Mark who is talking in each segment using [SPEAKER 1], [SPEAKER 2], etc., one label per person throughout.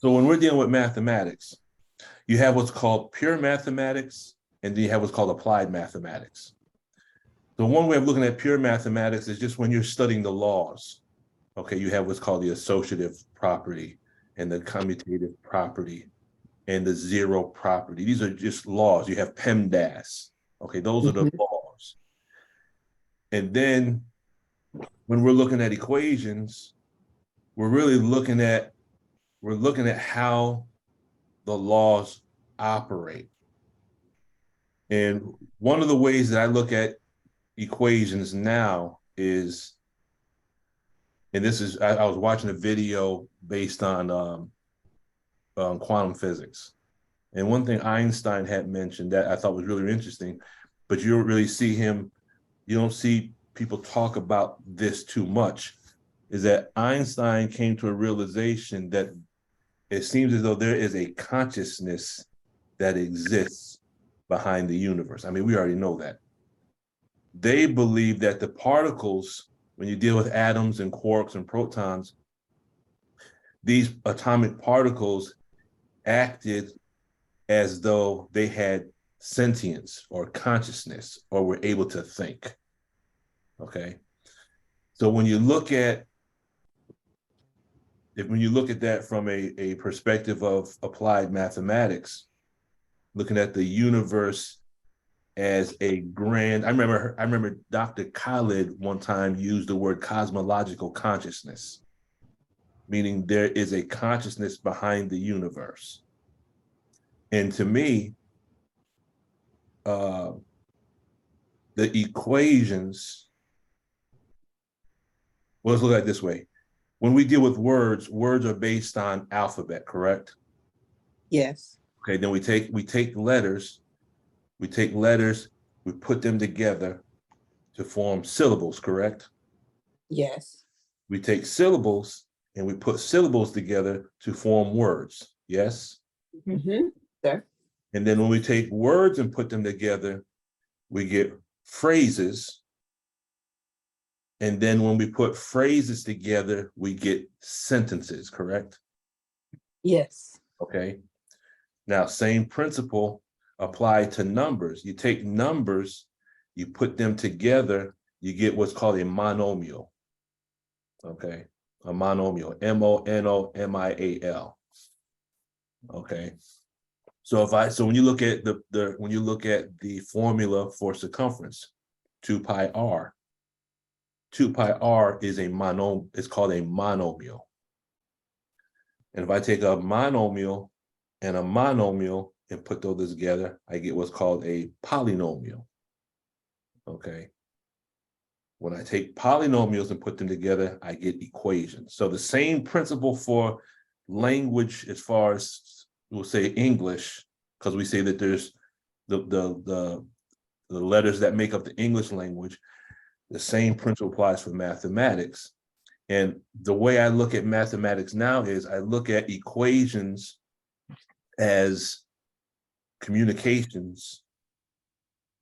[SPEAKER 1] So when we're dealing with mathematics, you have what's called pure mathematics, and then you have what's called applied mathematics. So one way of looking at pure mathematics is just when you're studying the laws. Okay, you have what's called the associative property and the commutative property and the zero property. These are just laws. You have PEMDAS. Okay, those are the
[SPEAKER 2] Mhm.
[SPEAKER 1] laws. And then when we're looking at equations, we're really looking at how the laws operate. And one of the ways that I look at equations now is, and this is, I was watching a video based on quantum physics. And one thing Einstein had mentioned that I thought was really interesting, but you don't really see him, you don't see people talk about this too much, is that Einstein came to a realization that it seems as though there is a consciousness that exists behind the universe. I mean, we already know that. They believe that the particles, when you deal with atoms and quarks and protons, these atomic particles acted as though they had sentience or consciousness or were able to think. Okay. So when you look at that from a perspective of applied mathematics, looking at the universe as a grand, I remember Dr. Khalid one time used the word cosmological consciousness, meaning there is a consciousness behind the universe. And to me, uh, the equations, well, let's look at it this way. When we deal with words, words are based on alphabet, correct?
[SPEAKER 2] Yes.
[SPEAKER 1] Okay, then we take letters, we take letters, we put them together to form syllables, correct?
[SPEAKER 2] Yes.
[SPEAKER 1] We take syllables and we put syllables together to form words, yes?
[SPEAKER 2] Mm-hmm. Sir.
[SPEAKER 1] And then when we take words and put them together, we get phrases. And then when we put phrases together, we get sentences, correct?
[SPEAKER 2] Yes.
[SPEAKER 1] Okay. Now, same principle applied to numbers. You take numbers, you put them together, you get what's called a monomial. Okay. A monomial, monomial. Okay. So when you look at the formula for circumference, 2 pi r, 2 pi r is it's called a monomial. And if I take a monomial and a monomial and put those together, I get what's called a polynomial. Okay. When I take polynomials and put them together, I get equations. So the same principle for language, as far as we'll say English, because we say that there's the letters that make up the English language, the same principle applies for mathematics. And the way I look at mathematics now is I look at equations as communications,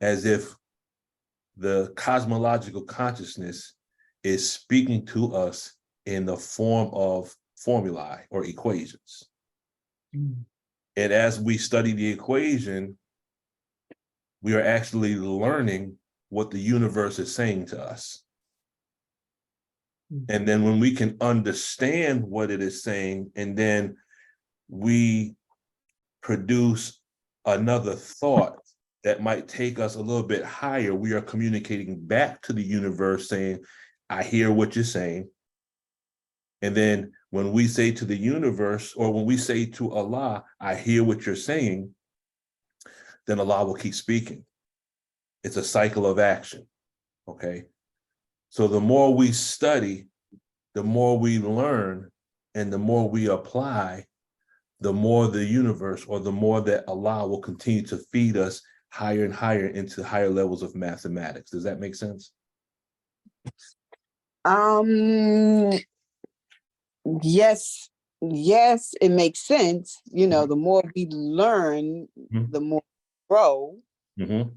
[SPEAKER 1] as if the cosmological consciousness is speaking to us in the form of formulae or equations. Mm. And as we study the equation, we are actually learning what the universe is saying to us. Mm. And then when we can understand what it is saying, and then we produce another thought that might take us a little bit higher, we are communicating back to the universe saying, I hear what you're saying. And then when we say to the universe, or when we say to Allah, I hear what you're saying, then Allah will keep speaking. It's a cycle of action. Okay. So the more we study, the more we learn, and the more we apply, the more the universe, or the more that Allah will continue to feed us higher and higher into higher levels of mathematics. Does that make sense?
[SPEAKER 2] Um, yes, yes, it makes sense. The more we learn,
[SPEAKER 1] Mm-hmm.
[SPEAKER 2] the more we grow,
[SPEAKER 1] Mm-hmm.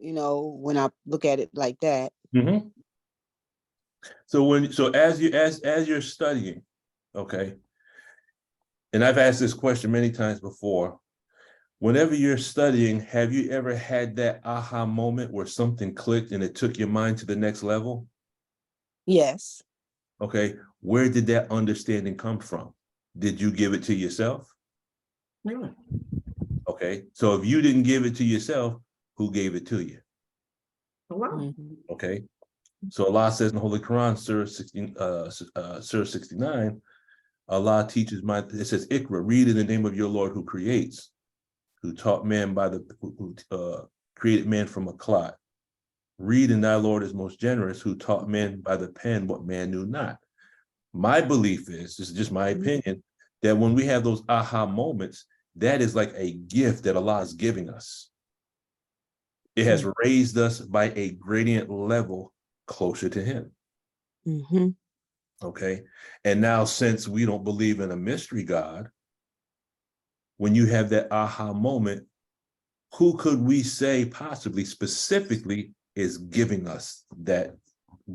[SPEAKER 2] When I look at it like that.
[SPEAKER 1] Mm-hmm. So as you're studying, okay, and I've asked this question many times before. Whenever you're studying, have you ever had that aha moment where something clicked and it took your mind to the next level?
[SPEAKER 2] Yes.
[SPEAKER 1] Okay, where did that understanding come from? Did you give it to yourself?
[SPEAKER 3] No.
[SPEAKER 1] Okay, so if you didn't give it to yourself, who gave it to you?
[SPEAKER 3] Oh, wow.
[SPEAKER 2] Mhm.
[SPEAKER 1] Okay, so Allah says in the Holy Quran, Surah 69, Allah teaches it says, Ikra, read in the name of your Lord who creates, who taught man who created man from a clot. Read, and thy Lord is most generous, who taught men by the pen what man knew not. My belief is, this is just my opinion, that when we have those aha moments, that is like a gift that Allah is giving us. It has raised us by a gradient level closer to Him.
[SPEAKER 2] Mm-hmm.
[SPEAKER 1] Okay. And now, since we don't believe in a mystery God, when you have that aha moment, who could we say possibly specifically is giving us that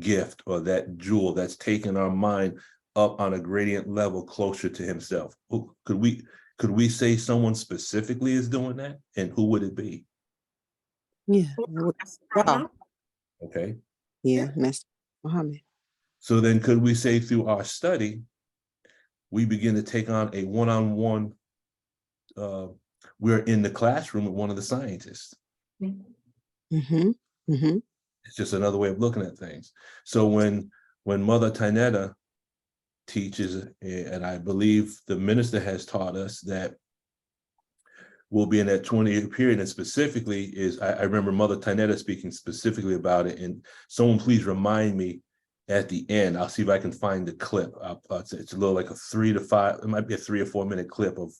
[SPEAKER 1] gift or that jewel that's taken our mind up on a gradient level closer to Himself? Who could we say someone specifically is doing that? And who would it be?
[SPEAKER 2] Yeah. Wow.
[SPEAKER 1] Okay.
[SPEAKER 2] Yeah, Master Muhammad.
[SPEAKER 1] So then could we say through our study, we begin to take on a one-on-one, we're in the classroom with one of the scientists.
[SPEAKER 2] Mm-hmm. Mm-hmm.
[SPEAKER 1] It's just another way of looking at things. So when Mother Tanetta teaches, and I believe the minister has taught us that we'll be in that 20-year period, and specifically is, I remember Mother Tanetta speaking specifically about it, and someone please remind me at the end. I'll see if I can find the clip. It's a little like a 3 to 5, it might be a 3 or 4 minute clip of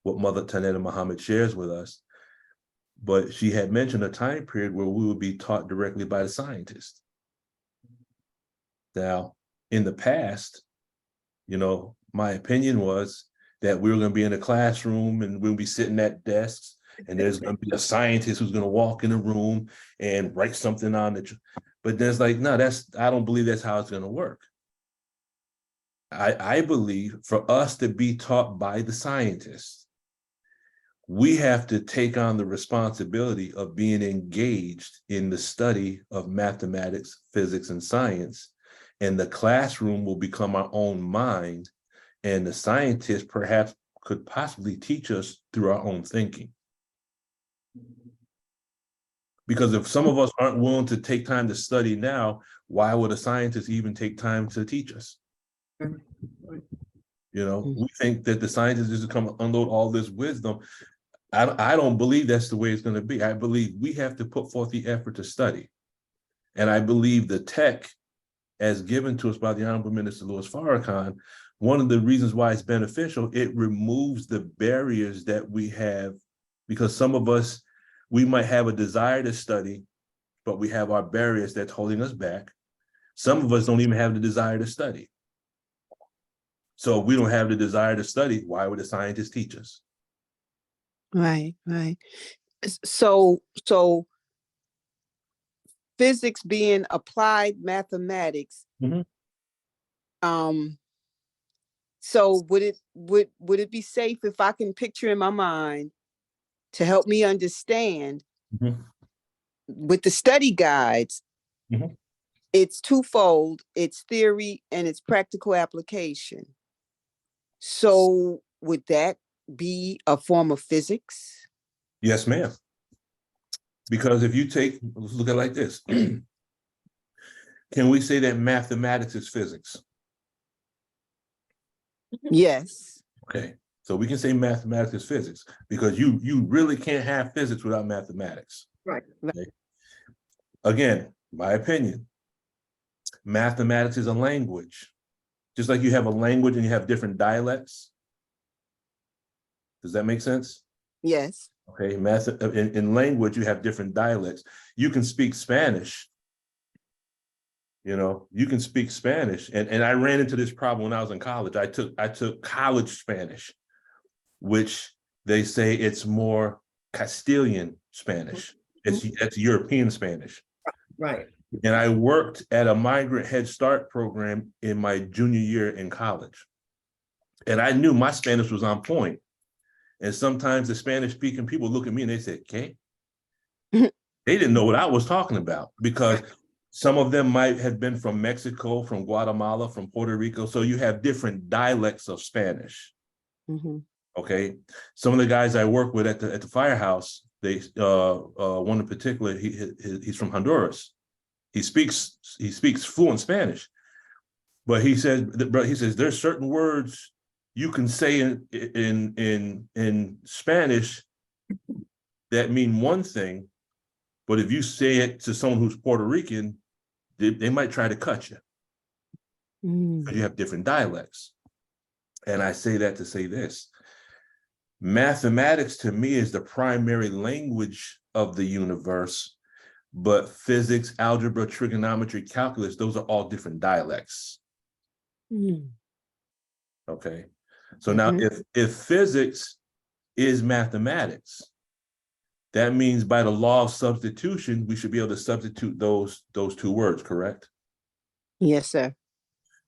[SPEAKER 1] what Mother Tanetta Muhammad shares with us. But she had mentioned a time period where we would be taught directly by the scientist. Now, in the past, my opinion was that we were going to be in a classroom and we'll be sitting at desks, and there's going to be a scientist who's going to walk in the room and write something on it. But there's like, no, I don't believe that's how it's going to work. I believe for us to be taught by the scientists, we have to take on the responsibility of being engaged in the study of mathematics, physics, and science. And the classroom will become our own mind. And the scientists perhaps could possibly teach us through our own thinking. Because if some of us aren't willing to take time to study now, why would a scientist even take time to teach us? We think that the scientists just come unload all this wisdom. I don't believe that's the way it's going to be. I believe we have to put forth the effort to study. And I believe the tech, as given to us by the Honorable Minister Louis Farrakhan, one of the reasons why it's beneficial, it removes the barriers that we have, because some of us, we might have a desire to study, but we have our barriers that's holding us back. Some of us don't even have the desire to study. So if we don't have the desire to study, why would a scientist teach us?
[SPEAKER 2] Right, right. So physics being applied mathematics.
[SPEAKER 1] Mm-hmm.
[SPEAKER 2] So would it be safe if I can picture in my mind to help me understand with the study guides?
[SPEAKER 1] Mm-hmm.
[SPEAKER 2] It's twofold. It's theory and it's practical application. So would that be a form of physics?
[SPEAKER 1] Yes, ma'am. Because if you let's look at it like this. Can we say that mathematics is physics?
[SPEAKER 2] Yes.
[SPEAKER 1] Okay. So we can say mathematics is physics, because you really can't have physics without mathematics.
[SPEAKER 3] Right.
[SPEAKER 1] Okay? Again, my opinion, mathematics is a language. Just like you have a language and you have different dialects. Does that make sense?
[SPEAKER 2] Yes.
[SPEAKER 1] Okay, in language, you have different dialects. You can speak Spanish. You can speak Spanish. And I ran into this problem when I was in college. I took college Spanish, which they say it's more Castilian Spanish. It's European Spanish.
[SPEAKER 3] Right.
[SPEAKER 1] And I worked at a migrant Head Start program in my junior year in college. And I knew my Spanish was on point. And sometimes the Spanish-speaking people look at me and they say, "Okay." They didn't know what I was talking about, because some of them might have been from Mexico, from Guatemala, from Puerto Rico. So you have different dialects of Spanish.
[SPEAKER 2] Mm-hmm.
[SPEAKER 1] Okay. Some of the guys I work with at the firehouse, they one in particular, he's from Honduras. He speaks fluent Spanish, but he says there's certain words you can say in Spanish that mean one thing, but if you say it to someone who's Puerto Rican, they might try to cut you, because you have different dialects. And I say that to say this: mathematics to me is the primary language of the universe, but physics, algebra, trigonometry, calculus, those are all different dialects. Okay. So now if physics is mathematics, that means by the law of substitution, we should be able to substitute those two words, correct?
[SPEAKER 2] Yes, sir.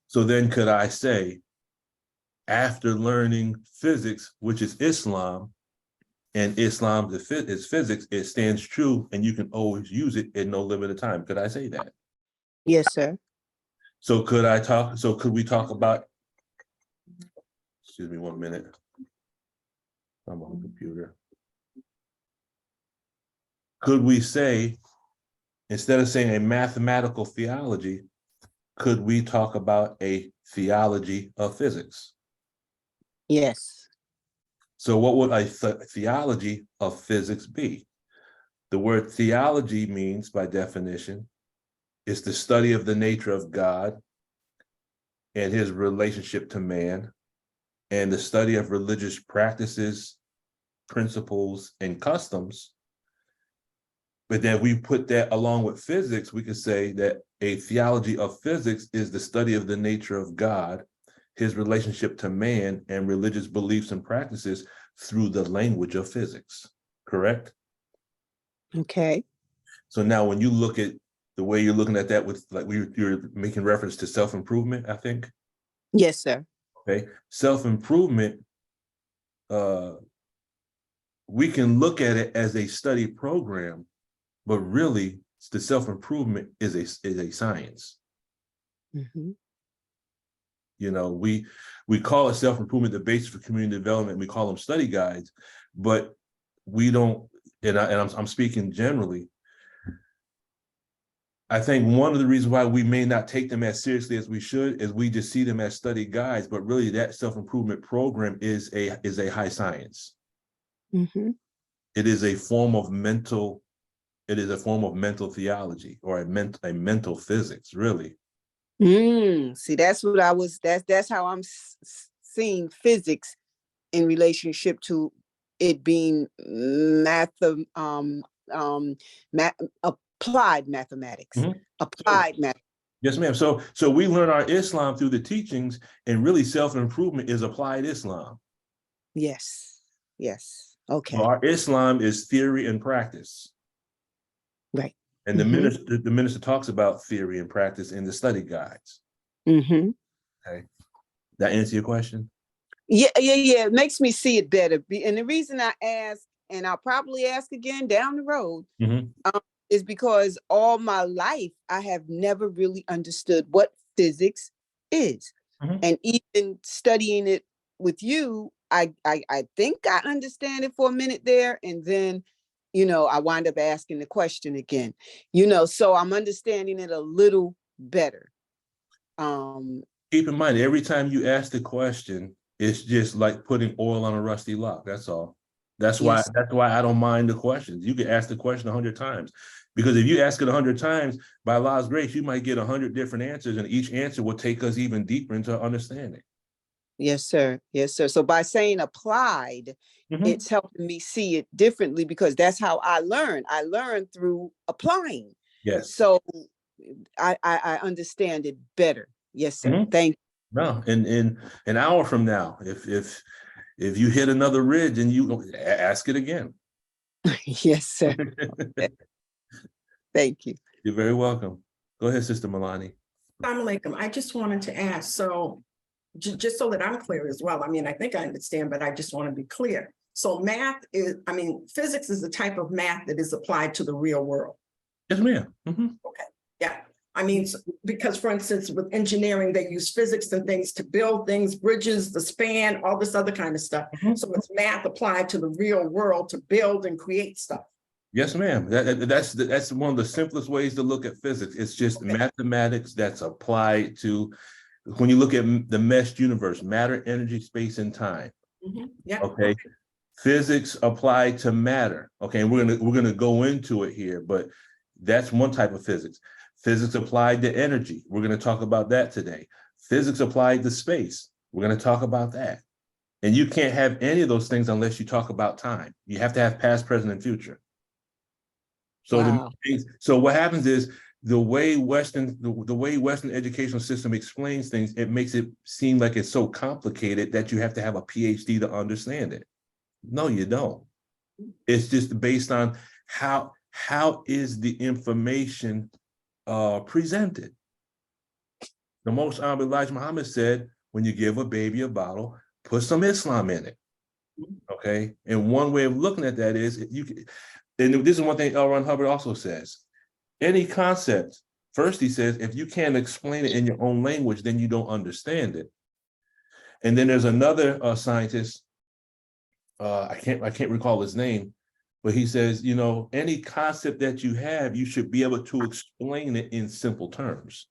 [SPEAKER 1] So then could I say, after learning physics, which is Islam, and Islam is physics, it stands true and you can always use it in no limited time. Could I say that?
[SPEAKER 2] Yes, sir.
[SPEAKER 1] So could we talk about, excuse me 1 minute. I'm on the computer. Could we say, instead of saying a mathematical theology, could we talk about a theology of physics?
[SPEAKER 2] Yes.
[SPEAKER 1] So what would a theology of physics be? The word theology means, by definition, is the study of the nature of God and his relationship to man, and the study of religious practices, principles, and customs. But then we put that along with physics, we could say that a theology of physics is the study of the nature of God, his relationship to man, and religious beliefs and practices through the language of physics, correct?
[SPEAKER 2] Okay.
[SPEAKER 1] So now when you look at the way you're looking at that with, like, you're making reference to self-improvement, I think.
[SPEAKER 2] Yes, sir.
[SPEAKER 1] Okay, self-improvement, we can look at it as a study program, but really the self-improvement is a science. You know, we call it self-improvement, the basis for community development. We call them study guides, but we don't, and I'm speaking generally. I think one of the reasons why we may not take them as seriously as we should is we just see them as study guides, but really that self-improvement program is a high science. It is a form of mental, theology, or a mental physics, really.
[SPEAKER 2] See, that's what that's how I'm seeing physics in relationship to it being applied mathematics. Applied math.
[SPEAKER 1] Yes, ma'am. So we learn our Islam through the teachings, and really self-improvement is applied Islam.
[SPEAKER 2] Yes. Yes. Okay.
[SPEAKER 1] So our Islam is theory and practice.
[SPEAKER 2] Right.
[SPEAKER 1] And the minister talks about theory and practice in the study guides. Okay. That answer your question?
[SPEAKER 2] Yeah. It makes me see it better. And the reason I ask, and I'll probably ask again down the road, is because all my life I have never really understood what physics is. And even studying it with you, I think I understand it for a minute there, and then I wind up asking the question again, so I'm understanding it a little better.
[SPEAKER 1] Keep in mind, every time you ask the question, it's just like putting oil on a rusty lock. That's all. That's why I don't mind the questions. You can ask the question 100 times, because if you ask it 100 times, by Allah's grace, you might get 100 different answers, and each answer will take us even deeper into understanding.
[SPEAKER 2] Yes, sir. Yes, sir. So by saying applied, it's helping me see it differently, because that's how I learn. I learn through applying.
[SPEAKER 1] Yes.
[SPEAKER 2] So I understand it better. Yes, sir. Thank you.
[SPEAKER 1] No, in an hour from now, if you hit another ridge, and you ask it again.
[SPEAKER 2] Yes, sir. Okay. Thank you.
[SPEAKER 1] You're very welcome. Go ahead, Sister Milani.
[SPEAKER 3] Assalamu alaikum. I just wanted to ask, so just so that I'm clear as well. I mean, I think I understand, but I just want to be clear. So math is, I mean, physics is the type of math that is applied to the real world.
[SPEAKER 1] Yes, ma'am. Mm-hmm.
[SPEAKER 3] Okay. Yeah. I mean, because for instance, with engineering, they use physics and things to build things, bridges, the span, all this other kind of stuff.
[SPEAKER 1] Mm-hmm.
[SPEAKER 3] So it's math applied to the real world to build and create stuff.
[SPEAKER 1] Yes, ma'am. That's one of the simplest ways to look at physics. It's just mathematics that's applied to, when you look at the meshed universe, matter, energy, space, and time.
[SPEAKER 3] Mm-hmm. Yeah.
[SPEAKER 1] Okay. Physics applied to matter. Okay, and we're gonna go into it here, but that's one type of physics. Physics applied to energy. We're gonna talk about that today. Physics applied to space. We're gonna talk about that. And you can't have any of those things unless you talk about time. You have to have past, present, and future. So
[SPEAKER 2] Wow.
[SPEAKER 1] so what happens is the way Western educational system explains things, it makes it seem like it's so complicated that you have to have a PhD to understand it. No, you don't. It's just based on how is the information presented. The Most Honorable Elijah Muhammad said, when you give a baby a bottle, put some Islam in it. Okay. And one way of looking at that is and this is one thing L. Ron Hubbard also says. Any concept, first he says, if you can't explain it in your own language, then you don't understand it. And then there's another scientist, I can't recall his name, but he says, any concept that you have, you should be able to explain it in simple terms.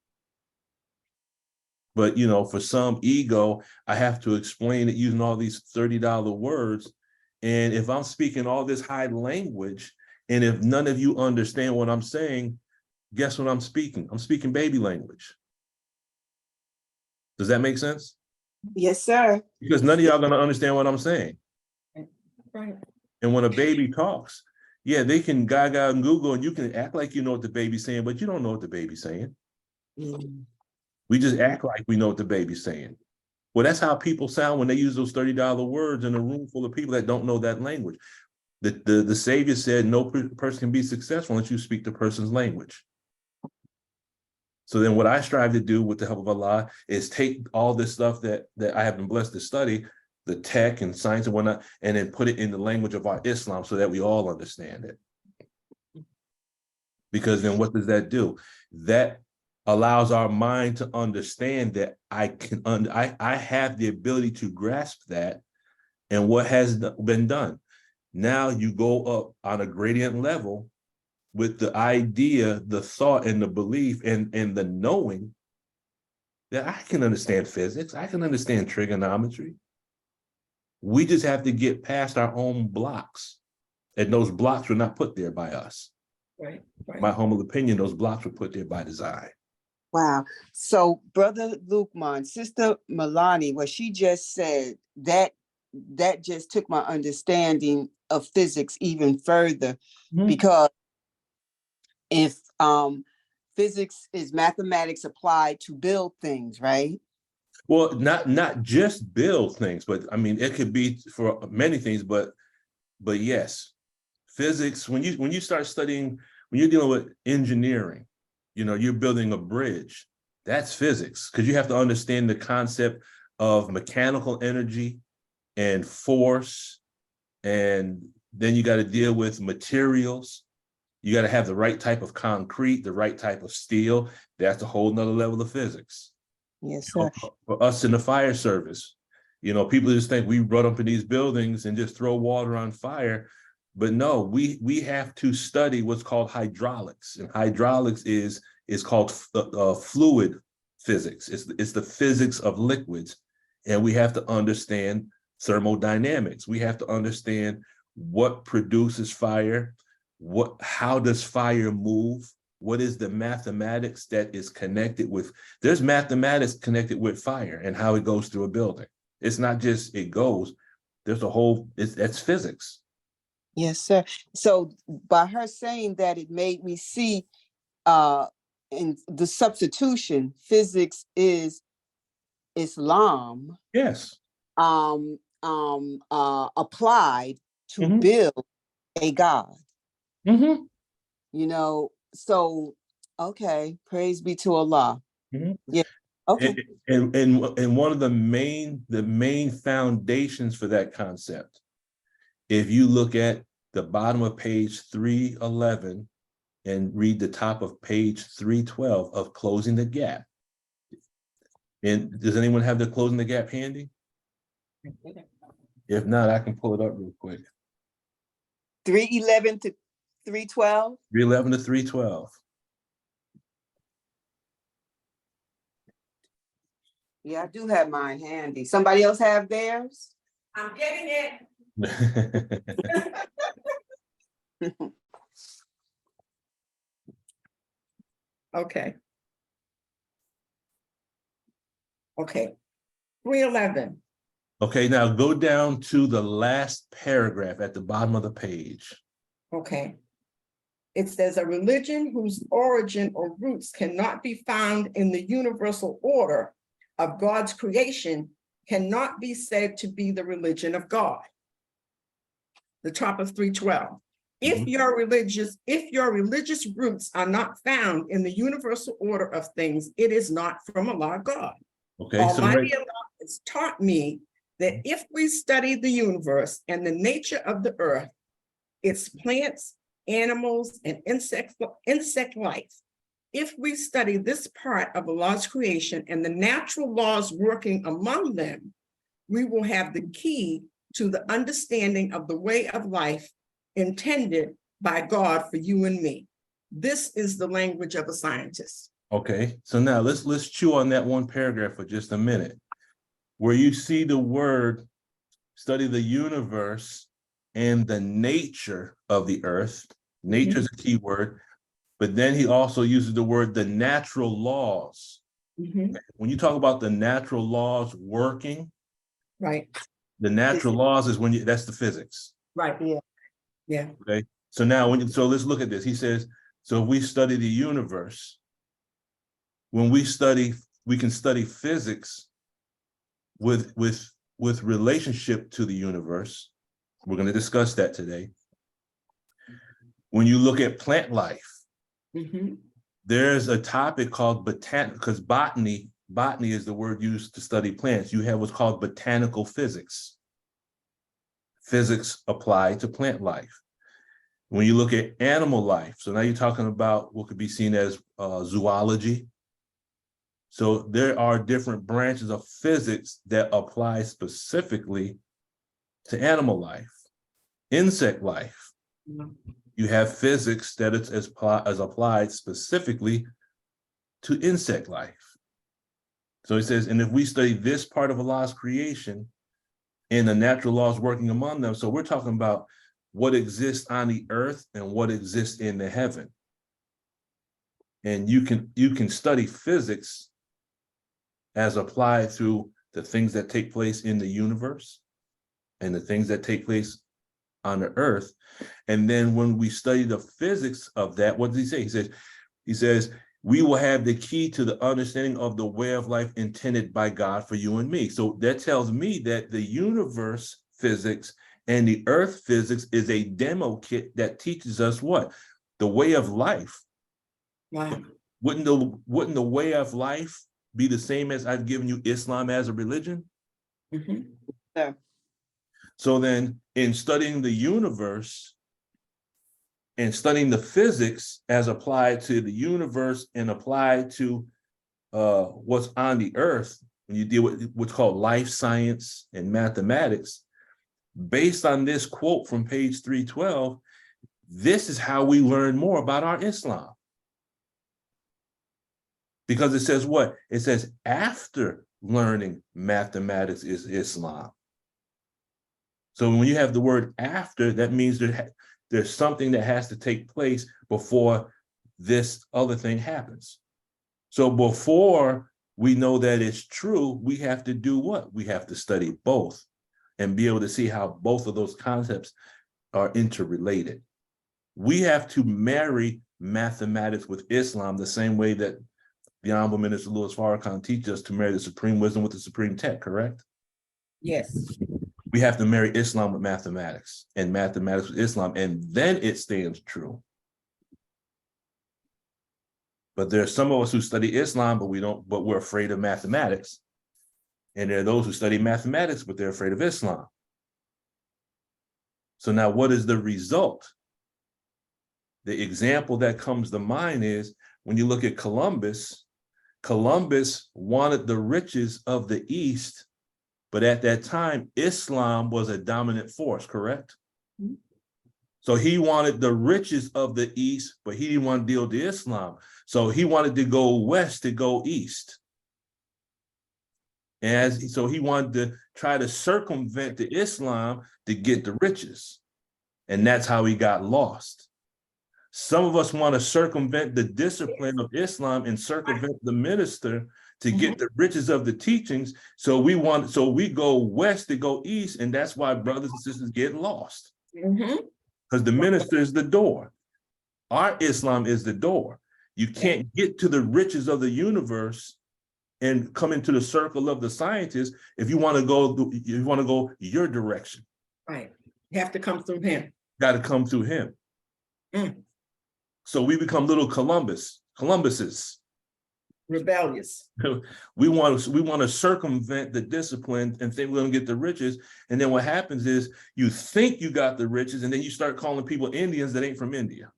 [SPEAKER 1] But for some ego, I have to explain it using all these $30 words. And if I'm speaking all this high language, and if none of you understand what I'm saying, guess what I'm speaking? I'm speaking baby language. Does that make sense?
[SPEAKER 2] Yes, sir.
[SPEAKER 1] Because none of y'all gonna understand what I'm saying.
[SPEAKER 3] Right.
[SPEAKER 1] And when a baby talks, yeah, they can gaga and Google, and you can act like you know what the baby's saying, but you don't know what the baby's saying. We just act like we know what the baby's saying. Well, that's how people sound when they use those $30 words in a room full of people that don't know that language. The Savior said, no person can be successful unless you speak the person's language. So then what I strive to do with the help of Allah is take all this stuff that I have been blessed to study, the tech and science and whatnot, and then put it in the language of our Islam so that we all understand it. Because then what does that do? That allows our mind to understand that I have the ability to grasp that and what has been done. Now you go up on a gradient level with the idea, the thought, and the belief, and the knowing that I can understand physics, I can understand trigonometry. We just have to get past our own blocks. And those blocks were not put there by us.
[SPEAKER 3] Right.
[SPEAKER 1] My humble opinion, those blocks were put there by design.
[SPEAKER 2] Wow. So Brother Lukman, Sister Milani, what she just said, that just took my understanding of physics even further, because if physics is mathematics applied to build things, right?
[SPEAKER 1] Well, not just build things, but I mean, it could be for many things, but yes, physics, when you start studying, when you're dealing with engineering, you're building a bridge, that's physics, because you have to understand the concept of mechanical energy and force, and then you got to deal with materials. You got to have the right type of concrete, the right type of steel. That's a whole nother level of physics.
[SPEAKER 2] Yes, sir.
[SPEAKER 1] For us in the fire service, people just think we run up in these buildings and just throw water on fire. But no, we have to study what's called hydraulics. And hydraulics is called fluid physics. It's the physics of liquids. And we have to understand thermodynamics. We have to understand what produces fire, how does fire move, what is the mathematics that is connected with, there's mathematics connected with fire and how it goes through a building. It's not just it goes, there's a whole, that's physics.
[SPEAKER 2] Yes, sir. So by her saying that, it made me see in the substitution, physics is Islam.
[SPEAKER 1] Yes.
[SPEAKER 2] Applied to build a God. So okay, praise be to Allah. Yeah. Okay.
[SPEAKER 1] And one of the main foundations for that concept, if you look at the bottom of page 311 and read the top of page 312 of Closing the Gap. And does anyone have the Closing the Gap handy? If not, I can pull it up real quick.
[SPEAKER 2] 311 to 312.
[SPEAKER 1] 311 to 312.
[SPEAKER 2] Yeah, I do have mine handy. Somebody else have theirs?
[SPEAKER 3] I'm getting it. Okay. Okay. 311.
[SPEAKER 1] Okay, now go down to the last paragraph at the bottom of the page.
[SPEAKER 3] Okay. It says a religion whose origin or roots cannot be found in the universal order of God's creation cannot be said to be the religion of God. The top of 312. If your religious roots are not found in the universal order of things, it is not from Allah God.
[SPEAKER 1] Okay,
[SPEAKER 3] Almighty Allah has taught me that if we study the universe and the nature of the earth, its plants, animals, and insect life, if we study this part of Allah's creation and the natural laws working among them, we will have the key to the understanding of the way of life intended by God for you and me. This is the language of a scientist.
[SPEAKER 1] Okay, so now let's chew on that one paragraph for just a minute. Where you see the word study the universe and the nature of the earth. Nature is a key word, but then he also uses the word the natural laws. When you talk about the natural laws working,
[SPEAKER 3] right?
[SPEAKER 1] The natural laws is when that's the physics.
[SPEAKER 3] Right. Yeah. Yeah.
[SPEAKER 1] Okay. So now so let's look at this. He says, so if we study the universe, when we can study physics with relationship to the universe. We're going to discuss that today. When you look at plant life, there's a topic called because botany is the word used to study plants. You have what's called botanical physics. Physics applied to plant life. When you look at animal life, so now you're talking about what could be seen as zoology. So there are different branches of physics that apply specifically to animal life. Insect life, you have physics that is applied specifically to insect life. So he says, and if we study this part of Allah's creation and the natural laws working among them, so we're talking about what exists on the earth and what exists in the heaven. And you can study physics as applied through the things that take place in the universe and the things that take place on the earth. And then when we study the physics of that, what does he say? He says, we will have the key to the understanding of the way of life intended by God for you and me. So that tells me that the universe physics and the earth physics is a demo kit that teaches us what? The way of life.
[SPEAKER 3] Wow.
[SPEAKER 1] Wouldn't the way of life be the same as I've given you Islam as a religion?
[SPEAKER 2] Yeah.
[SPEAKER 1] So then in studying the universe and studying the physics as applied to the universe and applied to what's on the earth, when you deal with what's called life science and mathematics, based on this quote from page 312, this is how we learn more about our Islam. Because it says what? It says after learning mathematics is Islam. So when you have the word after, that means there's something that has to take place before this other thing happens. So before we know that it's true, we have to do what? We have to study both and be able to see how both of those concepts are interrelated. We have to marry mathematics with Islam the same way that the Honorable Minister Louis Farrakhan teaches us to marry the supreme wisdom with the supreme tech, correct?
[SPEAKER 3] Yes.
[SPEAKER 1] We have to marry Islam with mathematics and mathematics with Islam, and then it stands true. But there are some of us who study Islam, but we're afraid of mathematics. And there are those who study mathematics, but they're afraid of Islam. So now what is the result? The example that comes to mind is when you look at Columbus, Columbus wanted the riches of the East, but at that time, Islam was a dominant force, correct? Mm-hmm. So he wanted the riches of the East, but he didn't want to deal with Islam. So he wanted to go west to go east. So he wanted to try to circumvent the Islam to get the riches. And that's how he got lost. Some of us want to circumvent the discipline of Islam and circumvent the minister to get the riches of the teachings. So we go west to go east, and that's why brothers and sisters get lost. Because the minister is the door. Our Islam is the door. You can't get to the riches of the universe and come into the circle of the scientists if you want to go your direction.
[SPEAKER 3] Right. You have to come through him.
[SPEAKER 1] Got to come through him. So we become little Columbuses.
[SPEAKER 3] Rebellious.
[SPEAKER 1] We want to circumvent the discipline and think we're going to get the riches. And then what happens is you think you got the riches, and then you start calling people Indians that ain't from India.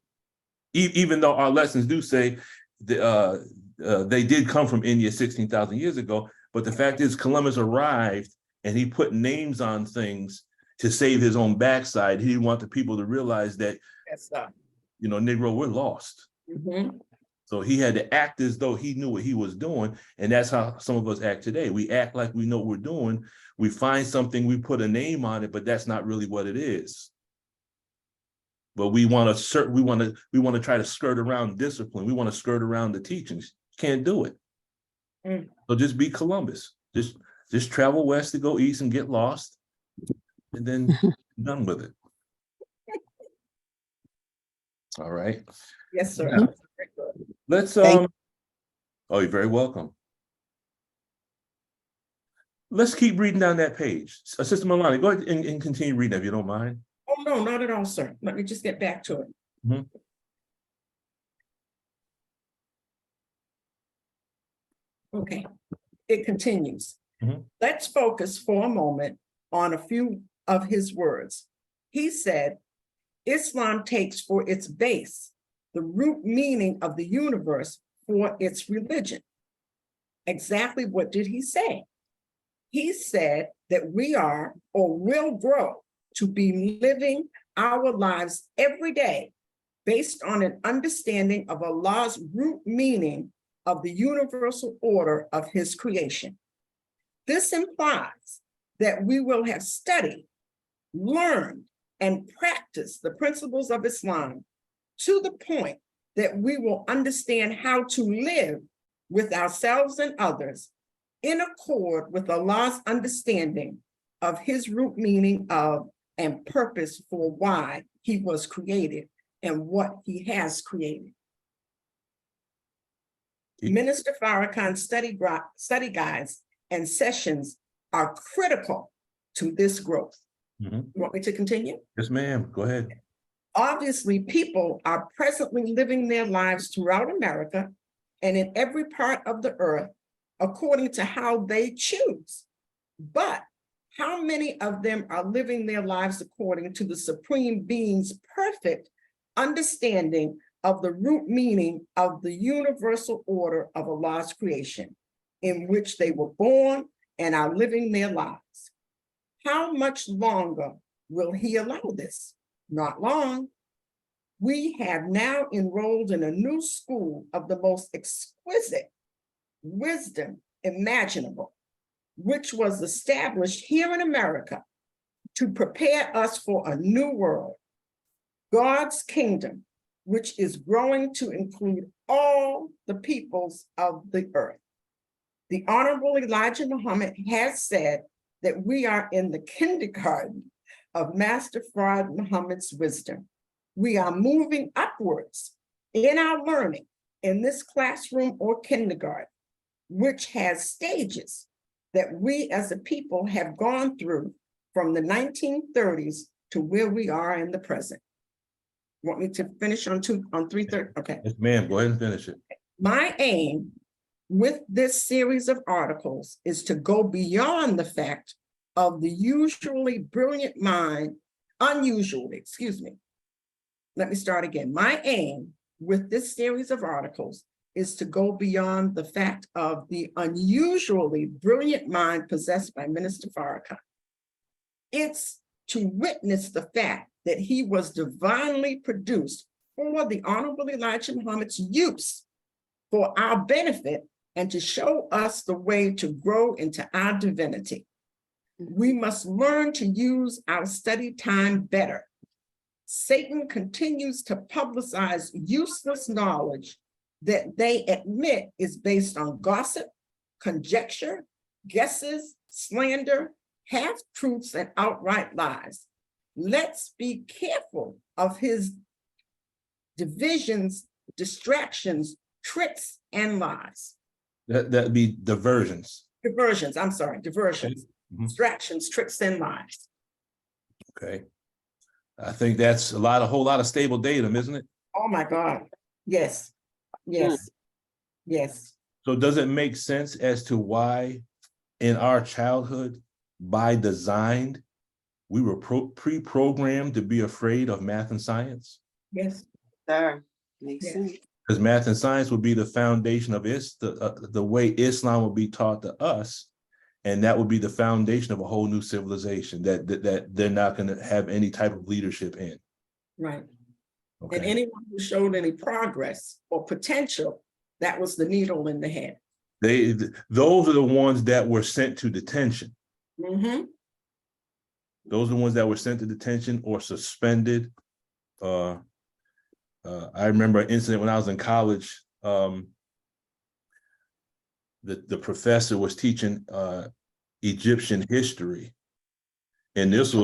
[SPEAKER 1] Even though our lessons do say they did come from India 16,000 years ago, but the fact is Columbus arrived and he put names on things to save his own backside. He didn't want the people to realize that, Negro, we're lost. So he had to act as though he knew what he was doing. And that's how some of us act today. We act like we know what we're doing. We find something, we put a name on it, but that's not really what it is. But we want to try to skirt around discipline. We want to skirt around the teachings. Can't do it. So just be Columbus. Just travel west to go east and get lost, and then done with it. All right.
[SPEAKER 3] Yes, sir.
[SPEAKER 1] Now, let's oh, you're very welcome. Let's keep reading down that page. Sister Milani, go ahead and continue reading if you don't mind.
[SPEAKER 3] Oh, no, not at all, sir. Let me just get back to it. Okay, it continues. Let's focus for a moment on a few of his words. He said, Islam takes for its base the root meaning of the universe for its religion. Exactly what did he say? He said that we are or will grow to be living our lives every day based on an understanding of Allah's root meaning of the universal order of his creation. This implies that we will have studied, learned, and practiced the principles of Islam to the point that we will understand how to live with ourselves and others in accord with Allah's understanding of his root meaning of and purpose for why he was created and what he has created. Minister Farrakhan's study guides and sessions are critical to this growth. You want me to continue?
[SPEAKER 1] Yes, ma'am. Go ahead.
[SPEAKER 3] Obviously, people are presently living their lives throughout America and in every part of the earth according to how they choose. But how many of them are living their lives according to the Supreme Being's perfect understanding of the root meaning of the universal order of Allah's creation, in which they were born and are living their lives? How much longer will he allow this? Not long. We have now enrolled in a new school of the most exquisite wisdom imaginable, which was established here in America to prepare us for a new world, God's kingdom, which is growing to include all the peoples of the earth. The Honorable Elijah Muhammad has said that we are in the kindergarten of Master Fard Muhammad's wisdom. We are moving upwards in our learning in this classroom or kindergarten, which has stages that we as a people have gone through from the 1930s to where we are in the present. Want me to finish on 330? Okay.
[SPEAKER 1] Yes, ma'am. Go ahead and finish it.
[SPEAKER 3] My aim with this series of articles is to go beyond the fact of the unusually, excuse me. Let me start again. My aim with this series of articles is to go beyond the fact of the unusually brilliant mind possessed by Minister Farrakhan. It's to witness the fact that he was divinely produced for the Honorable Elijah Muhammad's use for our benefit and to show us the way to grow into our divinity. We must learn to use our study time better. Satan continues to publicize useless knowledge that they admit is based on gossip, conjecture, guesses, slander, half-truths, and outright lies. Let's be careful of his divisions, distractions, tricks, and lies.
[SPEAKER 1] That'd be diversions.
[SPEAKER 3] Diversions, I'm sorry, diversions,
[SPEAKER 1] Okay.
[SPEAKER 3] distractions, tricks, and lies.
[SPEAKER 1] Okay. I think that's a whole lot of stable datum, isn't it?
[SPEAKER 3] Oh my God. Yes, yes, yes.
[SPEAKER 1] So does it make sense as to why in our childhood, by design, we were pre-programmed to be afraid of math and science?
[SPEAKER 3] Yes.
[SPEAKER 2] Sir, makes
[SPEAKER 3] Yes.
[SPEAKER 2] sense.
[SPEAKER 1] Because math and science would be the foundation of the way Islam would be taught to us. And that would be the foundation of a whole new civilization that they're not going to have any type of leadership in.
[SPEAKER 3] Right.
[SPEAKER 1] Okay.
[SPEAKER 3] And anyone who showed any progress or potential, that was the needle in the head.
[SPEAKER 1] Those are the ones that were sent to detention.
[SPEAKER 3] Mm-hmm.
[SPEAKER 1] Those are the ones that were sent to detention or suspended. I remember an incident when I was in college. The professor was teaching Egyptian history, and this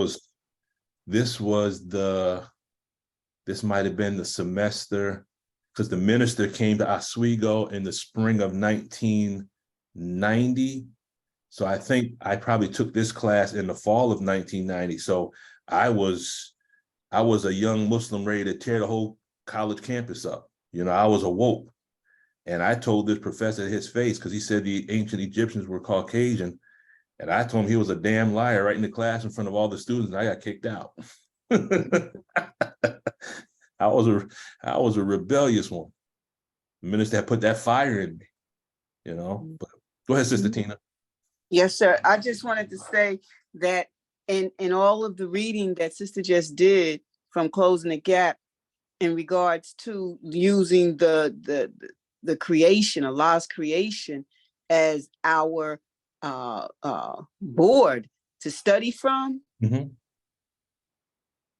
[SPEAKER 1] might have been the semester, because the minister came to Oswego in the spring of 1990. So I think I probably took this class in the fall of 1990. So I was a young Muslim ready to tear the whole college campus up. You know, I was awoke. And I told this professor his face, because he said the ancient Egyptians were Caucasian. And I told him he was a damn liar right in the class in front of all the students, and I got kicked out. I was a rebellious one. The minister had put that fire in me, you know. But go ahead, Sister Tina.
[SPEAKER 2] Yes, sir. I just wanted to say that in all of the reading that Sister just did from Closing the Gap in regards to using the creation, Allah's creation, as our board to study from,
[SPEAKER 1] Mm-hmm.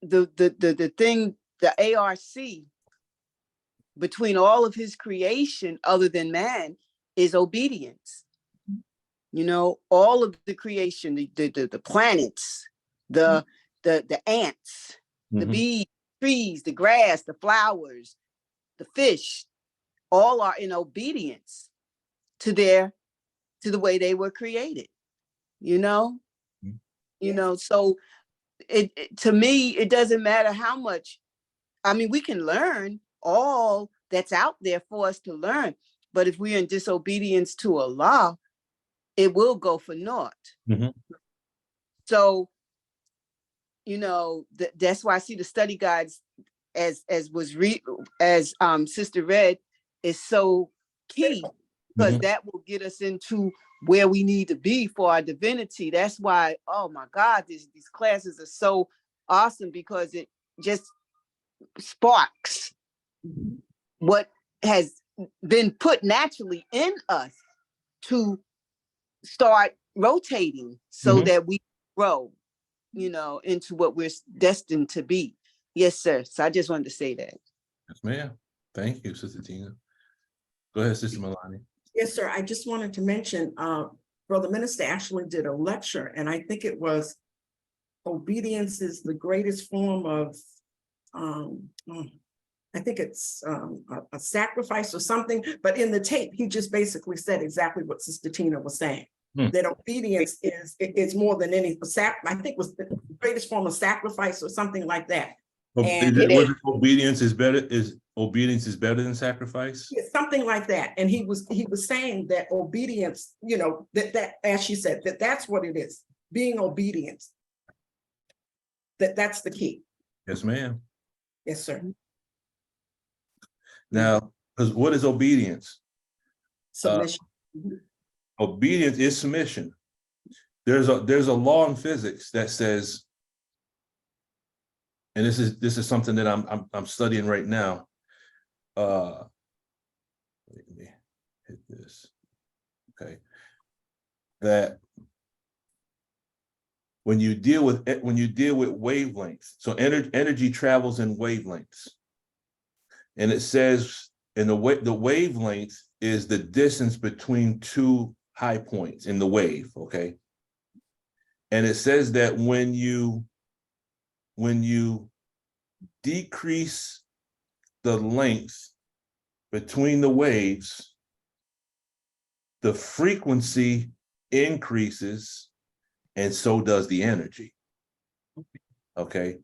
[SPEAKER 2] the thing, the ARC between all of his creation other than man is obedience. You know, all of the creation, the planets, the ants, the bees, trees, the grass, the flowers, the fish, all are in obedience to the way they were created, you know. You know, so it to me, it doesn't matter how much, I mean, we can learn all that's out there for us to learn, but if we're in disobedience to Allah, it will go for naught. So, you know, that's why I see the study guides as Sister read is so key, because that will get us into where we need to be for our divinity. That's why, oh my God, these classes are so awesome, because it just sparks what has been put naturally in us to start rotating so that we grow, you know, into what we're destined to be. Yes, sir. So I just wanted to say that.
[SPEAKER 1] Yes, ma'am. Thank you, Sister Tina. Go ahead, Sister Milani.
[SPEAKER 3] Yes, sir. I just wanted to mention, Brother Minister actually did a lecture, and I think it was obedience is the greatest form of, I think it's a sacrifice or something, but in the tape, he just basically said exactly what Sister Tina was saying. That obedience is more than any, I think was the greatest form of sacrifice or something like that. And
[SPEAKER 1] Obedience is better than sacrifice?
[SPEAKER 3] something like that. And he was saying that obedience, that as she said, that's what it is, being obedient. That's the key.
[SPEAKER 1] Yes, ma'am.
[SPEAKER 3] Yes, sir.
[SPEAKER 1] Now, because what is obedience?
[SPEAKER 3] Submission.
[SPEAKER 1] Obedience is submission. There's a law in physics that says, and this is something that I'm studying right now. Let me hit this. Okay. That when you deal with wavelengths, so energy travels in wavelengths, and it says the wavelength is the distance between two high points in the wave. Okay, and it says that when you decrease the length between the waves, the frequency increases, and so does the energy. Okay.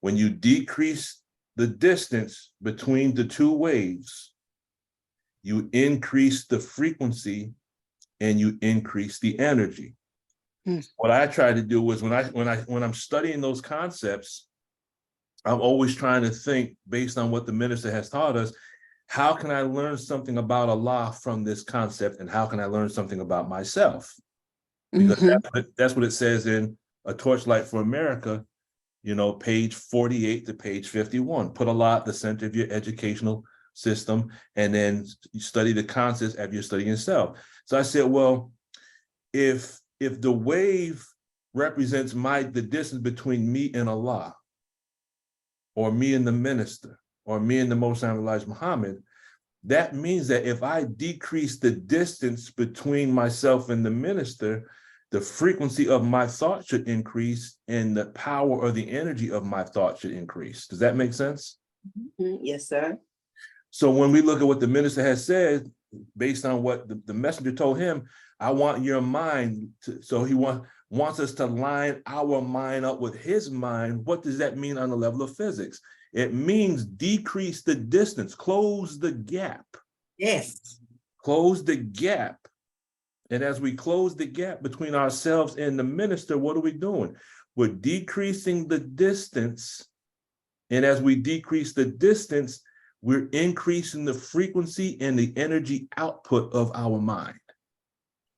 [SPEAKER 1] When you decrease the distance between the two waves, you increase the frequency and you increase the energy. What I try to do is when I'm studying those concepts, I'm always trying to think based on what the minister has taught us. How can I learn something about Allah from this concept, and how can I learn something about myself? Because that's what it says in A Torchlight for America, page 48 to page 51. Put Allah at the center of your educational system, and then you study the concepts as you're studying yourself. So I said, well, if the wave represents the distance between me and Allah, or me and the minister, or me and the Most High Elijah Muhammad, that means that if I decrease the distance between myself and the minister, the frequency of my thought should increase and the power or the energy of my thought should increase. Does that make sense?
[SPEAKER 2] Yes, sir.
[SPEAKER 1] So when we look at what the minister has said, based on what the messenger told him, I want your mind to, so he wants us to line our mind up with his mind. What does that mean on the level of physics? It means decrease the distance, close the gap.
[SPEAKER 3] Yes.
[SPEAKER 1] Close the gap. And as we close the gap between ourselves and the minister, what are we doing? We're decreasing the distance. And as we decrease the distance, we're increasing the frequency and the energy output of our mind.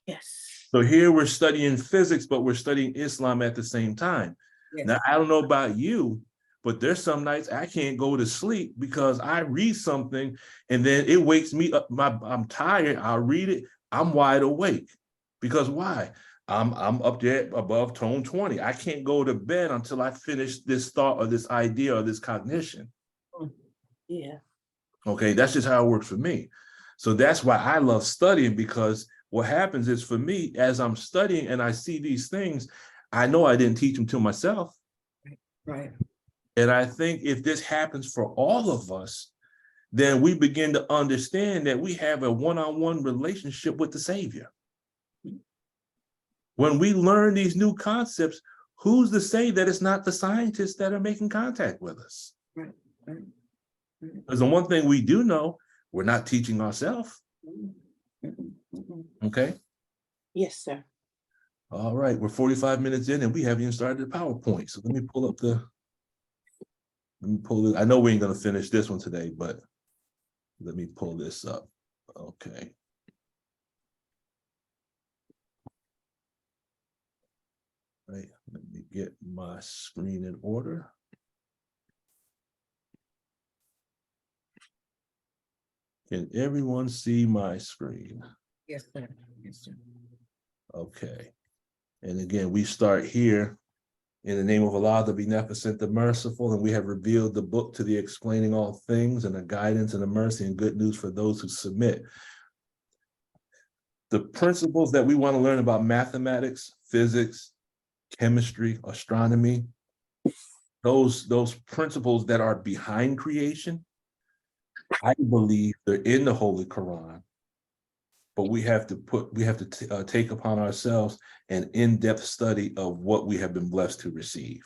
[SPEAKER 2] Yes.
[SPEAKER 1] So here we're studying physics, but we're studying Islam at the same time. Yes. Now, I don't know about you, but there's some nights I can't go to sleep because I read something and then it wakes me up. I'm tired. I'll read it. I'm wide awake. Because why? I'm up there above tone 20. I can't go to bed until I finish this thought or this idea or this cognition.
[SPEAKER 2] Yeah.
[SPEAKER 1] Okay, that's just how it works for me. So that's why I love studying, because what happens is, for me, as I'm studying and I see these things, I know I didn't teach them to myself.
[SPEAKER 3] Right.
[SPEAKER 1] And I think if this happens for all of us, then we begin to understand that we have a one-on-one relationship with the Savior. When we learn these new concepts, who's to say that it's not the scientists that are making contact with us?
[SPEAKER 3] Right. Right.
[SPEAKER 1] Because the one thing we do know, we're not teaching ourselves. Okay?
[SPEAKER 2] Yes, sir.
[SPEAKER 1] All right, we're 45 minutes in and we haven't even started the PowerPoint. So let me pull it. I know we ain't gonna finish this one today, but let me pull this up. Okay. Right, let me get my screen in order. Can everyone see my screen?
[SPEAKER 3] Yes, sir. Yes, sir.
[SPEAKER 1] Okay. And again, we start here in the name of Allah, the Beneficent, the Merciful, and we have revealed the book to the explaining all things and the guidance and the mercy and good news for those who submit. The principles that we want to learn about mathematics, physics, chemistry, astronomy, those principles that are behind creation, I believe they're in the Holy Quran, but we have to take upon ourselves an in-depth study of what we have been blessed to receive.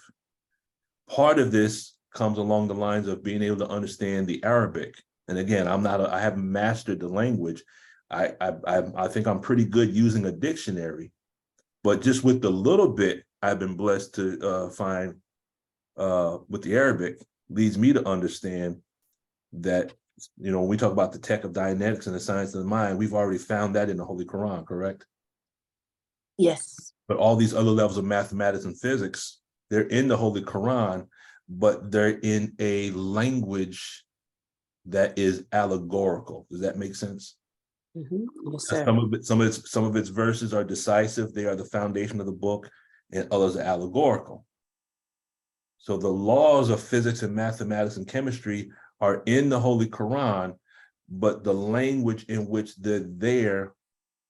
[SPEAKER 1] Part of this comes along the lines of being able to understand the Arabic. And again, I haven't mastered the language. I think I'm pretty good using a dictionary, but just with the little bit I've been blessed to find with the Arabic leads me to understand that, when we talk about the tech of Dianetics and the science of the mind, we've already found that in the Holy Quran, correct?
[SPEAKER 2] Yes.
[SPEAKER 1] But all these other levels of mathematics and physics, they're in the Holy Quran, but they're in a language that is allegorical. Does that make sense?
[SPEAKER 2] Yes, sir.
[SPEAKER 1] Some of its verses are decisive. They are the foundation of the book, and others are allegorical. So the laws of physics and mathematics and chemistry are in the Holy Quran, but the language in which they're there,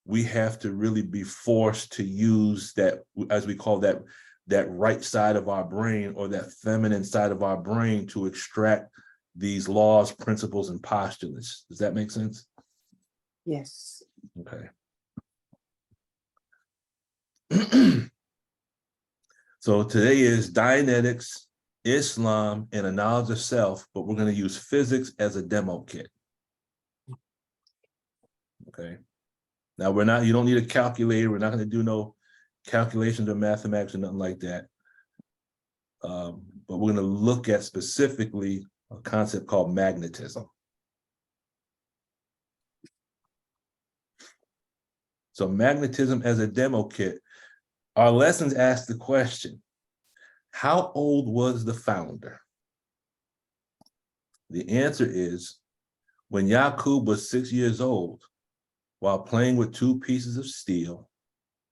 [SPEAKER 1] we have to really be forced to use that, as we call that right side of our brain, or that feminine side of our brain, to extract these laws, principles, and postulates. Does that make sense?
[SPEAKER 2] Yes.
[SPEAKER 1] Okay. So today is Dianetics, Islam, and a knowledge of self, but we're going to use physics as a demo kit. Okay. Now you don't need a calculator. We're not going to do no calculations or mathematics or nothing like that. But we're going to look at specifically a concept called magnetism. So magnetism as a demo kit. Our lessons ask the question, how old was the founder? The answer is, when Yaqub was 6 years old, while playing with two pieces of steel,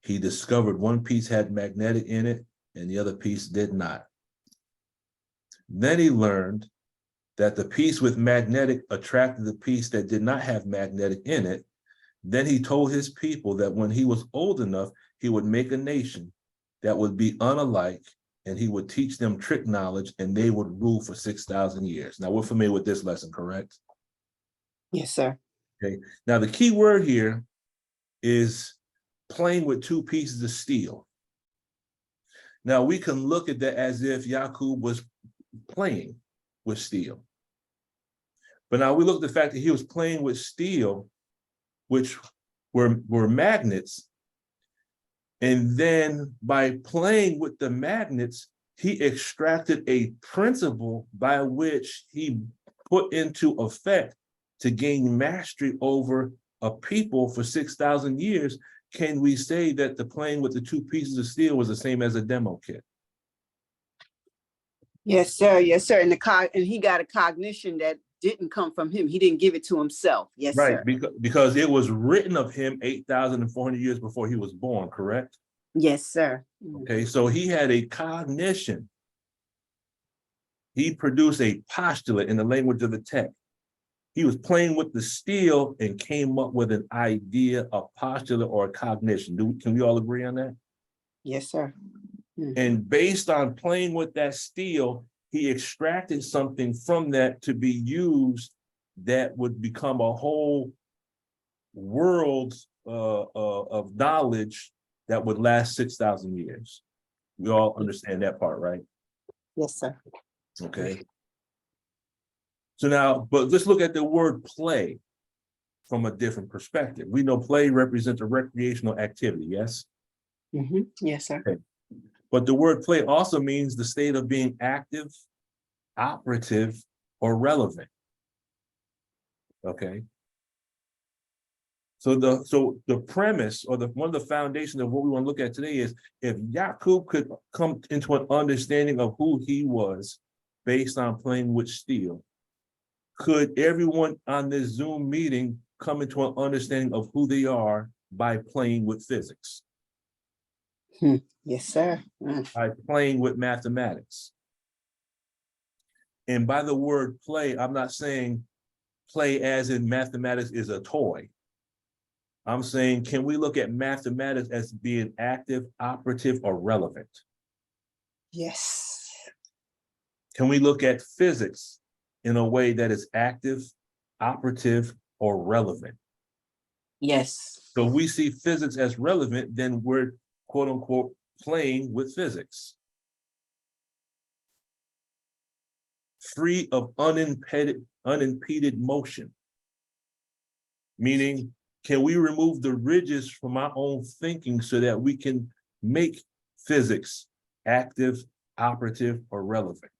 [SPEAKER 1] he discovered one piece had magnetic in it and the other piece did not. Then he learned that the piece with magnetic attracted the piece that did not have magnetic in it. Then he told his people that when he was old enough, he would make a nation that would be unalike, and he would teach them trick knowledge, and they would rule for 6,000 years. Now, we're familiar with this lesson, correct?
[SPEAKER 2] Yes, sir.
[SPEAKER 1] Okay. Now, the key word here is playing with two pieces of steel. Now, we can look at that as if Yaqub was playing with steel. But now we look at the fact that he was playing with steel, which were magnets. And then by playing with the magnets, he extracted a principle by which he put into effect to gain mastery over a people for 6,000 years. Can we say that the playing with the two pieces of steel was the same as a demo kit?
[SPEAKER 2] Yes, sir. Yes, sir. And he got a cognition that didn't come from him. He didn't give it to himself. Yes,
[SPEAKER 1] right,
[SPEAKER 2] sir.
[SPEAKER 1] Because it was written of him 8,400 years before he was born, correct?
[SPEAKER 2] Yes, sir.
[SPEAKER 1] Okay, so he had a cognition. He produced a postulate in the language of the text. He was playing with the steel and came up with an idea, a postulate, or a cognition. Can we all agree on that?
[SPEAKER 2] Yes, sir.
[SPEAKER 1] And based on playing with that steel, he extracted something from that to be used that would become a whole world of knowledge that would last 6,000 years. We all understand that part, right?
[SPEAKER 2] Yes, sir.
[SPEAKER 1] Okay. So now, but let's look at the word play from a different perspective. We know play represents a recreational activity, yes?
[SPEAKER 2] Yes, sir.
[SPEAKER 1] Okay. But the word play also means the state of being active, operative, or relevant. Okay. So the premise, or one of the foundations of what we want to look at today is, if Yaqub could come into an understanding of who he was based on playing with steel, could everyone on this Zoom meeting come into an understanding of who they are by playing with physics?
[SPEAKER 2] Yes, sir.
[SPEAKER 1] By playing with mathematics. And by the word play, I'm not saying play as in mathematics is a toy. I'm saying, can we look at mathematics as being active, operative, or relevant?
[SPEAKER 2] Yes.
[SPEAKER 1] Can we look at physics in a way that is active, operative, or relevant?
[SPEAKER 2] Yes.
[SPEAKER 1] So if we see physics as relevant, then we're, quote unquote, playing with physics. free of unimpeded motion. Meaning, can we remove the ridges from our own thinking so that we can make physics active, operative, or relevant?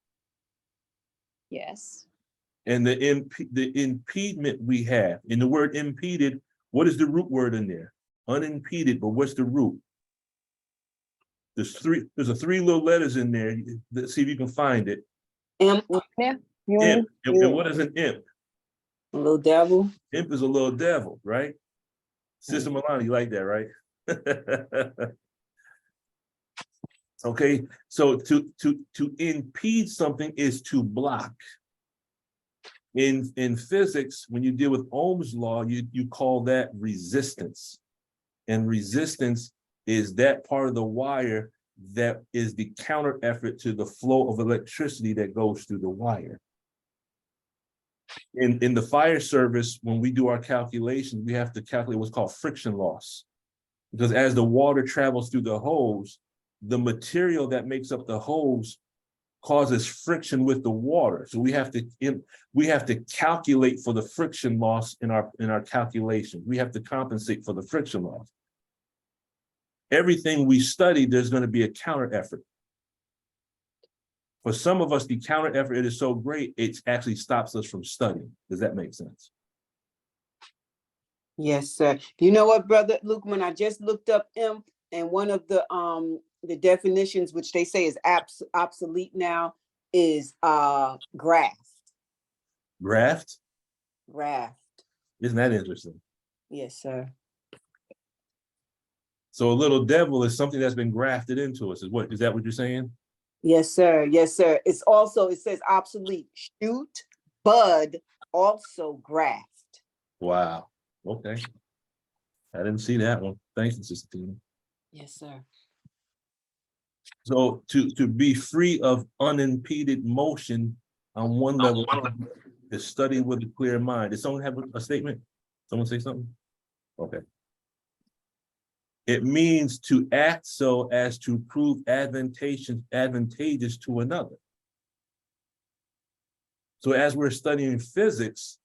[SPEAKER 4] Yes.
[SPEAKER 1] And the impediment we have, in the word impeded, what is the root word in there? Unimpeded, but what's the root? There's three little letters in there. Let's see if you can find it.
[SPEAKER 2] Imp,
[SPEAKER 1] Imp. And what is an imp?
[SPEAKER 2] a little devil.
[SPEAKER 1] Imp is a little devil, right? Sister Milana, you like that, right? Okay, so to impede something is to block. In physics, when you deal with Ohm's law, you call that resistance. And resistance is that part of the wire that is the counter effort to the flow of electricity that goes through the wire. In the fire service, when we do our calculations, we have to calculate what's called friction loss. Because as the water travels through the hose, the material that makes up the hose causes friction with the water. So we have to calculate for the friction loss in our calculation. We have to compensate for the friction loss. Everything we study, there's going to be a counter effort. For some of us, the counter effort, it is so great, it actually stops us from studying. Does that make sense?
[SPEAKER 2] Yes, sir. You know what, Brother Luke, when I just looked up imp, and one of the definitions, which they say is obsolete now, is graft.
[SPEAKER 1] Graft?
[SPEAKER 2] Graft.
[SPEAKER 1] Isn't that interesting?
[SPEAKER 2] Yes, sir.
[SPEAKER 1] So a little devil is something that's been grafted into us. Is that what you're saying?
[SPEAKER 2] Yes, sir. Yes, sir. It's also, it says obsolete. Shoot, bud, also graft.
[SPEAKER 1] Wow. Okay. I didn't see that one. Thank you, Sister Tina.
[SPEAKER 2] Yes, sir.
[SPEAKER 1] So to be free of unimpeded motion on one level is study with a clear mind. Does someone have a statement? Someone say something? Okay. It means to act so as to prove advantageous to another. So as we're studying physics,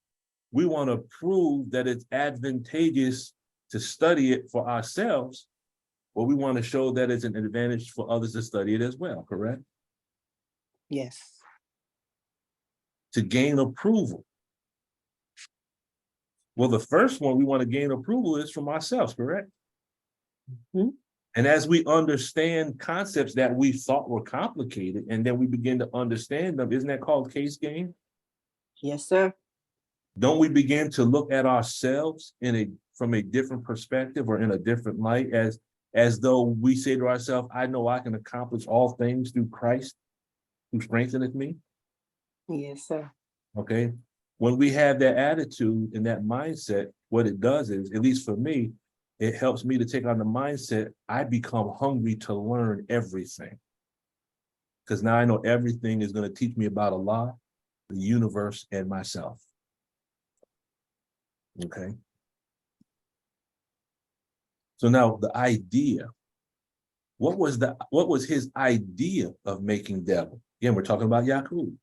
[SPEAKER 1] we want to prove that it's advantageous to study it for ourselves, or we want to show that it's an advantage for others to study it as well, correct?
[SPEAKER 2] Yes.
[SPEAKER 1] To gain approval. Well, the first one we want to gain approval is from ourselves, correct?
[SPEAKER 2] Mm-hmm.
[SPEAKER 1] And as we understand concepts that we thought were complicated, and then we begin to understand them, isn't that called case gain?
[SPEAKER 2] Yes, sir.
[SPEAKER 1] Don't we begin to look at ourselves from a different perspective or in a different light, as though we say to ourselves, I know I can accomplish all things through Christ who strengtheneth me?
[SPEAKER 2] Yes, sir.
[SPEAKER 1] Okay. When we have that attitude and that mindset, what it does is, at least for me, it helps me to take on the mindset, I become hungry to learn everything. Because now I know everything is going to teach me about Allah, the universe, and myself. Okay. So now the idea, what was his idea of making devil? Again, we're talking about Yaqub.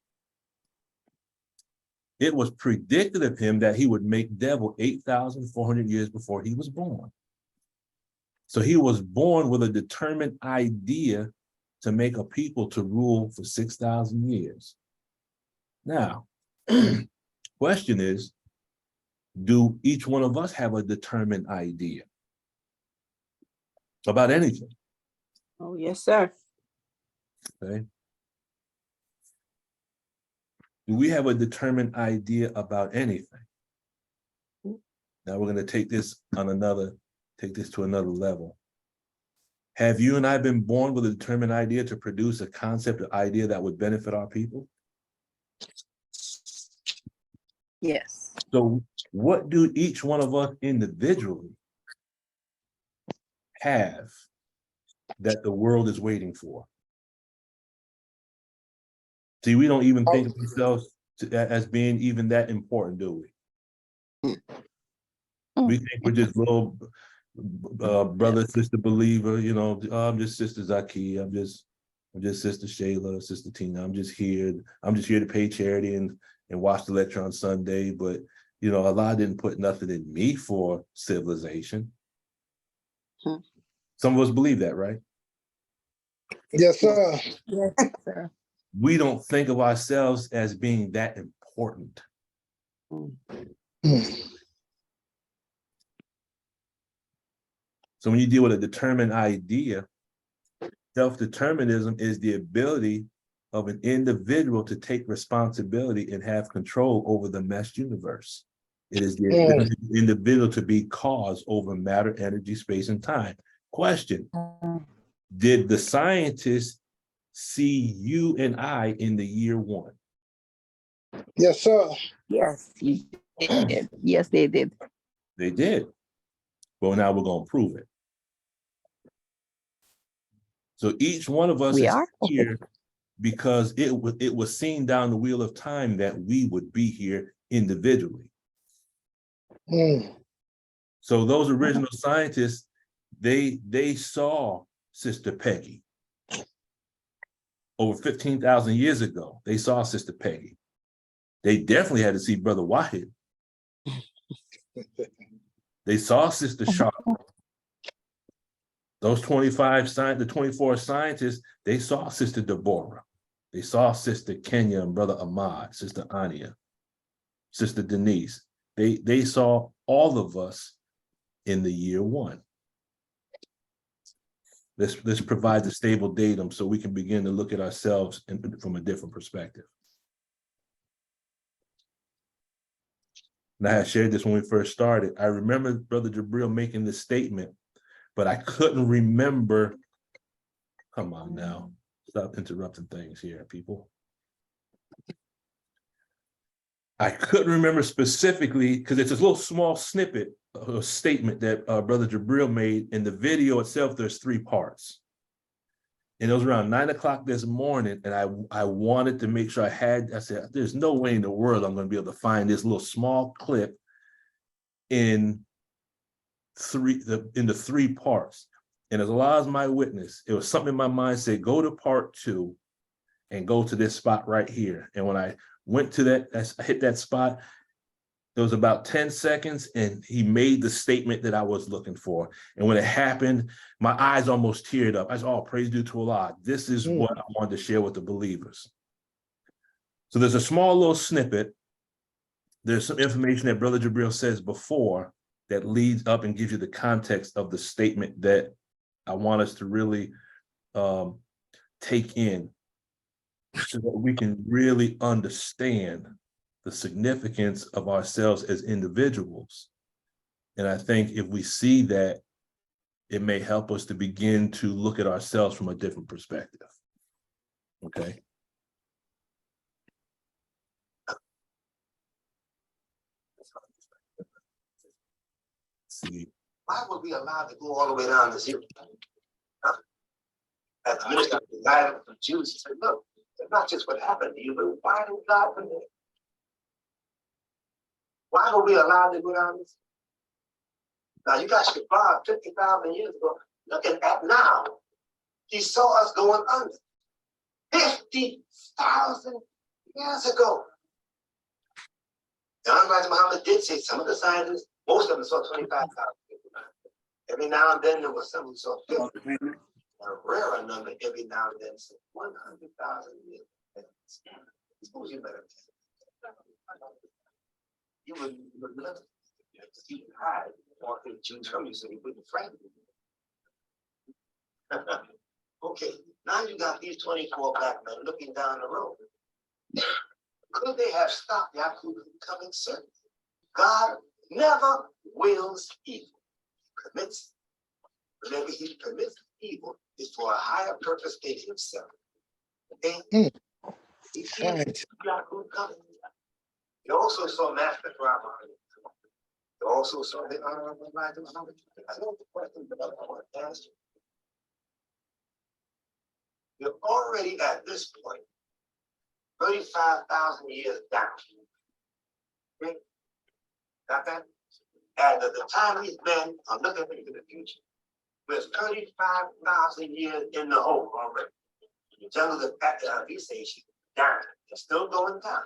[SPEAKER 1] It was predicted of him that he would make devil 8,400 years before he was born. So he was born with a determined idea to make a people to rule for 6,000 years. Now, question is, do each one of us have a determined idea about anything?
[SPEAKER 2] Oh, yes, sir.
[SPEAKER 1] Okay. Do we have a determined idea about anything? Now we're going to take this to another level. Have you and I been born with a determined idea to produce a concept or idea that would benefit our people?
[SPEAKER 4] Yes.
[SPEAKER 1] So what do each one of us individually have that the world is waiting for? See, we don't even think of ourselves as being even that important, do we? We think we're just little brother, sister believer, I'm just Sister Zaki, I'm just I'm just Sister Shayla, Sister Tina. I'm just here. I'm just here to pay charity and watch the lecture on Sunday. But you know, Allah didn't put nothing in me for civilization. Some of us believe that, right?
[SPEAKER 5] Yes, sir.
[SPEAKER 4] Yes, sir.
[SPEAKER 1] We don't think of ourselves as being that important.
[SPEAKER 5] Mm.
[SPEAKER 1] So when you deal with a determined idea, self-determinism is the ability of an individual to take responsibility and have control over the mesh universe. It is the ability of the individual to be cause over matter, energy, space, and time. Question: did the scientists see you and I in the year one?
[SPEAKER 5] Yes, sir.
[SPEAKER 4] Yes, you did. Yes, they did.
[SPEAKER 1] They did. Well, now we're going to prove it. So each one of us
[SPEAKER 4] We
[SPEAKER 1] is
[SPEAKER 4] are?
[SPEAKER 1] here because it was seen down the wheel of time that we would be here individually.
[SPEAKER 5] Mm.
[SPEAKER 1] So those original scientists, they saw Sister Peggy over 15,000 years ago. They saw Sister Peggy. They definitely had to see Brother Wahid. They saw Sister Charlotte. Those 24 scientists, they saw Sister Deborah. They saw Sister Kenya and Brother Ahmad, Sister Ania, Sister Denise. They saw all of us in the year one. This provides a stable datum so we can begin to look at ourselves from a different perspective. And I had shared this when we first started. I remember Brother Jabril making this statement, but I couldn't remember. Come on now, stop interrupting things here, people. I couldn't remember specifically because it's a little small snippet of a statement that Brother Jabril made. In the video itself, there's 3 parts. And it was around 9 o'clock this morning, and I wanted to make sure I said, there's no way in the world I'm going to be able to find this little small clip in the 3 parts. And as Allah is my witness, it was something in my mind said, go to part 2 and go to this spot right here. And when I went to that, I hit that spot, it was about 10 seconds, and he made the statement that I was looking for. And when it happened, my eyes almost teared up. I said, oh, praise due to Allah. This is what I wanted to share with the believers. So there's a small little snippet. There's some information that Brother Jabril says before that leads up and gives you the context of the statement that I want us to really take in so that we can really understand the significance of ourselves as individuals. And I think if we see that, it may help us to begin to look at ourselves from a different perspective. Okay. See.
[SPEAKER 6] Why would we allow to go all the way down to 0? Huh? As the minister guided the Jews, he said, look, it's not just what happened to you, but why did God permit it? Why were we allowed to go down this? Now you got Shabbat 50,000 years ago. Looking at now, he saw us going under 50,000 years ago. Now, Elijah Muhammad did say some of the scientists, most of them saw 25,000 people. Every now and then there was some who saw 50. A rarer number every now and then said 100,000 years. Suppose you better. You would love it. You would hide, walk the Jews from you so you wouldn't frighten you. Okay, now you got these 24 black men looking down the road. Could they have stopped Yaqub from becoming certain? God never wills evil. He permits it. Whenever he permits evil, it's for a higher purpose than himself. Okay? He can't see Yaqub coming. You also saw Master Drama. You also saw the Honorable Elijah Muhammad. I know the question that I want to ask you. You're already at this point 35,000 years down. Okay? Got that? And at the time these men are looking into the future, there's 35,000 years in the hole already. The jungles of East Asia down. They're still going down.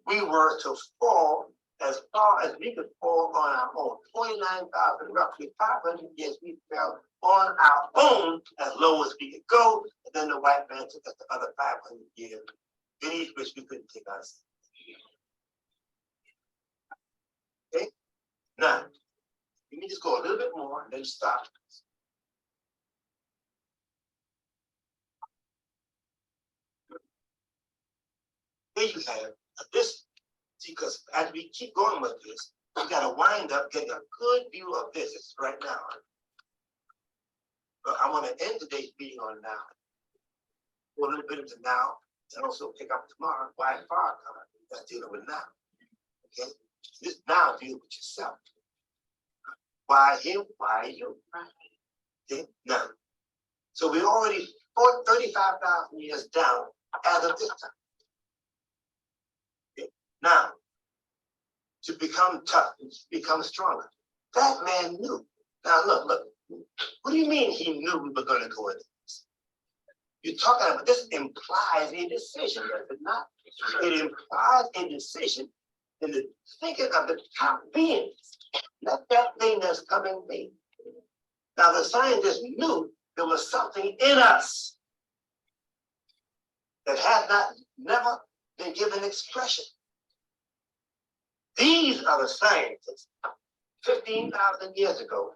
[SPEAKER 6] We were to fall as far as we could fall on our own. 29,000, roughly 500 years, we fell on our own as low as we could go. And then the white man took us the other 500 years, beneath which we couldn't take us. Okay? Now, let me just go a little bit more and then stop. Here you have this, because as we keep going with this, we got to wind up getting a good view of this. It's right now. But I want to end today's meeting on now. Go a little bit into now, and also pick up tomorrow why far coming. That's dealing with now. Okay? This now deal with yourself. Why him? Why you? Okay? Now. So we're already 35,000 years down as of this time. Now, to become tough, to become stronger. That man knew. Now look. What do you mean he knew we were going to go into this? You're talking about this implies a decision, does it not? It implies a decision in the thinking of the top beings. Let that thing that's coming be. Now the scientists knew there was something in us that had never been given expression. These are the scientists 15,000 years ago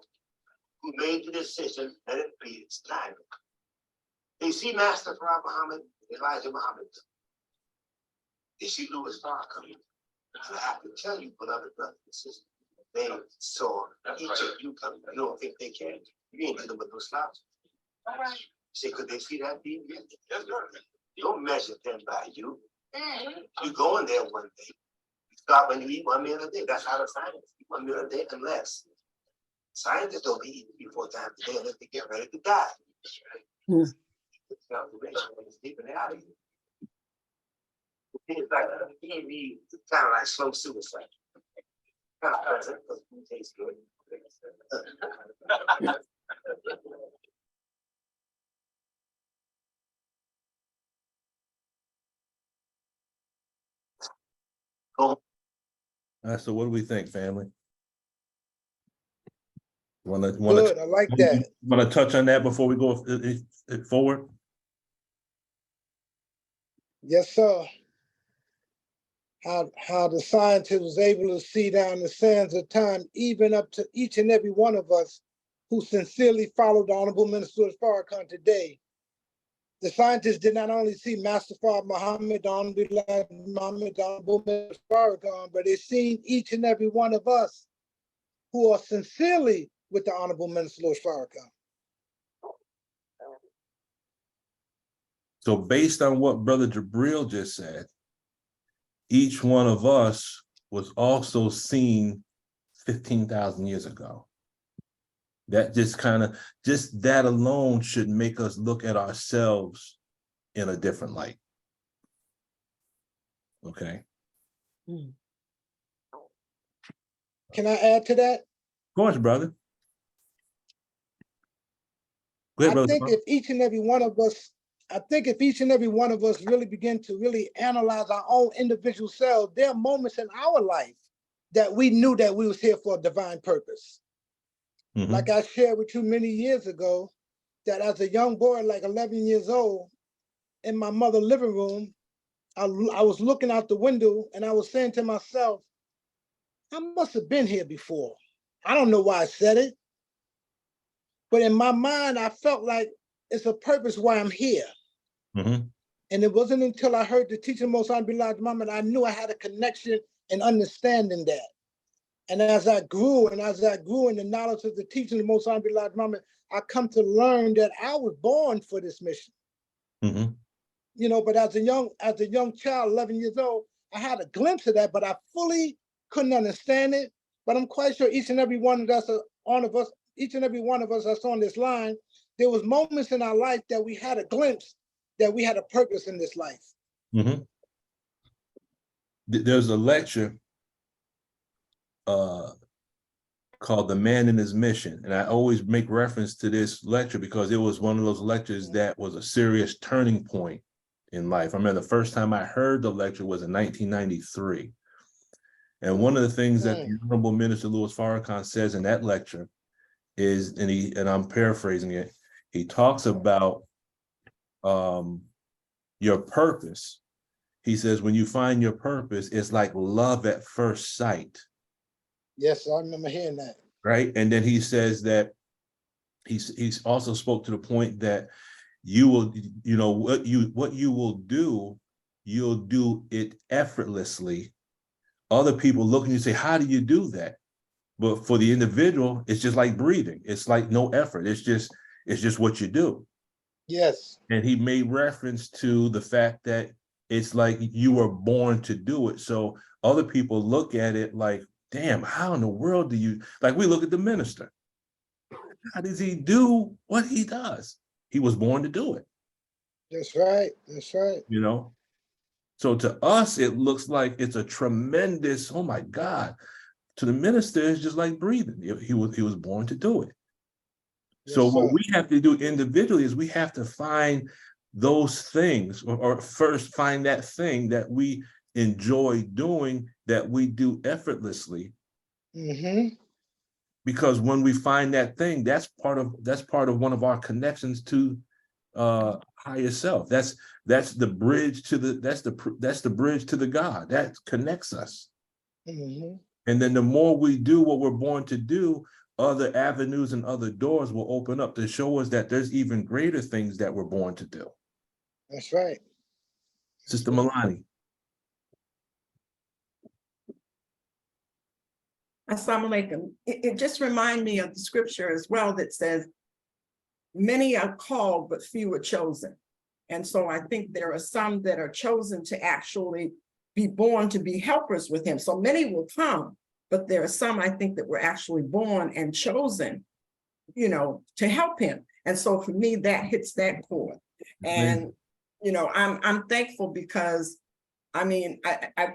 [SPEAKER 6] who made the decision that it be its time. They see Master Farah Muhammad, Elijah Muhammad. They see Louis Farrakhan. And I have to tell you, beloved brothers and sisters, they saw each of you coming. You don't think they can. You ain't dealing with those slouches. All right. Say, could they see that being? Yes, sir. You don't measure them by you. You go in there one day. Start when you eat 1 meal a day. That's how the scientists eat 1 meal a day and less. Scientists don't eat 3-4 times a day unless they get ready to die. That's right. When it's deep in the out of you. It's like kind of like slow suicide. Kind of pleasant because it tastes good.
[SPEAKER 1] So what do we think, family?
[SPEAKER 5] Good, I like that.
[SPEAKER 1] Want to touch on that before we go forward?
[SPEAKER 5] Yes, sir. How the scientist was able to see down the sands of time, even up to each and every one of us who sincerely followed the Honorable Minister Farrakhan today. The scientists did not only see Master Farah Muhammad, the Honorable Minister Farrakhan, but they seen each and every one of us who are sincerely with the Honorable Minister Farrakhan.
[SPEAKER 1] So based on what Brother Jabril just said, each one of us was also seen 15,000 years ago. That just that alone should make us look at ourselves in a different light. Okay.
[SPEAKER 5] Can I add to that?
[SPEAKER 1] Of course, brother. Go ahead,
[SPEAKER 5] I
[SPEAKER 1] brother.
[SPEAKER 5] think if each and every one of us really begin to really analyze our own individual selves, there are moments in our life that we knew that we was here for a divine purpose. Mm-hmm. Like I shared with you many years ago, that as a young boy, like 11 years old, in my mother's living room, I was looking out the window and I was saying to myself, I must have been here before. I don't know why I said it, but in my mind, I felt like it's a purpose why I'm here. Mm-hmm. And it wasn't until I heard the teaching of Most Honorable Elijah Muhammad, I knew I had a connection and understanding that. And as I grew in the knowledge of the teaching of Most Honorable Elijah Muhammad, I come to learn that I was born for this mission. Mm-hmm. You know, but as a young child, 11 years old, I had a glimpse of that, but I fully couldn't understand it. But I'm quite sure each and every one of us that's on this line, there was moments in our life that we had a glimpse that we had a purpose in this life. Mm-hmm.
[SPEAKER 1] There's a lecture called The Man and His Mission. And I always make reference to this lecture because it was one of those lectures that was a serious turning point in life. I remember the first time I heard the lecture was in 1993. And one of the things that the Honorable Minister Louis Farrakhan says in that lecture is, and I'm paraphrasing it, he talks about your purpose. He says, when you find your purpose, it's like love at first sight.
[SPEAKER 5] Yes, I remember hearing that.
[SPEAKER 1] Right. And then he says that he's also spoke to the point that you will, you know, what you will do, you'll do it effortlessly. Other people look and you say, how do you do that? But for the individual, it's just like breathing. It's like no effort. It's just what you do.
[SPEAKER 5] Yes.
[SPEAKER 1] And he made reference to the fact that it's like you were born to do it. So other people look at it like, damn, how in the world do you, like we look at the minister. How does he do what he does? He was born to do it. That's right. You know? So to us, it looks like it's a tremendous, oh my God. To the minister, it's just like breathing. He was born to do it. So what we have to do individually is we have to find those things, or first find that thing that we enjoy doing, that we do effortlessly. Because when we find that thing, that's part of one of our connections to higher self. That's the bridge to the bridge to the God that connects us. And then the more we do what we're born to do, other avenues and other doors will open up to show us that there's even greater things that we're born to do.
[SPEAKER 5] That's right.
[SPEAKER 1] Sister Milani.
[SPEAKER 3] Assalamu alaikum. It just reminds me of the scripture as well that says, many are called, but few are chosen. And so I think there are some that are chosen to actually be born to be helpers with him. So many will come, but there are some, I think, that were actually born and chosen, you know, to help him. And so for me, that hits that chord. And, you know, I'm thankful because, I mean,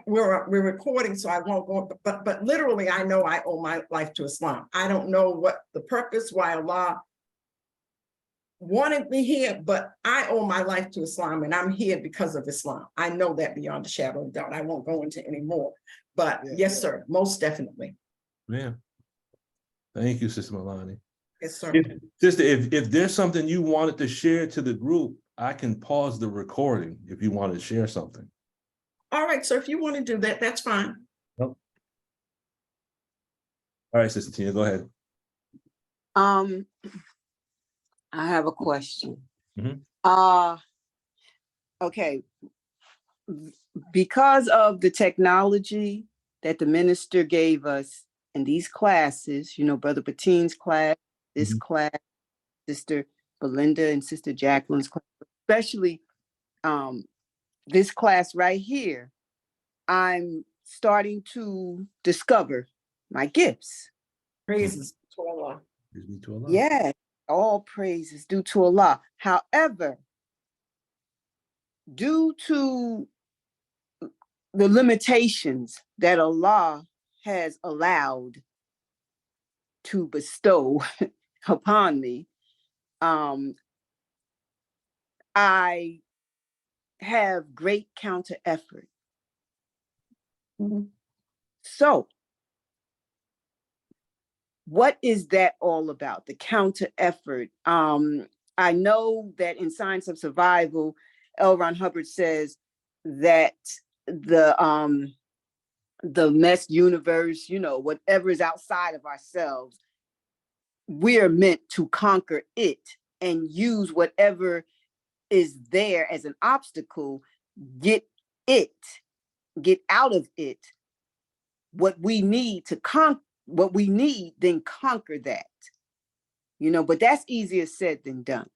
[SPEAKER 3] we're recording, so I won't go, but literally, I know I owe my life to Islam. I don't know what the purpose, why Allah wanted me here, but I owe my life to Islam, and I'm here because of Islam. I know that beyond a shadow of doubt. I won't go into any more, but yes, sir, most definitely.
[SPEAKER 1] Yeah. Thank you, Sister Milani.
[SPEAKER 3] Yes, sir.
[SPEAKER 1] Sister, if there's something you wanted to share to the group, I can pause the recording if you want to share something.
[SPEAKER 3] All right, so if you want to do that, that's fine.
[SPEAKER 1] Nope. All right, Sister Tina, go ahead.
[SPEAKER 2] I have a question.
[SPEAKER 1] Mm-hmm.
[SPEAKER 2] Okay. Because of the technology that the minister gave us in these classes, you know, Brother Pateen's class, this class, Sister Belinda and Sister Jacqueline's class, especially this class right here, I'm starting to discover my gifts.
[SPEAKER 3] Praises to Allah.
[SPEAKER 2] Yes, all praise is due to Allah. However, due to the limitations that Allah has allowed to bestow upon me, I have great counter effort. So, what is that all about? The counter effort. I know that in Science of Survival, L. Ron Hubbard says that the mess universe, you know, whatever is outside of ourselves, we're meant to conquer it and use whatever is there as an obstacle, get out of it what we need to conquer, what we need, then conquer that. You know, but that's easier said than done.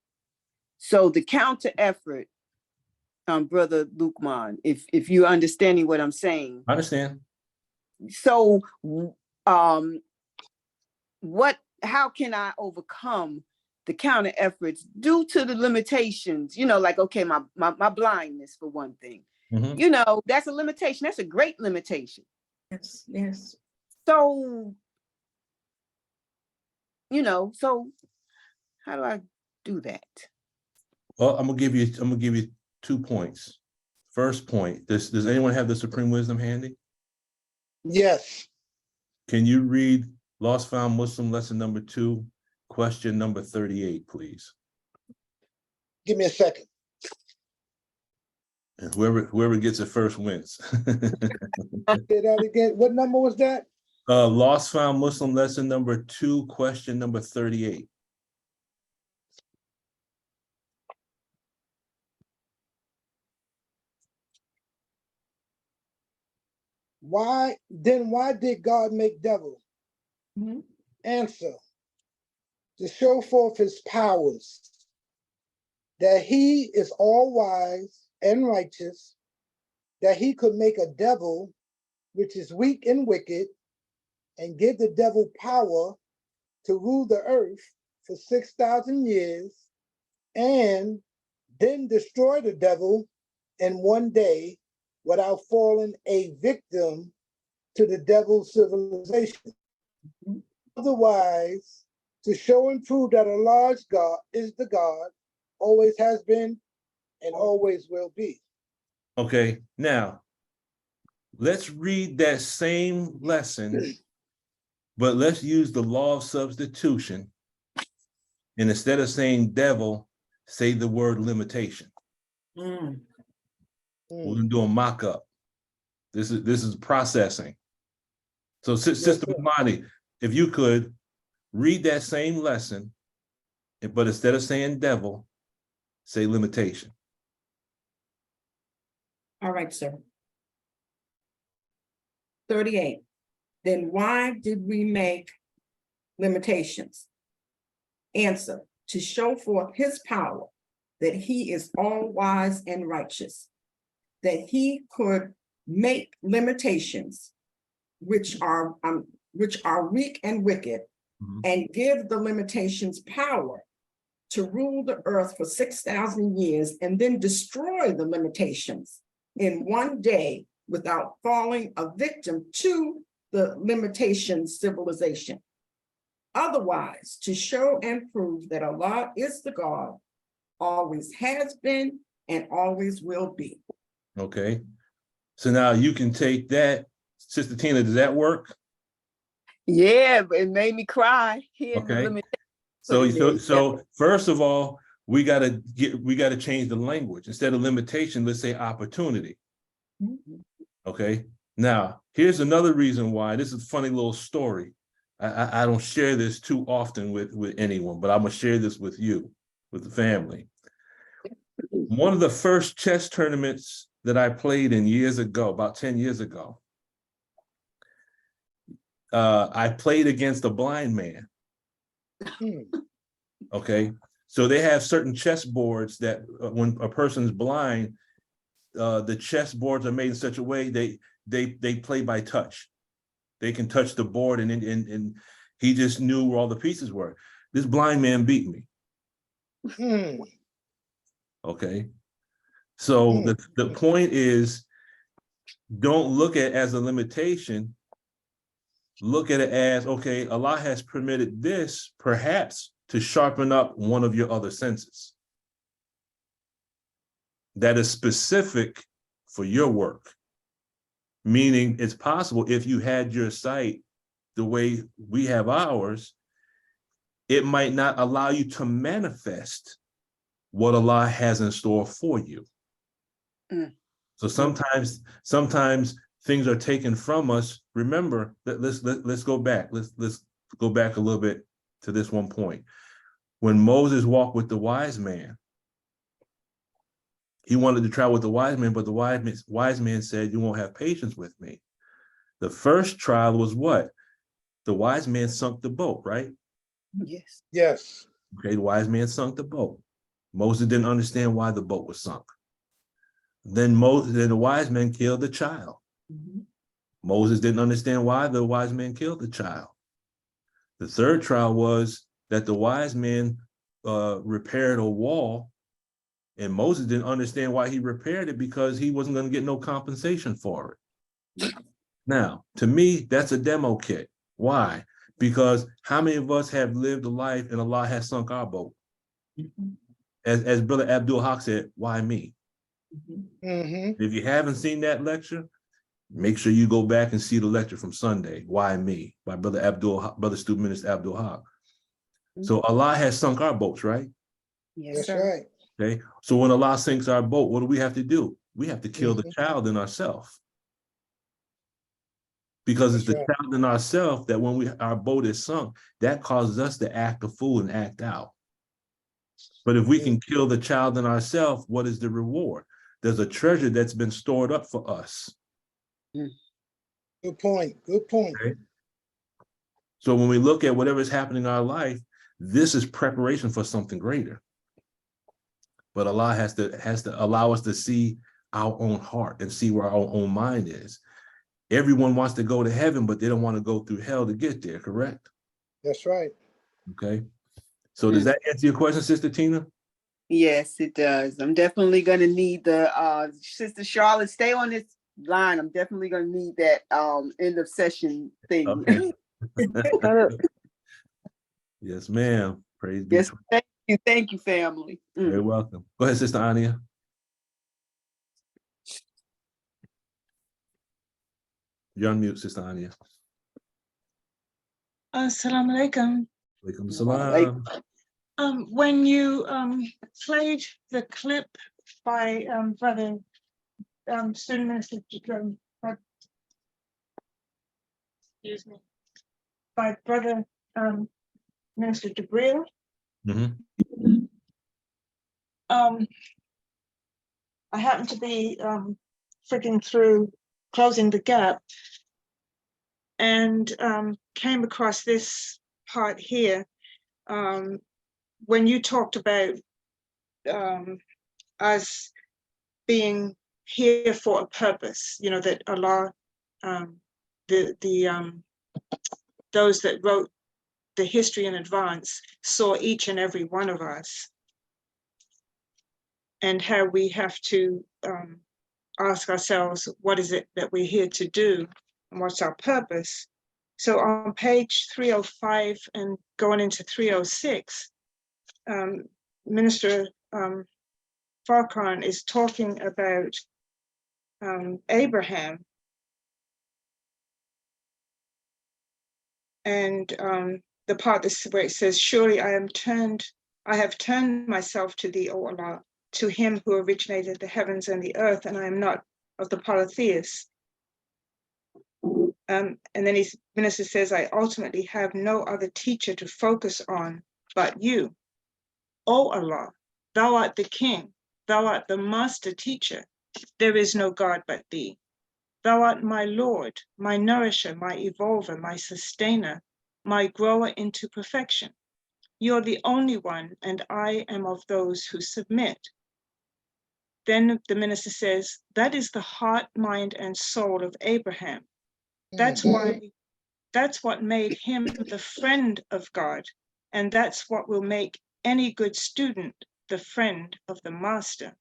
[SPEAKER 2] So the counter effort, Brother Lukman, if you're understanding what I'm saying.
[SPEAKER 1] I understand.
[SPEAKER 2] So how can I overcome the counter efforts due to the limitations? You know, like, okay, my blindness for one thing. You know, that's a limitation. That's a great limitation.
[SPEAKER 3] Yes, yes.
[SPEAKER 2] So so how do I do that?
[SPEAKER 1] Well, I'm gonna give you 2 points. First point, does anyone have the Supreme Wisdom handy?
[SPEAKER 5] Yes.
[SPEAKER 1] Can you read Lost Found Muslim lesson number 2, question number 38, please?
[SPEAKER 5] Give me a second.
[SPEAKER 1] And whoever gets it first wins.
[SPEAKER 5] Say that again. What number was that?
[SPEAKER 1] Lost Found Muslim lesson number 2, question number 38.
[SPEAKER 5] Why did God make devil?
[SPEAKER 3] Mhm.
[SPEAKER 5] Answer: to show forth his powers, that he is all wise and righteous, that he could make a devil which is weak and wicked, and give the devil power to rule the earth for 6,000 years, and then destroy the devil in one day without falling a victim to the devil's civilization. Otherwise, to show and prove that a large God is the God, always has been, and always will be.
[SPEAKER 1] Okay, now let's read that same lesson, but let's use the law of substitution. And instead of saying devil, say the word limitation.
[SPEAKER 3] Mm.
[SPEAKER 1] We're gonna do a mock-up. This is processing. So Sister Imani, if you could read that same lesson, but instead of saying devil, say limitation.
[SPEAKER 3] All right, sir. 38. Then why did we make limitations? Answer: to show forth his power, that he is all wise and righteous, that he could make limitations which are weak and wicked, and give the limitations power to rule the earth for 6,000 years, and then destroy the limitations in one day without falling a victim to the limitations civilization. Otherwise, to show and prove that Allah is the God, always has been, and always will be.
[SPEAKER 1] Okay. So now you can take that. Sister Tina, does that work?
[SPEAKER 2] Yeah, but it made me cry.
[SPEAKER 1] Okay. So first of all, we gotta change the language. Instead of limitation, let's say opportunity. Okay. Now, here's another reason why. This is a funny little story. I don't share this too often with anyone, but I'm gonna share this with you, with the family. One of the first chess tournaments that I played in years ago, about 10 years ago, I played against a blind man. Okay, so they have certain chess boards that when a person's blind, the chess boards are made in such a way they play by touch. They can touch the board, and he just knew where all the pieces were. This blind man beat me. Okay, so the point is, don't look at it as a limitation. Look at it as, okay, Allah has permitted this perhaps to sharpen up one of your other senses that is specific for your work. Meaning it's possible if you had your sight the way we have ours, it might not allow you to manifest what Allah has in store for you. So sometimes things are taken from us. Remember that let's go back. Let's go back a little bit to this one point. When Moses walked with the wise man, he wanted to travel with the wise man, but the wise man said, "You won't have patience with me." The first trial was what? The wise man sunk the boat, right?
[SPEAKER 2] Yes.
[SPEAKER 5] Yes.
[SPEAKER 1] Okay, the wise man sunk the boat. Moses didn't understand why the boat was sunk. Then the wise man killed the child. Moses didn't understand why the wise man killed the child. The third trial was that the wise man repaired a wall, and Moses didn't understand why he repaired it because he wasn't going to get no compensation for it. Now, to me, that's a demo kit. Why? Because how many of us have lived a life and Allah has sunk our boat? As Brother Abdul Haq said, why me? If you haven't seen that lecture, make sure you go back and see the lecture from Sunday, Why Me? By Brother Student Minister Abdul Haq. So Allah has sunk our boats, right?
[SPEAKER 2] Yes,
[SPEAKER 5] That's
[SPEAKER 2] sir.
[SPEAKER 5] right.
[SPEAKER 1] Okay. So when Allah sinks our boat, what do we have to do? We have to kill the child in ourselves. Because it's the child in ourselves that when our boat is sunk, that causes us to act a fool and act out. But if we can kill the child in ourselves, what is the reward? There's a treasure that's been stored up for us.
[SPEAKER 5] Good point. Good point.
[SPEAKER 1] Okay? So when we look at whatever is happening in our life, this is preparation for something greater. But Allah has to allow us to see our own heart and see where our own mind is. Everyone wants to go to heaven, but they don't want to go through hell to get there, correct?
[SPEAKER 5] That's right.
[SPEAKER 1] Okay. So does that answer your question, Sister Tina?
[SPEAKER 2] Yes, it does. I'm definitely gonna need the Sister Charlotte, stay on this line. I'm definitely gonna need that end of session thing.
[SPEAKER 1] Okay. Yes, ma'am. Praise be
[SPEAKER 2] Yes,
[SPEAKER 1] to
[SPEAKER 2] thank you, family.
[SPEAKER 1] You're welcome. Go ahead, Sister Ania. You're on mute, Sister Ania.
[SPEAKER 7] Assalamu alaikum.
[SPEAKER 1] Walaikum salam.
[SPEAKER 7] When you played the clip by Brother Student Minister, excuse me, by Brother Minister Jabril, I happened to be freaking through Closing the Gap and came across this part here when you talked about us being here for a purpose, you know, that Allah, those that wrote the history in advance saw each and every one of us, and how we have to ask ourselves, what is it that we're here to do and what's our purpose? So on page 305 and going into 306, Minister Farrakhan is talking about Abraham, and the part where it says, surely I have turned myself to thee, O Allah, to him who originated the heavens and the earth, and I am not of the polytheists. And then his minister says, I ultimately have no other teacher to focus on but you. O Allah, thou art the king, thou art the master teacher. There is no God but thee. Thou art my Lord, my nourisher, my evolver, my sustainer, my grower into perfection. You're the only one, and I am of those who submit. Then the minister says, that is the heart, mind, and soul of Abraham. That's what made him the friend of God, and that's what will make any good student the friend of the master.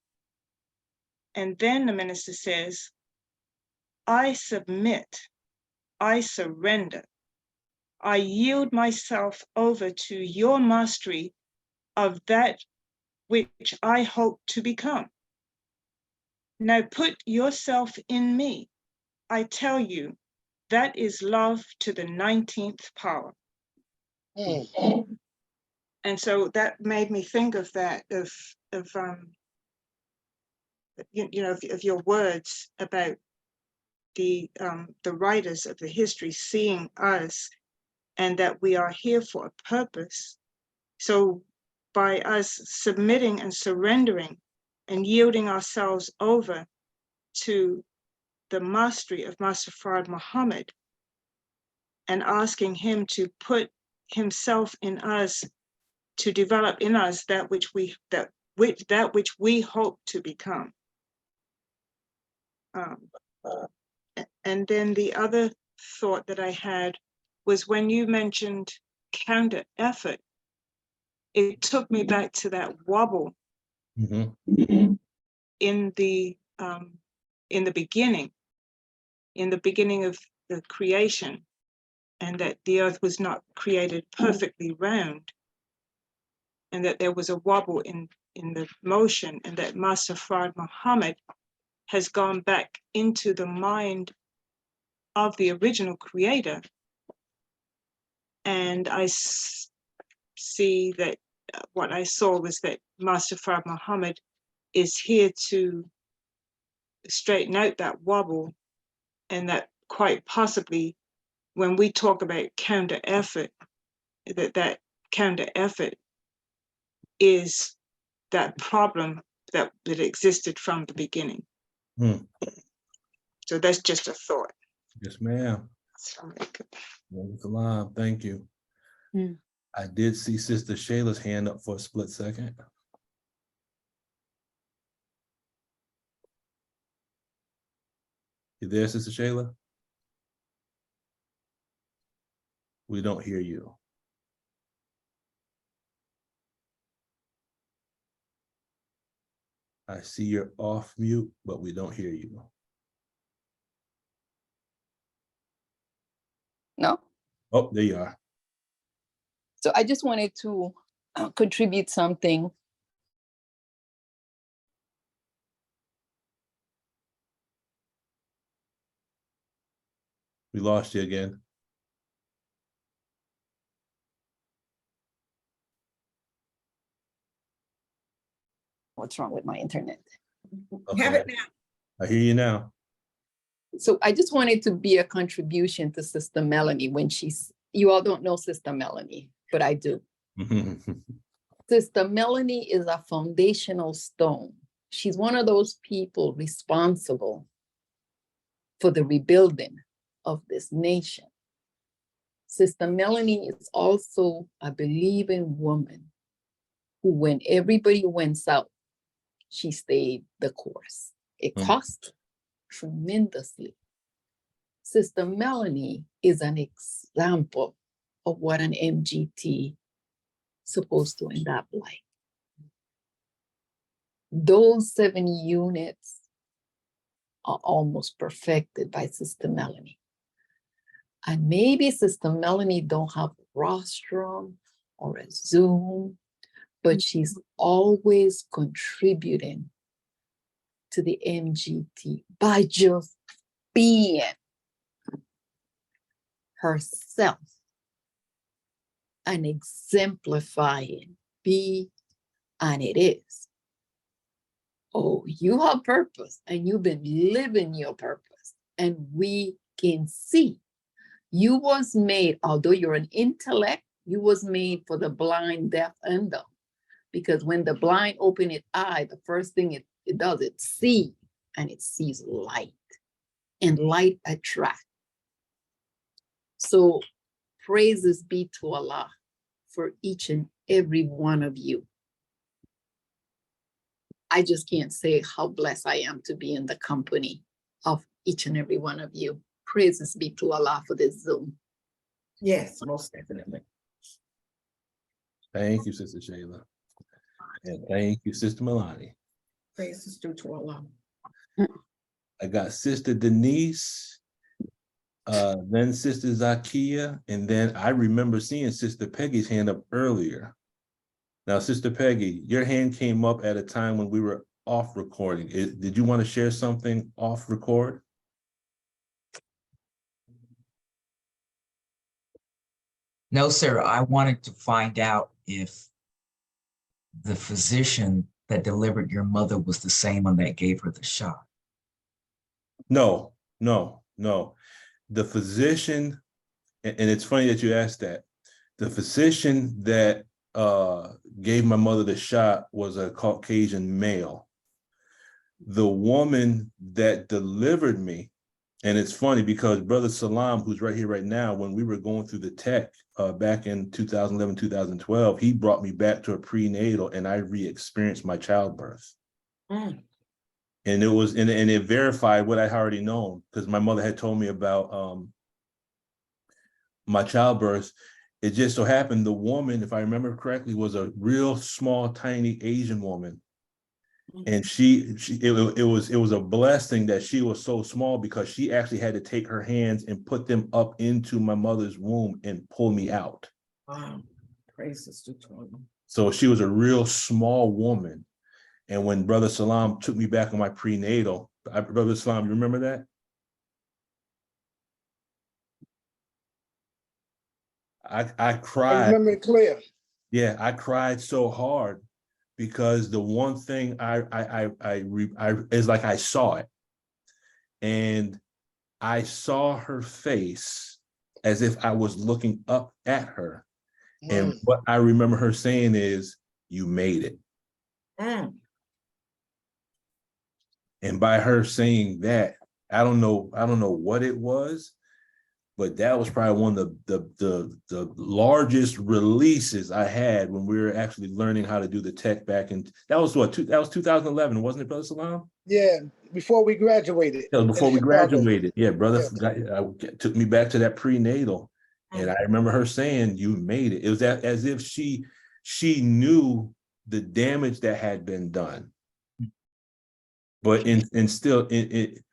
[SPEAKER 7] And then the minister says, I submit, I surrender, I yield myself over to your mastery of that which I hope to become. Now put yourself in me. I tell you, that is love to the 19th power. And so that made me think of that, of your words about the writers of the history seeing us, and that we are here for a purpose. So by us submitting and surrendering and yielding ourselves over to the mastery of Master Fard Muhammad and asking him to put himself in us, to develop in us that which we hope to become. And then the other thought that I had was when you mentioned counter effort, it took me back to that wobble in the beginning of the creation, and that the earth was not created perfectly round, and that there was a wobble in the motion, and that Master Fard Muhammad has gone back into the mind of the original creator. And I see that what I saw was that Master Fard Muhammad is here to straighten out that wobble, and that quite possibly when we talk about counter effort, that counter effort is that problem that existed from the beginning. So that's just a thought.
[SPEAKER 1] Yes, ma'am. Thank you. I did see Sister Shayla's hand up for a split second. You there, Sister Shayla? We don't hear you. I see you're off mute, but we don't hear you.
[SPEAKER 4] No?
[SPEAKER 1] Oh, there you are.
[SPEAKER 4] So I just wanted to contribute something.
[SPEAKER 1] We lost you again.
[SPEAKER 4] What's wrong with my internet?
[SPEAKER 1] Okay.
[SPEAKER 3] Have it now.
[SPEAKER 1] I hear you now.
[SPEAKER 4] So I just wanted to be a contribution to Sister Melanie when you all don't know Sister Melanie, but I do. Sister Melanie is a foundational stone. She's one of those people responsible for the rebuilding of this nation. Sister Melanie is also a believing woman who, when everybody went south, she stayed the course. It cost tremendously. Sister Melanie is an example of what an MGT supposed to end up like. Those 7 units are almost perfected by Sister Melanie. And maybe Sister Melanie don't have a rostrum or a Zoom, but she's always contributing to the MGT by just being herself and exemplifying, be and it is. Oh, you have purpose and you've been living your purpose, and we can see you was made, although you're an intellect, you was made for the blind, deaf, and dumb. Because when the blind open its eye, the first thing it does, it sees, and it sees light, and light attracts. So praises be to Allah for each and every one of you. I just can't say how blessed I am to be in the company of each and every one of you. Praises be to Allah for this Zoom.
[SPEAKER 3] Yes, most definitely.
[SPEAKER 1] Thank you, Sister Shayla. And thank you, Sister Melanie.
[SPEAKER 3] Praises due to Allah.
[SPEAKER 1] I got Sister Denise, then Sister Zakia, and then I remember seeing Sister Peggy's hand up earlier. Now, Sister Peggy, your hand came up at a time when we were off recording. Did you want to share something off record?
[SPEAKER 8] No, sir. I wanted to find out if the physician that delivered your mother was the same one that gave her the shot.
[SPEAKER 1] No. The physician, and it's funny that you asked that. The physician that gave my mother the shot was a Caucasian male. The woman that delivered me, and it's funny because Brother Salam, who's right here right now, when we were going through the tech back in 2011, 2012, he brought me back to a prenatal and I re-experienced my childbirth. And it was, and it verified what I already known, because my mother had told me about my childbirth. It just so happened the woman, if I remember correctly, was a real small, tiny Asian woman. And it was a blessing that she was so small, because she actually had to take her hands and put them up into my mother's womb and pull me out.
[SPEAKER 3] Wow. Praise Sister Toya.
[SPEAKER 1] So she was a real small woman. And when Brother Salam took me back on my prenatal, Brother Salam, you remember that? I
[SPEAKER 5] I
[SPEAKER 1] cried.
[SPEAKER 5] remember it clear.
[SPEAKER 1] Yeah, I cried so hard, because the one thing is like I saw it, and I saw her face as if I was looking up at her, and what I remember her saying is, "You made it."
[SPEAKER 3] Mm.
[SPEAKER 1] And by her saying that, I don't know what it was, but that was probably one of the largest releases I had when we were actually learning how to do the tech back in, that was 2011, wasn't it, Brother Salam?
[SPEAKER 5] Yeah, before we graduated.
[SPEAKER 1] That was
[SPEAKER 5] in
[SPEAKER 1] before we
[SPEAKER 5] Chicago.
[SPEAKER 1] graduated. Yeah, brother
[SPEAKER 5] Yeah.
[SPEAKER 1] took me back to that prenatal, and I remember her saying, "You made it." It was as if she knew the damage that had been done, but still it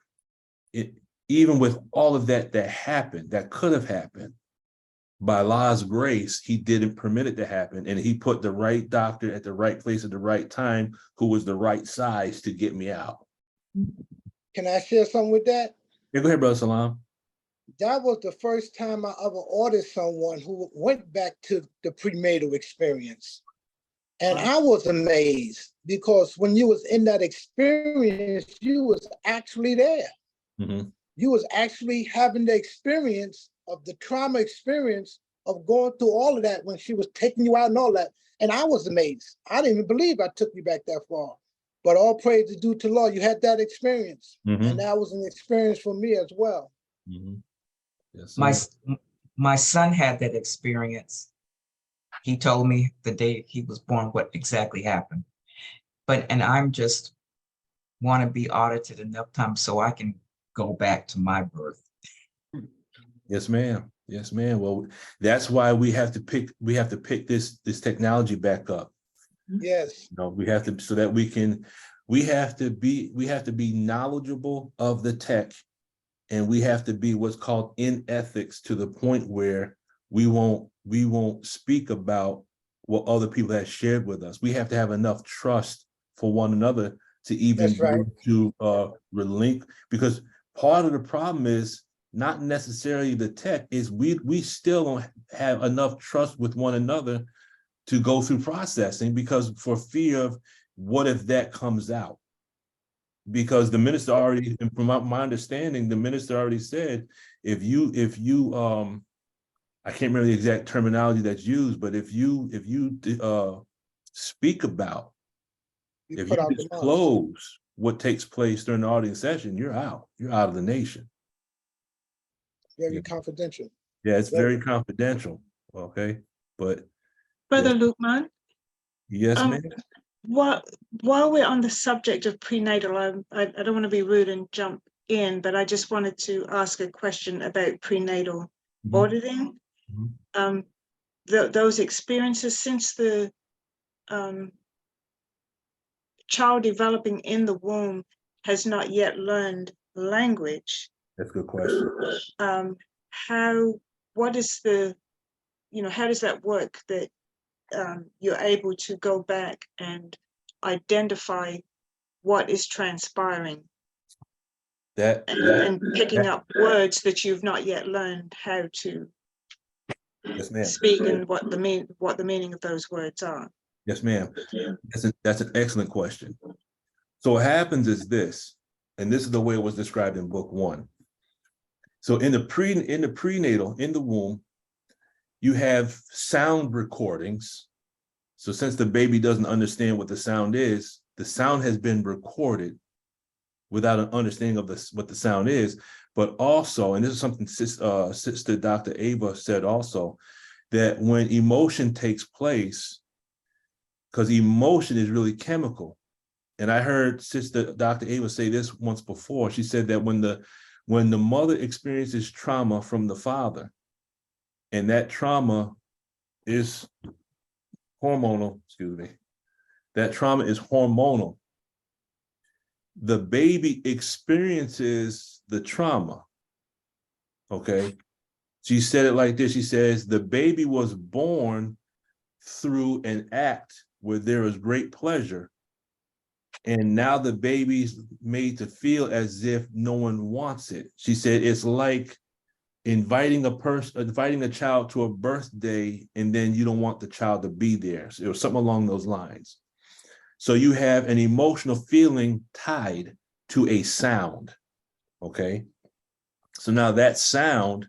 [SPEAKER 1] even with all of that happened, that could have happened, by Allah's grace, he didn't permit it to happen. And he put the right doctor at the right place at the right time, who was the right size to get me out.
[SPEAKER 5] Can I share something with that?
[SPEAKER 1] Yeah, go ahead, Brother Salam.
[SPEAKER 5] That was the first time I ever ordered someone who went back to the prenatal experience. And I was amazed, because when you was in that experience, you was actually there.
[SPEAKER 1] Mm-hmm.
[SPEAKER 5] You was actually having the experience of the trauma experience of going through all of that when she was taking you out and all that. And I was amazed. I didn't even believe I took you back that far. But all praise is due to Lord. You had that experience.
[SPEAKER 1] Mm-hmm.
[SPEAKER 5] And that was an experience for me as well.
[SPEAKER 1] Mm-hmm. Yes,
[SPEAKER 8] my son had that experience. He told me the day he was born what exactly happened. And I'm just want to be audited enough time so I can go back to my birth.
[SPEAKER 1] yes, ma'am. Yes, ma'am. Well, that's why we have to pick this technology back up.
[SPEAKER 5] Yes.
[SPEAKER 1] You know, we have to, so that we have to be knowledgeable of the tech, and we have to be what's called in ethics, to the point where we won't speak about what other people have shared with us. We have to have enough trust for one another to even
[SPEAKER 5] That's right.
[SPEAKER 1] to relinquish, because part of the problem is not necessarily the tech, is we still don't have enough trust with one another to go through processing, because for fear of what if that comes out. Because the minister already, from my understanding, the minister already said, if you I can't remember the exact terminology that's used, but if you speak about, if you disclose what takes place during the audience session, you're out of the nation.
[SPEAKER 5] Very confidential.
[SPEAKER 1] Yeah, it's very confidential. Okay, but
[SPEAKER 7] Brother
[SPEAKER 1] yes,
[SPEAKER 7] Lukman,
[SPEAKER 1] yes, ma'am.
[SPEAKER 7] while we're on the subject of prenatal, I don't want to be rude and jump in, but I just wanted to ask a question about prenatal auditing. Those experiences since the child developing in the womb has not yet learned language.
[SPEAKER 1] That's a good question.
[SPEAKER 7] What is the, how does that work, that you're able to go back and identify what is transpiring and picking up words that you've not yet learned how to speak, and what the meaning of those words are?
[SPEAKER 1] Yes, ma'am. That's an excellent question. So what happens is this, and this is the way it was described in book 1. So in the prenatal, in the womb, you have sound recordings. So since the baby doesn't understand what the sound is, the sound has been recorded without an understanding of what the sound is. But also, and this is something Sister Dr. Ava said also, that when emotion takes place, because emotion is really chemical. And I heard Sister Dr. Ava say this once before. She said that when the mother experiences trauma from the father, and that trauma is hormonal, that trauma is hormonal, the baby experiences the trauma. Okay. She said it like this. She says, the baby was born through an act where there is great pleasure. And now the baby's made to feel as if no one wants it. She said, it's like inviting a child to a birthday, and then you don't want the child to be there. So it was something along those lines. So you have an emotional feeling tied to a sound. Okay. So now that sound,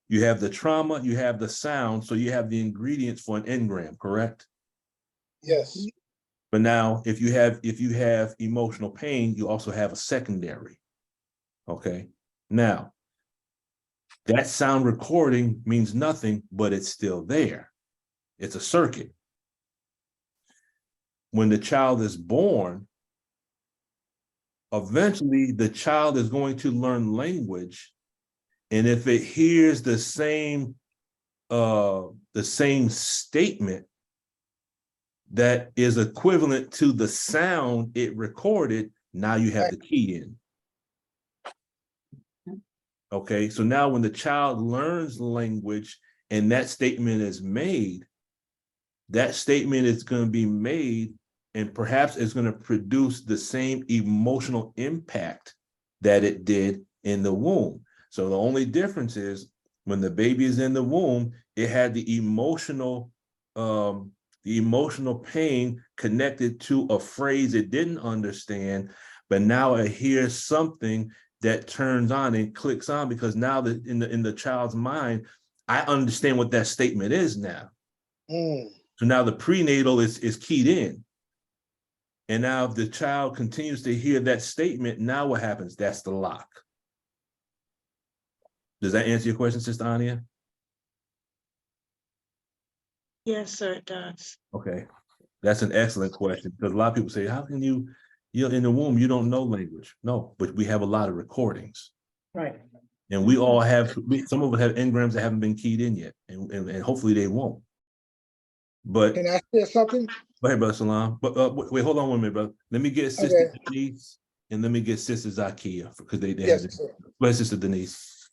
[SPEAKER 1] you have the trauma, you have the sound, so you have the ingredients for an engram, correct?
[SPEAKER 5] Yes.
[SPEAKER 1] But now if you have emotional pain, you also have a secondary. Okay. Now, that sound recording means nothing, but it's still there. It's a circuit. When the child is born, eventually the child is going to learn language. And if it hears the same statement that is equivalent to the sound it recorded, now you have the key in. Okay, so now when the child learns language and that statement is made, that statement is going to be made and perhaps it's going to produce the same emotional impact that it did in the womb. So the only difference is when the baby is in the womb, it had the emotional pain connected to a phrase it didn't understand, but now it hears something that turns on and clicks on, because now that in the child's mind, I understand what that statement is now. So now the prenatal is keyed in. And now if the child continues to hear that statement, now what happens? That's the lock. Does that answer your question, Sister Ania?
[SPEAKER 7] Yes, sir, it does.
[SPEAKER 1] Okay. That's an excellent question, because a lot of people say, how can you're in the womb, you don't know language. No, but we have a lot of recordings.
[SPEAKER 3] Right.
[SPEAKER 1] And we all have, some of us have engrams that haven't been keyed in yet, and hopefully they won't. But
[SPEAKER 5] Can I say something?
[SPEAKER 1] go ahead, Brother Salam. But wait, hold on 1 minute, brother. Let me get Sister Denise and let me get Sister Zakia, because they
[SPEAKER 5] Yes,
[SPEAKER 1] have it.
[SPEAKER 5] sir.
[SPEAKER 1] Go ahead, Sister Denise.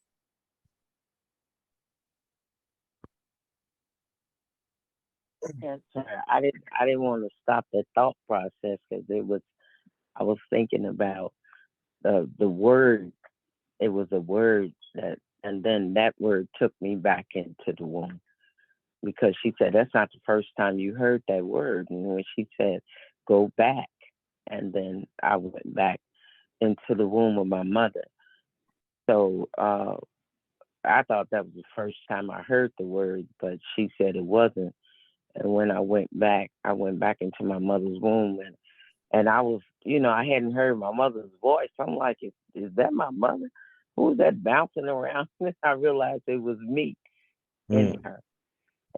[SPEAKER 9] Yes, sir. I didn't want to stop the thought process because I was thinking about the word. It was a word and then that word took me back into the womb, because she said, that's not the first time you heard that word. And when she said, go back, and then I went back into the womb of my mother. So I thought that was the first time I heard the word, but she said it wasn't. And when I went back into my mother's womb, and I was, I hadn't heard my mother's voice. I'm like, is that my mother? Who's that bouncing around? I realized it was me in her.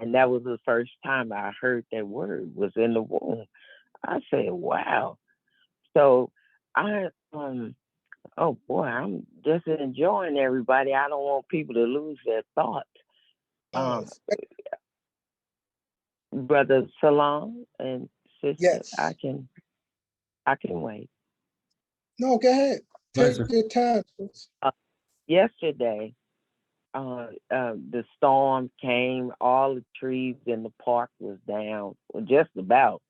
[SPEAKER 9] And that was the first time I heard that word, was in the womb. I said, wow. So oh boy, I'm just enjoying everybody. I don't want people to lose their thoughts. Brother Salam and sister,
[SPEAKER 5] Yes.
[SPEAKER 9] I can wait.
[SPEAKER 5] No, go ahead. Take your time.
[SPEAKER 9] Yesterday, the storm came. All the trees in the park was down. Well, just about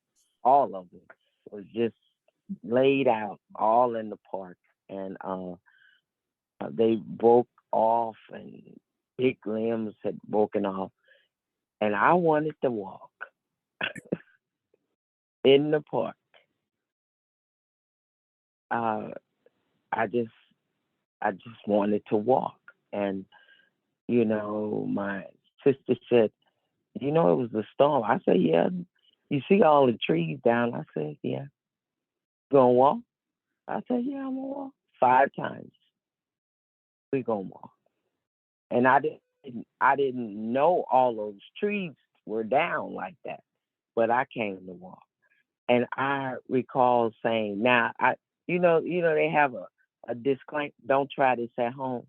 [SPEAKER 9] all of it was just laid out, all in the park, and they broke off, and big limbs had broken off, and I wanted to walk in the park. I just wanted to walk, and my sister said, it was a storm. I said, yeah. You see all the trees down? I said, yeah. You gonna walk? I said, yeah, I'm gonna walk 5 times. We gonna walk. And I didn't know all those trees were down like that, but I came to walk. And I recall saying, now they have a disclaimer, don't try this at home.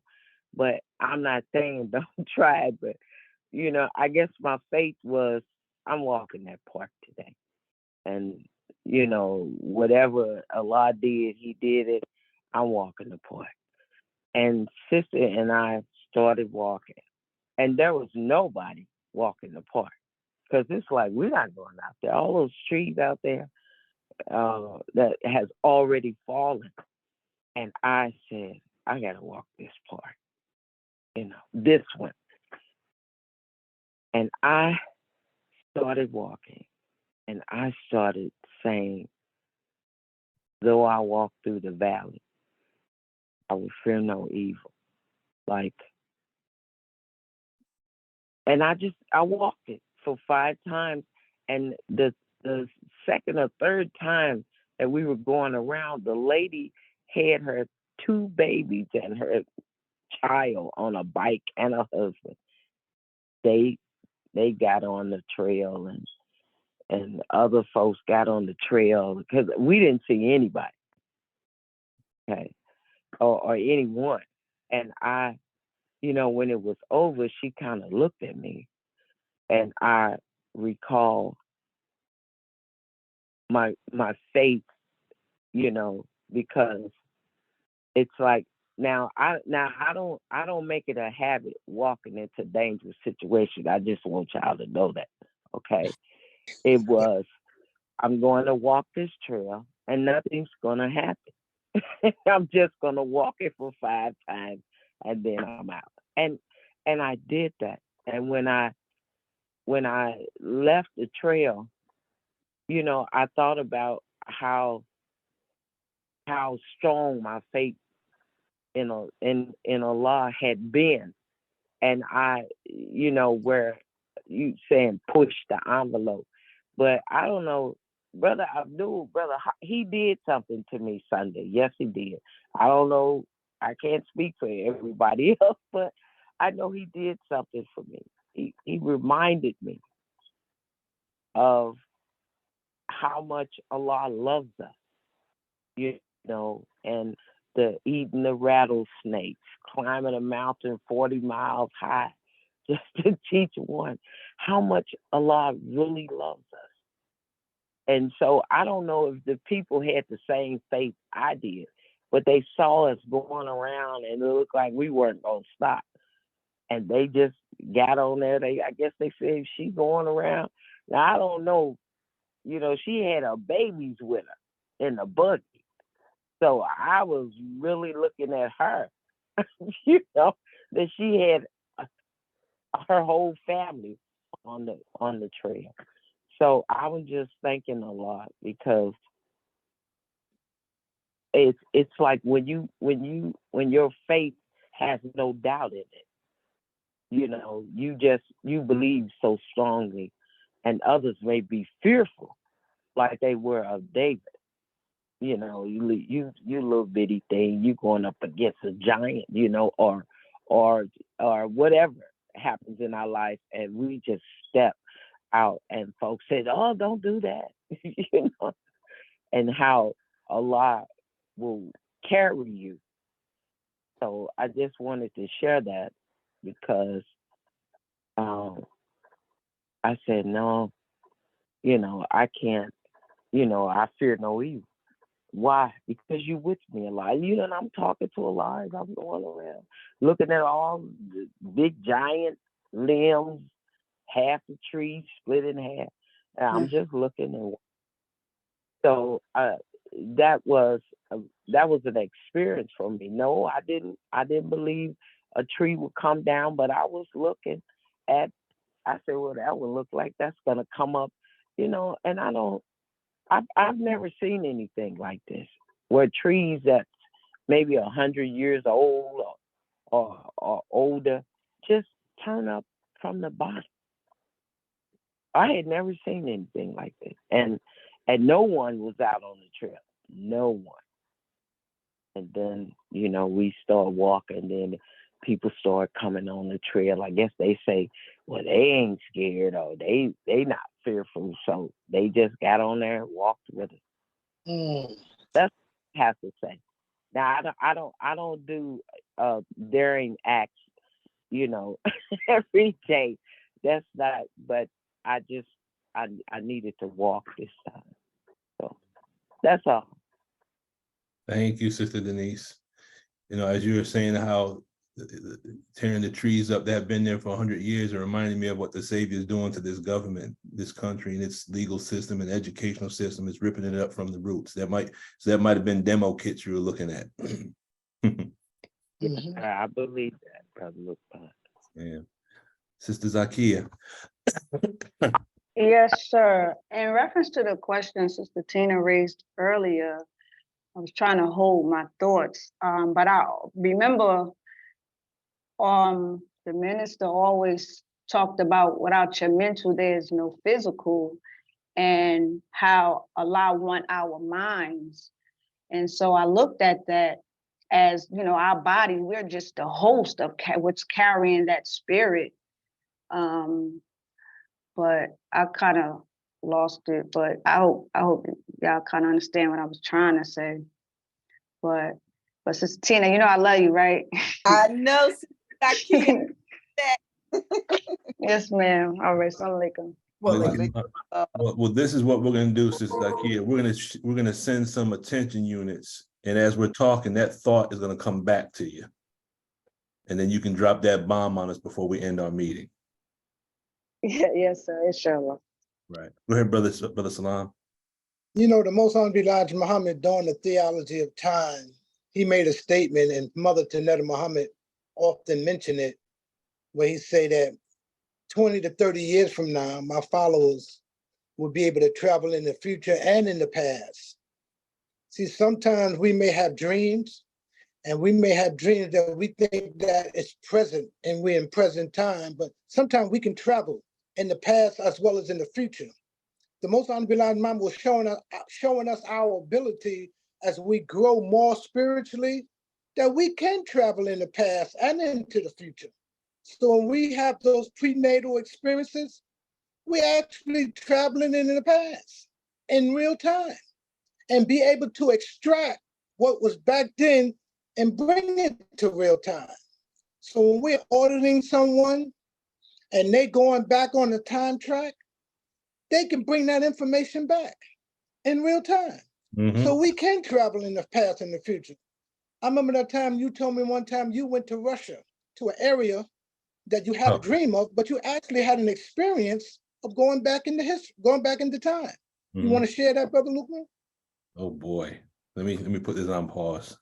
[SPEAKER 9] But I'm not saying don't try it, but I guess my faith was, I'm walking that park today. And you know, whatever Allah did, He did it. I'm walking the park. And sister and I started walking, and there was nobody walking the park because it's like we're not going out there. All those trees out there that has already fallen. And I said, I gotta walk this park, you know, this one. And I started walking, and I started saying, though I walk through the valley, I will fear no evil. Like, and I walked it for 5 times. And the second or third time that we were going around, the lady had her 2 babies and her child on a bike and a husband. They got on the trail, and other folks got on the trail because we didn't see anybody, okay, or anyone. And I, you know, when it was over, she kind of looked at me, and I recall my faith, you know, because it's like now I don't make it a habit walking into dangerous situations. I just want y'all to know that, okay? It was, I'm going to walk this trail and nothing's gonna happen. I'm just gonna walk it for 5 times and then I'm out. And I did that. And when I left the trail, you know, I thought about how strong my faith in Allah had been. And I, you know, where you saying push the envelope, but I don't know, Brother Abdul, he did something to me Sunday. Yes, he did. I don't know, I can't speak for everybody else, but I know he did something for me. He reminded me of how much Allah loves us, you know, and the eating the rattlesnakes, climbing a mountain 40 miles high, just to teach one how much Allah really loves us. And so I don't know if the people had the same faith I did, but they saw us going around and it looked like we weren't going to stop. And they just got on there. I guess they said, she going around. Now, I don't know, you know, she had her babies with her in the buggy. So I was really looking at her, you know, that she had her whole family on the trail. So I was just thinking a lot because it's like when your faith has no doubt in it, you know, you believe so strongly, and others may be fearful, like they were of David. You know, you little bitty thing, you going up against a giant, you know, or whatever happens in our life, and we just step out, and folks said, "Oh, don't do that," you know, and how Allah will carry you. So I just wanted to share that because I said, no, you know, I can't, you know, I fear no evil. Why? Because you with me a lot. You know, and I'm talking to Allah as I'm going around, looking at all the big giant limbs, half the tree split in half. And I'm just looking, and so that was an experience for me. No, I didn't believe a tree would come down, but I was looking at. I said, well, that would look like that's gonna come up, you know. And I've never seen anything like this, where trees that's maybe 100 years old or older just turn up from the bottom. I had never seen anything like this, and no one was out on the trail, no one. And then, you know, we start walking, then people start coming on the trail. I guess they say, well, they ain't scared, or they not fearful, so they just got on there and walked with it. That's what I have to say. Now I don't do daring acts, you know, every day. That's not. But I needed to walk this time. So That's all.
[SPEAKER 1] Thank you, Sister Denise. You know, as you were saying how tearing the trees up that have been there for 100 years, it reminded me of what the Savior is doing to this government, this country, and its legal system and educational system is ripping it up from the roots. That might have been demo kits you were looking at.
[SPEAKER 9] I believe that, Brother Luke.
[SPEAKER 1] Yeah. Sister Zakia.
[SPEAKER 10] Yes, sir. In reference to the question Sister Tina raised earlier, I was trying to hold my thoughts, but I remember the minister always talked about without your mental, there's no physical, and how Allah want our minds. And so I looked at that as, you know, our body, we're just the host of what's carrying that spirit. But I kind of lost it, but I hope y'all kind of understand what I was trying to say. But Sister Tina, you know I love you, right?
[SPEAKER 2] I know, I can't.
[SPEAKER 10] Yes, ma'am. All right, assalamu alaikum.
[SPEAKER 1] Well, this is what we're going to do, Sister Zakia. We're gonna send some attention units, and as we're talking, that thought is going to come back to you, and then you can drop that bomb on us before we end our meeting.
[SPEAKER 10] Yeah, yes, sir. Inshallah.
[SPEAKER 1] Right. Go ahead, brother Salam.
[SPEAKER 5] You know, the Most Honorable Elijah Muhammad, during the theology of time, he made a statement, and Mother Tanetta Muhammad often mentioned it, where he said that 20 to 30 years from now, my followers will be able to travel in the future and in the past. See, sometimes we may have dreams, and we may have dreams that we think that it's present and we're in present time, but sometimes we can travel in the past as well as in the future. The Most Honorable Elijah Muhammad was showing us our ability as we grow more spiritually, that we can travel in the past and into the future. So when we have those prenatal experiences, we're actually traveling in the past in real time and be able to extract what was back then and bring it to real time. So when we're auditing someone and they going back on the time track, they can bring that information back in real time.
[SPEAKER 1] Mm-hmm.
[SPEAKER 5] So we can travel in the past and the future. I remember that time you told me one time you went to Russia, to an area that you had a dream of, but you actually had an experience of going back into history, going back into time. Mm-hmm. You want to share that, Brother Lukeman?
[SPEAKER 1] Oh boy. Let me put this on pause.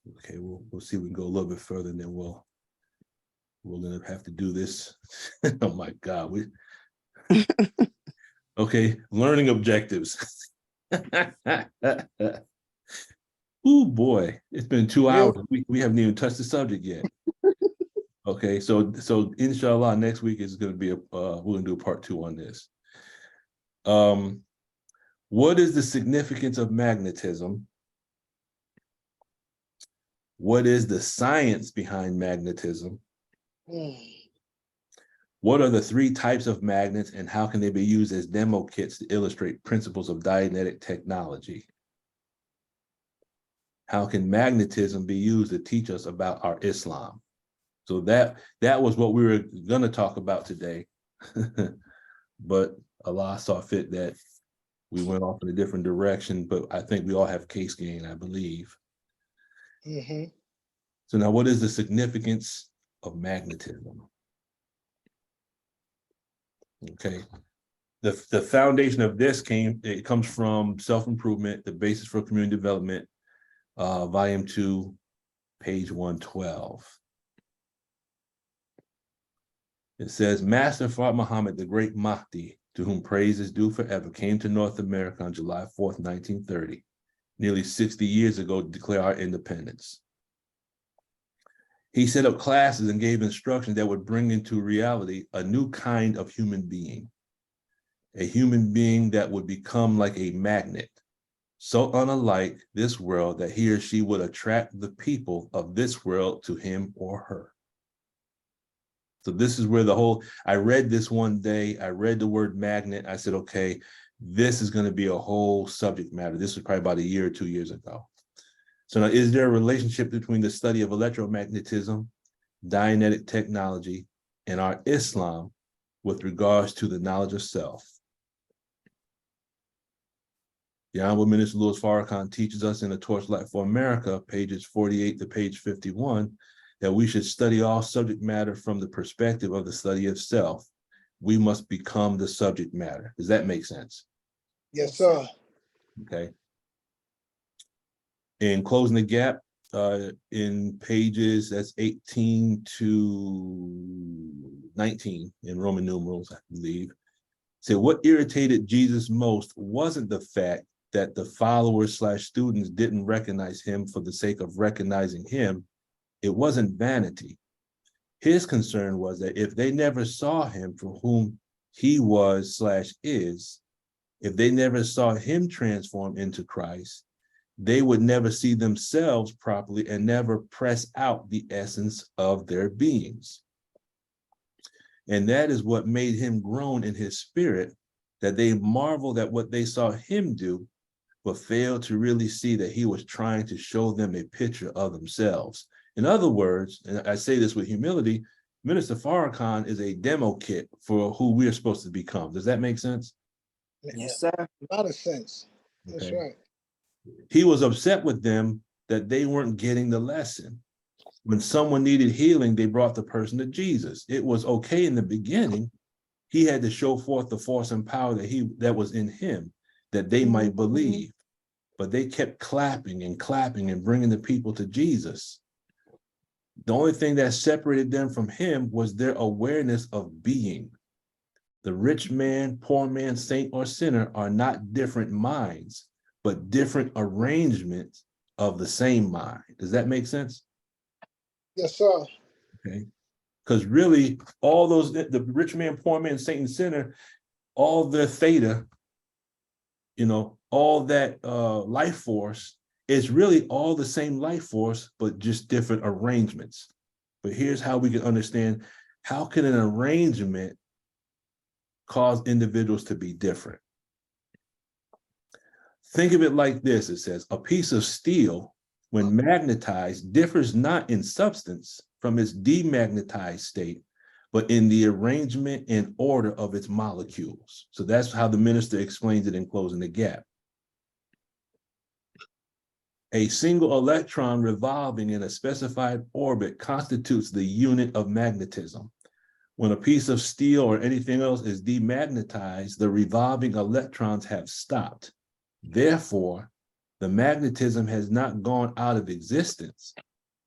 [SPEAKER 1] Okay, we'll see if we can go a little bit further, and then we'll have to do this. Oh my God. Okay, learning objectives. Oh boy, it's been 2 hours. We haven't even touched the subject yet. Okay, so inshallah, next week is going to be we're going to do a part 2 on this. What is the significance of magnetism? What is the science behind magnetism? What are the 3 types of magnets, and how can they be used as demo kits to illustrate principles of Dianetic technology? How can magnetism be used to teach us about our Islam? So that was what we were going to talk about today. But Allah saw fit that we went off in a different direction, but I think we all have case gain, I believe. Mm-hmm. So now, what is the significance of magnetism? Okay. The foundation of this comes from Self-Improvement, the Basis for Community Development, Volume 2, page 112. It says, Master Fard Muhammad, the great Mahdi, to whom praise is due forever, came to North America on July 4th, 1930, nearly 60 years ago, to declare our independence. He set up classes and gave instructions that would bring into reality a new kind of human being, a human being that would become like a magnet, so unlike this world that he or she would attract the people of this world to him or her. So this is where I read this one day, I read the word magnet, I said, okay, this is going to be a whole subject matter. This was probably about 1 year or 2 years ago. So now, is there a relationship between the study of electromagnetism, Dianetic technology, and our Islam, with regards to the knowledge of self. The Honorable Minister Louis Farrakhan teaches us in the Torchlight for America, pages 48 to page 51, that we should study all subject matter from the perspective of the study of self. We must become the subject matter. Does that make sense?
[SPEAKER 5] Yes, sir.
[SPEAKER 1] Okay. In Closing the Gap, in pages that's 18 to 19 in Roman numerals, I believe, said what irritated Jesus most wasn't the fact that the followers / students didn't recognize him for the sake of recognizing him. It wasn't vanity. His concern was that if they never saw him for whom he was / is, if they never saw him transform into Christ, they would never see themselves properly and never press out the essence of their beings. And that is what made him groan in his spirit, that they marveled at what they saw him do, but failed to really see that he was trying to show them a picture of themselves. In other words, and I say this with humility, Minister Farrakhan is a demo kit for who we're supposed to become. Does that make sense?
[SPEAKER 2] Yes, sir.
[SPEAKER 5] A lot of sense. That's
[SPEAKER 1] Okay.
[SPEAKER 5] right.
[SPEAKER 1] He was upset with them that they weren't getting the lesson. When someone needed healing, they brought the person to Jesus. It was okay in the beginning. He had to show forth the force and power that was in him, that they might believe. But they kept clapping and bringing the people to Jesus. The only thing that separated them from him was their awareness of being. The rich man, poor man, saint, or sinner are not different minds, but different arrangements of the same mind. Does that make sense?
[SPEAKER 5] Yes, sir.
[SPEAKER 1] Okay. Because really, all those, the rich man, poor man, saint, and sinner, all their theta, all that life force is really all the same life force, but just different arrangements. But here's how we can understand, how can an arrangement cause individuals to be different? Think of it like this. It says, a piece of steel, when magnetized, differs not in substance from its demagnetized state, but in the arrangement and order of its molecules. So that's how the minister explains it in Closing the Gap. A single electron revolving in a specified orbit constitutes the unit of magnetism. When a piece of steel or anything else is demagnetized, the revolving electrons have stopped. Therefore, the magnetism has not gone out of existence.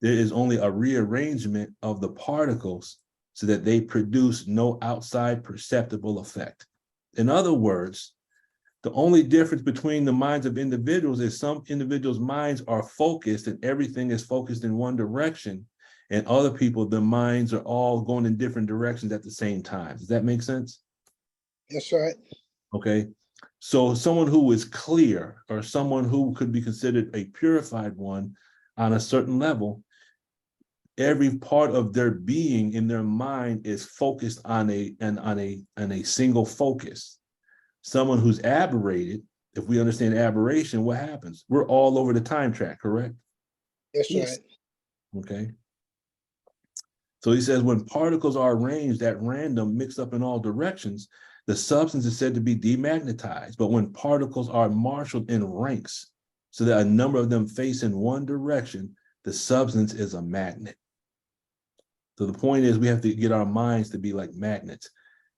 [SPEAKER 1] There is only a rearrangement of the particles so that they produce no outside perceptible effect. In other words, the only difference between the minds of individuals is some individuals' minds are focused and everything is focused in one direction, and other people, their minds are all going in different directions at the same time. Does that make sense?
[SPEAKER 5] That's right.
[SPEAKER 1] Okay. So someone who is clear, or someone who could be considered a purified one on a certain level, every part of their being in their mind is focused on a single focus. Someone who's aberrated, if we understand aberration, what happens? We're all over the time track, correct?
[SPEAKER 5] That's
[SPEAKER 2] Yes.
[SPEAKER 5] right.
[SPEAKER 1] Okay. So he says, when particles are arranged at random, mixed up in all directions, the substance is said to be demagnetized. But when particles are marshaled in ranks, so that a number of them face in one direction, the substance is a magnet. So the point is, we have to get our minds to be like magnets.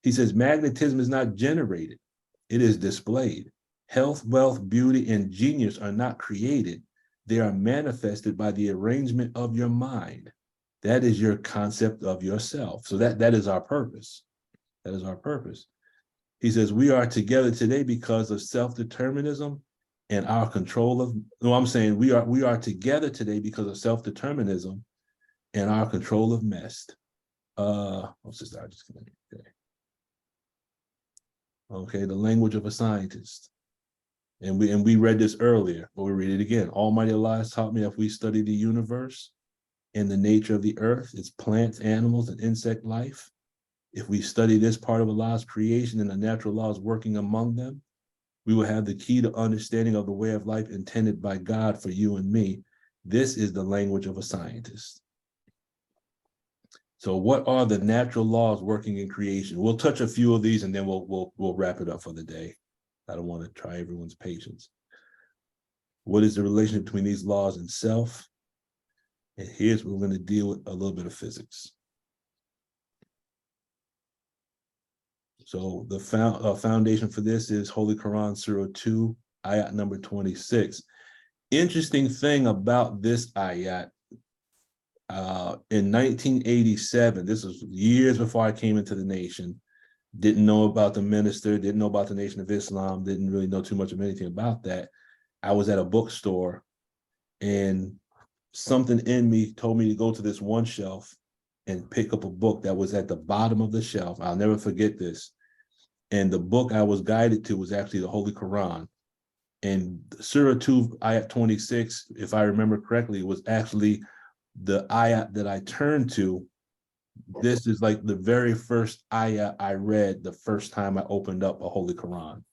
[SPEAKER 1] He says, magnetism is not generated, it is displayed. Health, wealth, beauty, and genius are not created. They are manifested by the arrangement of your mind. That is your concept of yourself. So that is our purpose. That is our purpose. He says, we are together today because of self-determinism and our control of, no, I'm saying we are together today because of self-determinism and our control of mess. What's this? Okay, the language of a scientist. And we read this earlier, but we read it again. Almighty Allah has taught me, if we study the universe and the nature of the earth, its plants, animals, and insect life, if we study this part of Allah's creation and the natural laws working among them, we will have the key to understanding of the way of life intended by God for you and me. This is the language of a scientist. So what are the natural laws working in creation? We'll touch a few of these and then we'll wrap it up for the day. I don't want to try everyone's patience. What is the relationship between these laws and self? And here's where we're going to deal with a little bit of physics. So the foundation for this is Holy Quran, Surah 2, ayat number 26. Interesting thing about this ayat, in 1987, this was years before I came into the nation, didn't know about the minister, didn't know about the Nation of Islam, didn't really know too much of anything about that. I was at a bookstore and something in me told me to go to this one shelf and pick up a book that was at the bottom of the shelf. I'll never forget this. And the book I was guided to was actually the Holy Quran. And Surah 2, ayat 26, if I remember correctly, was actually the ayat that I turned to. This is like the very first ayat I read the first time I opened up a Holy Quran.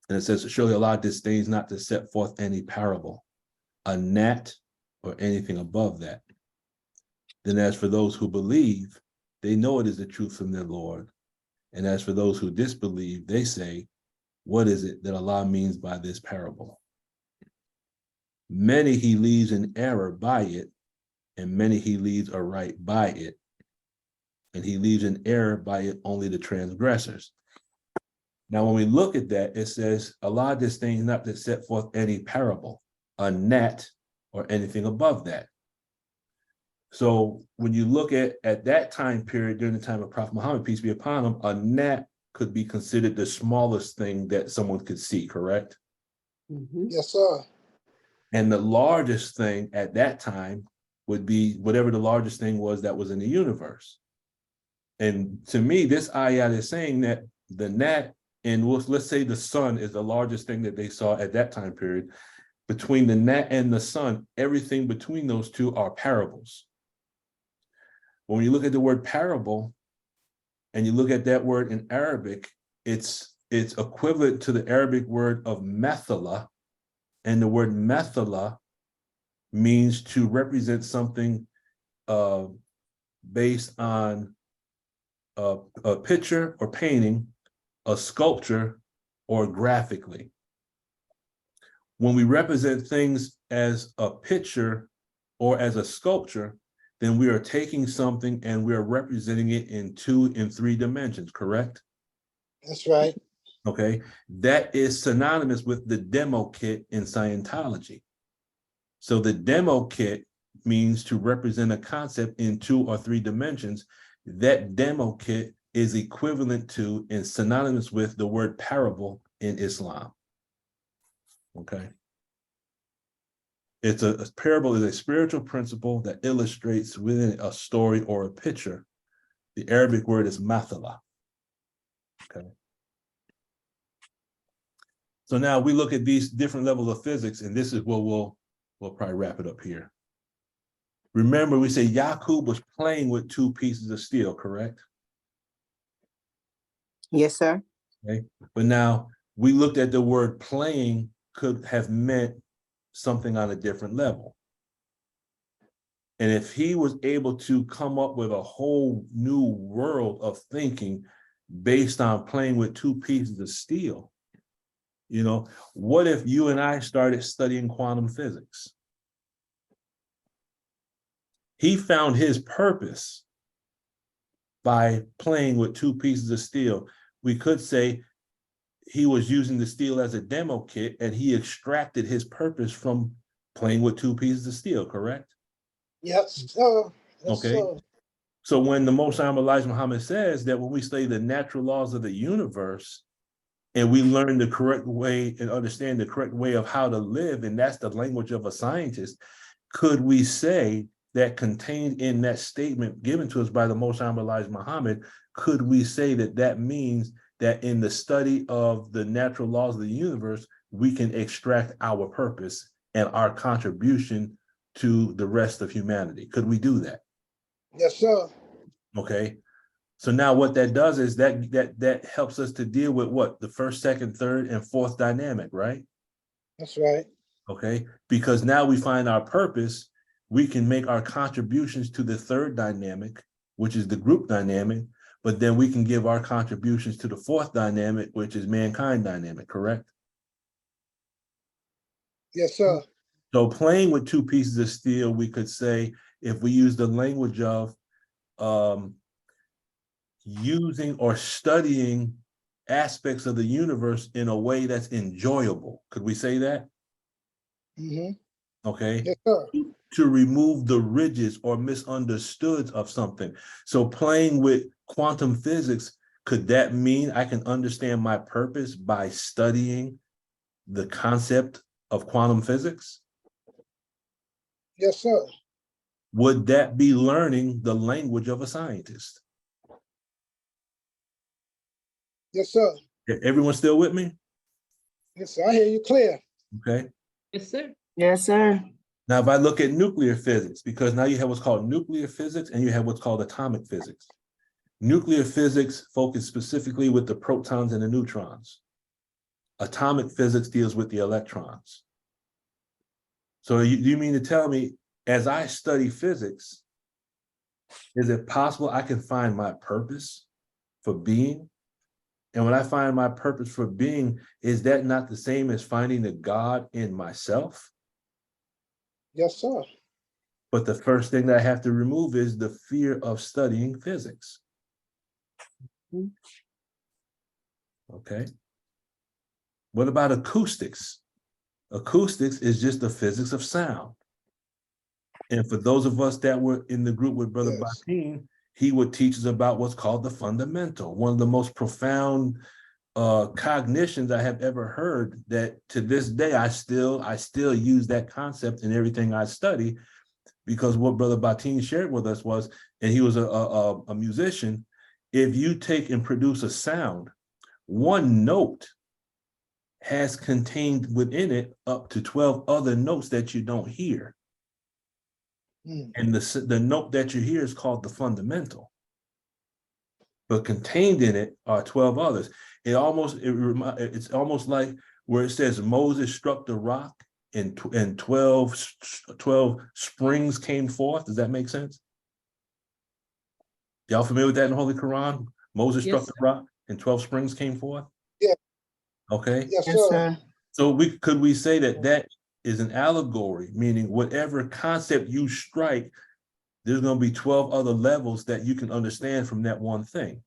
[SPEAKER 1] And it says, surely Allah disdains not to set forth any parable, a gnat, or anything above that. Then as for those who believe, they know it is the truth from their Lord. And as for those who disbelieve, they say, what is it that Allah means by this parable? Many he leaves in error by it, and many he leaves aright by it. And he leaves in error by it only the transgressors. Now, when we look at that, it says, Allah disdains not to set forth any parable, a gnat, or anything above that. So when you look at that time period, during the time of Prophet Muhammad, peace be upon him, a gnat could be considered the smallest thing that someone could see, correct?
[SPEAKER 2] Mhm.
[SPEAKER 5] Yes, sir.
[SPEAKER 1] And the largest thing at that time would be whatever the largest thing was that was in the universe. And to me, this ayat is saying that the gnat, and let's say the sun is the largest thing that they saw at that time period. Between the gnat and the sun, everything between those two are parables. When you look at the word parable, and you look at that word in Arabic, it's equivalent to the Arabic word of methala, and the word methala means to represent something based on a picture or painting, a sculpture, or graphically. When we represent things as a picture or as a sculpture, then we are taking something and we are representing it in 2 and 3 dimensions, correct?
[SPEAKER 5] That's right.
[SPEAKER 1] Okay, that is synonymous with the demo kit in Scientology. So the demo kit means to represent a concept in 2 or 3 dimensions. That demo kit is equivalent to and synonymous with the word parable in Islam. Okay. It's a parable is a spiritual principle that illustrates within a story or a picture. The Arabic word is mathala. Okay. So now we look at these different levels of physics, and this is where we'll probably wrap it up here. Remember, we say Yaqub was playing with 2 pieces of steel, correct?
[SPEAKER 2] Yes, sir.
[SPEAKER 1] Okay. But now we looked at the word playing could have meant something on a different level. And if he was able to come up with a whole new world of thinking based on playing with 2 pieces of steel, you know, what if you and I started studying quantum physics? He found his purpose by playing with 2 pieces of steel. We could say he was using the steel as a demo kit and he extracted his purpose from playing with 2 pieces of steel, correct?
[SPEAKER 5] Yes, sir. Yes,
[SPEAKER 1] Okay.
[SPEAKER 5] sir.
[SPEAKER 1] So when the Most High Elijah Muhammad says that when we study the natural laws of the universe and we learn the correct way and understand the correct way of how to live, and that's the language of a scientist, could we say that contained in that statement given to us by the Most High Elijah Muhammad, could we say that that means that in the study of the natural laws of the universe, we can extract our purpose and our contribution to the rest of humanity? Could we do that?
[SPEAKER 5] Yes, sir.
[SPEAKER 1] Okay. So now what that does is that helps us to deal with what? The first, second, third, and fourth dynamic, right?
[SPEAKER 5] That's right.
[SPEAKER 1] Okay. Because now we find our purpose. we can make our contributions to the third dynamic, which is the group dynamic, but then we can give our contributions to the fourth dynamic, which is mankind dynamic, correct?
[SPEAKER 5] Yes, sir.
[SPEAKER 1] So playing with two pieces of steel, we could say, if we use the language of using or studying aspects of the universe in a way that's enjoyable. Could we say that?
[SPEAKER 5] Mm-hmm.
[SPEAKER 1] Okay.
[SPEAKER 5] Yes, sir.
[SPEAKER 1] To remove the ridges or misunderstoods of something. So playing with quantum physics, could that mean I can understand my purpose by studying the concept of quantum physics?
[SPEAKER 5] Yes, sir.
[SPEAKER 1] Would that be learning the language of a scientist?
[SPEAKER 5] Yes, sir.
[SPEAKER 1] Everyone still with me?
[SPEAKER 5] Yes, sir. I hear you clear.
[SPEAKER 1] Okay.
[SPEAKER 4] Yes, sir.
[SPEAKER 10] Yes, sir.
[SPEAKER 1] Now, if I look at nuclear physics, because now you have what's called nuclear physics and you have what's called atomic physics. Nuclear physics focuses specifically with the protons and the neutrons. Atomic physics deals with the electrons. So you mean to tell me, as I study physics, is it possible I can find my purpose for being? And when I find my purpose for being, is that not the same as finding the God in myself?
[SPEAKER 5] Yes, sir.
[SPEAKER 1] But the first thing that I have to remove is the fear of studying physics. Okay. What about acoustics? Acoustics is just the physics of sound. And for those of us that were in the group with Brother
[SPEAKER 5] Yes.
[SPEAKER 1] Batin, he would teach us about what's called the fundamental, one of the most profound cognitions I have ever heard, that to this day, I still use that concept in everything I study, because what Brother Batin shared with us was, and he was a musician, if you take and produce a sound, one note has contained within it up to 12 other notes that you don't hear. And the note that you hear is called the fundamental. But contained in it are 12 others. It's almost like where it says Moses struck the rock and 12 springs came forth. Does that make sense? Y'all familiar with that in the Holy Quran? Moses struck the rock and 12 springs came forth?
[SPEAKER 5] Yeah.
[SPEAKER 1] Okay.
[SPEAKER 5] Yes, sir.
[SPEAKER 1] So could we say that is an allegory, meaning whatever concept you strike, there's going to be 12 other levels that you can understand from that one thing.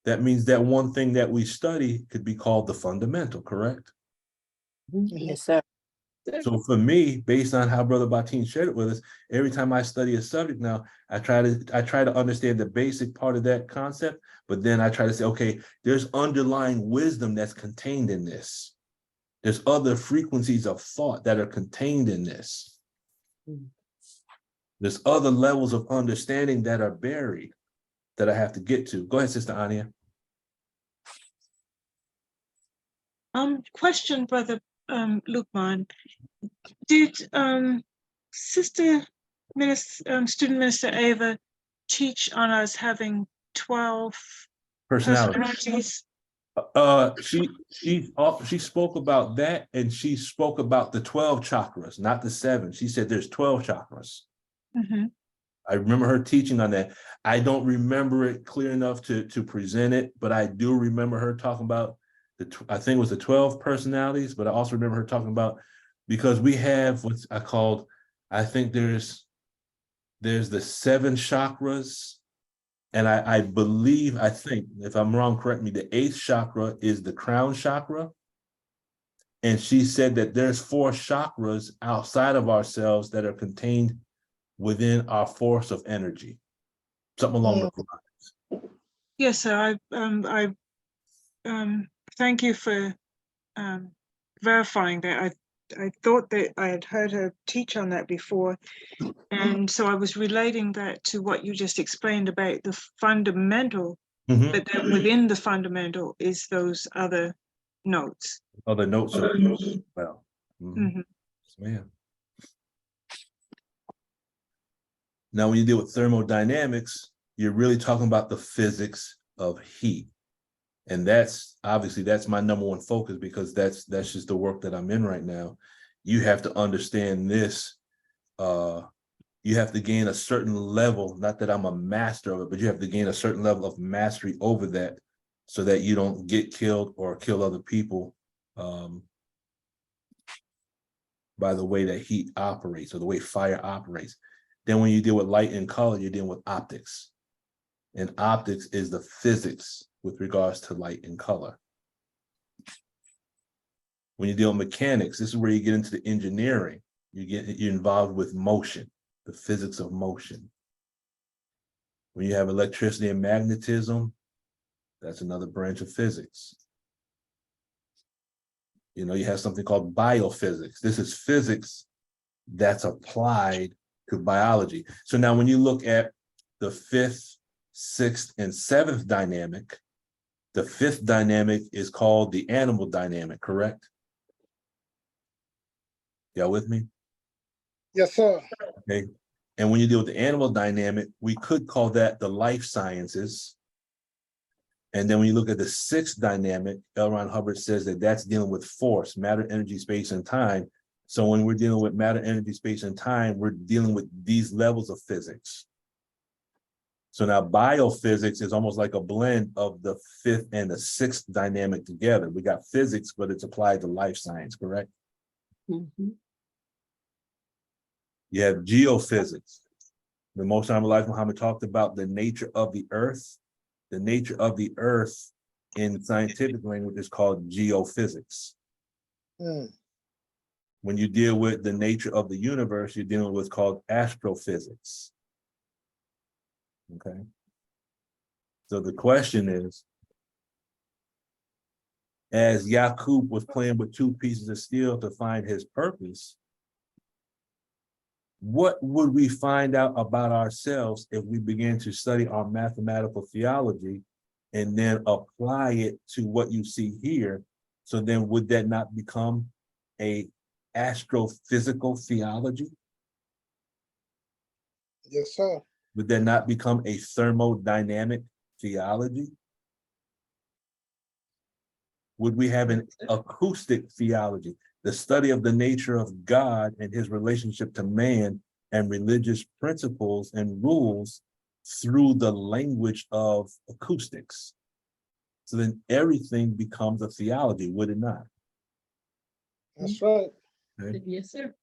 [SPEAKER 1] That means that one thing that we study could be called the fundamental, correct?
[SPEAKER 10] Yes, sir.
[SPEAKER 1] So for me, based on how Brother Batin shared it with us, every time I study a subject now, I try to understand the basic part of that concept, but then I try to say, okay, there's underlying wisdom that's contained in this. There's other frequencies of thought that are contained in this. There's other levels of understanding that are buried that I have to get to. Go ahead, Sister Ania.
[SPEAKER 7] Question, Brother Lukman. Did Sister Student Minister Ava teach on us having 12 personalities?
[SPEAKER 1] She spoke about that, and she spoke about the 12 chakras, not the 7. She said there's 12 chakras.
[SPEAKER 7] Mm-hmm.
[SPEAKER 1] I remember her teaching on that. I don't remember it clear enough to present it, but I do remember her talking about I think it was the 12 personalities, but I also remember her talking about, because we have what I think there's the 7 chakras. And I think, if I'm wrong, correct me, the 8th chakra is the crown chakra. And she said that there's 4 chakras outside of ourselves that are contained within our force of energy. Something along those lines.
[SPEAKER 7] Yes, sir. I thank you for verifying that. I thought that I had heard her teach on that before. And so I was relating that to what you just explained about the fundamental, but then within the fundamental is those other notes.
[SPEAKER 1] Other notes are well. Man. Now, when you deal with thermodynamics, you're really talking about the physics of heat. And that's my number one focus, because that's just the work that I'm in right now. You have to understand this you have to gain a certain level, not that I'm a master of it, but you have to gain a certain level of mastery over that so that you don't get killed or kill other people by the way that heat operates or the way fire operates. Then when you deal with light and color, you're dealing with optics. And optics is the physics with regards to light and color. When you deal with mechanics, this is where you get into the engineering. You're involved with motion, the physics of motion. When you have electricity and magnetism, that's another branch of physics. You know, you have something called biophysics. This is physics that's applied to biology. So now when you look at the fifth, sixth, and seventh dynamic, the fifth dynamic is called the animal dynamic, correct? Y'all with me?
[SPEAKER 5] Yes, sir.
[SPEAKER 1] Okay. And when you deal with the animal dynamic, we could call that the life sciences. And then when you look at the sixth dynamic, L. Ron Hubbard says that that's dealing with force, matter, energy, space, and time. So when we're dealing with matter, energy, space, and time, we're dealing with these levels of physics. So now biophysics is almost like a blend of the fifth and the sixth dynamic together. We got physics, but it's applied to life science, correct?
[SPEAKER 4] Mhm.
[SPEAKER 1] You have geophysics. The Most Honorable Elijah Muhammad talked about the nature of the earth. The nature of the earth in scientific language is called geophysics.
[SPEAKER 5] Mm.
[SPEAKER 1] When you deal with the nature of the universe, you're dealing with what's called astrophysics. Okay. So the question is, as Yakub was playing with two pieces of steel to find his purpose, what would we find out about ourselves if we begin to study our mathematical theology and then apply it to what you see here? So then would that not become a astrophysical theology?
[SPEAKER 5] Yes, sir.
[SPEAKER 1] Would that not become a thermodynamic theology? Would we have an acoustic theology, the study of the nature of God and his relationship to man and religious principles and rules through the language of acoustics? So then everything becomes a theology, would it not?
[SPEAKER 5] That's right.
[SPEAKER 1] Okay.
[SPEAKER 4] Yes, sir.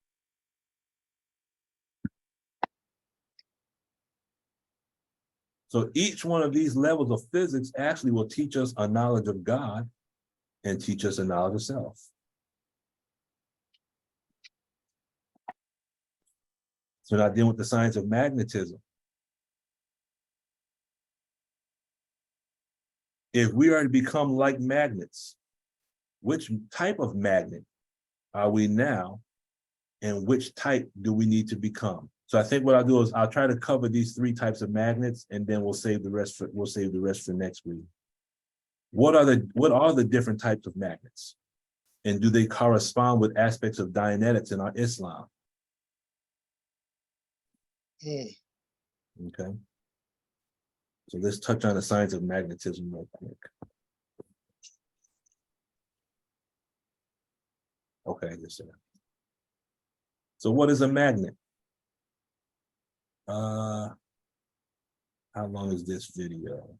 [SPEAKER 1] So each one of these levels of physics actually will teach us a knowledge of God and teach us a knowledge of self. So now dealing with the science of magnetism. If we are to become like magnets, which type of magnet are we now, and which type do we need to become? So I think what I'll do is I'll try to cover these three types of magnets, and then we'll save the rest for next week. What are the different types of magnets, and do they correspond with aspects of Dianetics in our Islam?
[SPEAKER 5] Mm.
[SPEAKER 1] Okay. So let's touch on the science of magnetism real quick. Okay, yes, sir. So what is a magnet? How long is this video?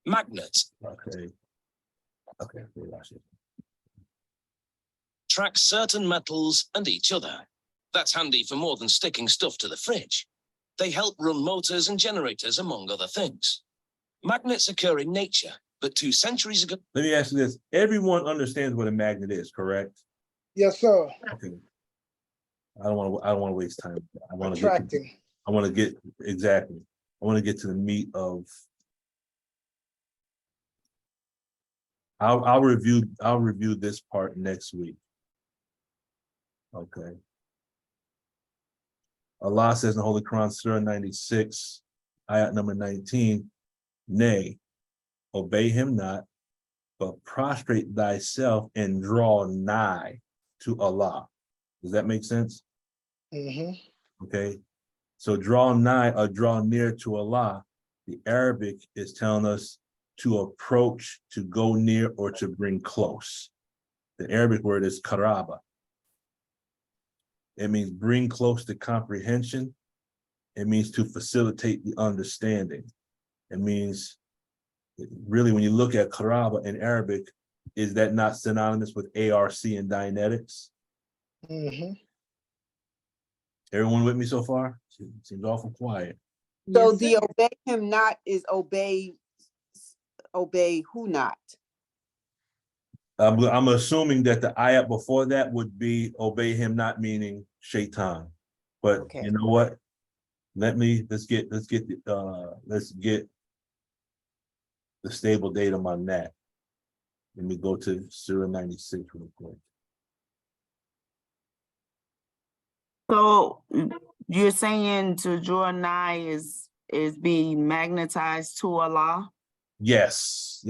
[SPEAKER 11] Magnets
[SPEAKER 1] Okay. Okay, watch it.
[SPEAKER 11] track certain metals and each other. That's handy for more than sticking stuff to the fridge. They help run motors and generators, among other things. Magnets occur in nature, but 2 centuries ago.
[SPEAKER 1] Let me ask you this. Everyone understands what a magnet is, correct?
[SPEAKER 5] Yes, sir.
[SPEAKER 1] Okay. I don't want to waste time. I want to
[SPEAKER 5] Attracting.
[SPEAKER 1] get exactly. I want to get to the meat of. I'll review this part next week. Okay. Allah says in the Holy Quran, Surah 96, ayat number 19, nay, obey him not, but prostrate thyself and draw nigh to Allah. Does that make sense?
[SPEAKER 5] Mm-hmm.
[SPEAKER 1] Okay. So draw nigh or draw near to Allah. The Arabic is telling us to approach, to go near, or to bring close. The Arabic word is karaba. It means bring close to comprehension. It means to facilitate the understanding. It means, really, when you look at Karaba in Arabic, is that not synonymous with ARC and Dianetics?
[SPEAKER 5] Mm-hmm.
[SPEAKER 1] Everyone with me so far? Seems awful quiet.
[SPEAKER 2] So
[SPEAKER 4] Yes,
[SPEAKER 2] the
[SPEAKER 4] sir.
[SPEAKER 2] obey him not is obey who not?
[SPEAKER 1] I'm assuming that the ayat before that would be obey him not, meaning shaitan. But
[SPEAKER 2] Okay.
[SPEAKER 1] you know what? Let's get the stable datum on that. Let me go to Surah 96 real quick.
[SPEAKER 12] So you're saying to draw nigh is being magnetized to Allah?
[SPEAKER 1] Yes.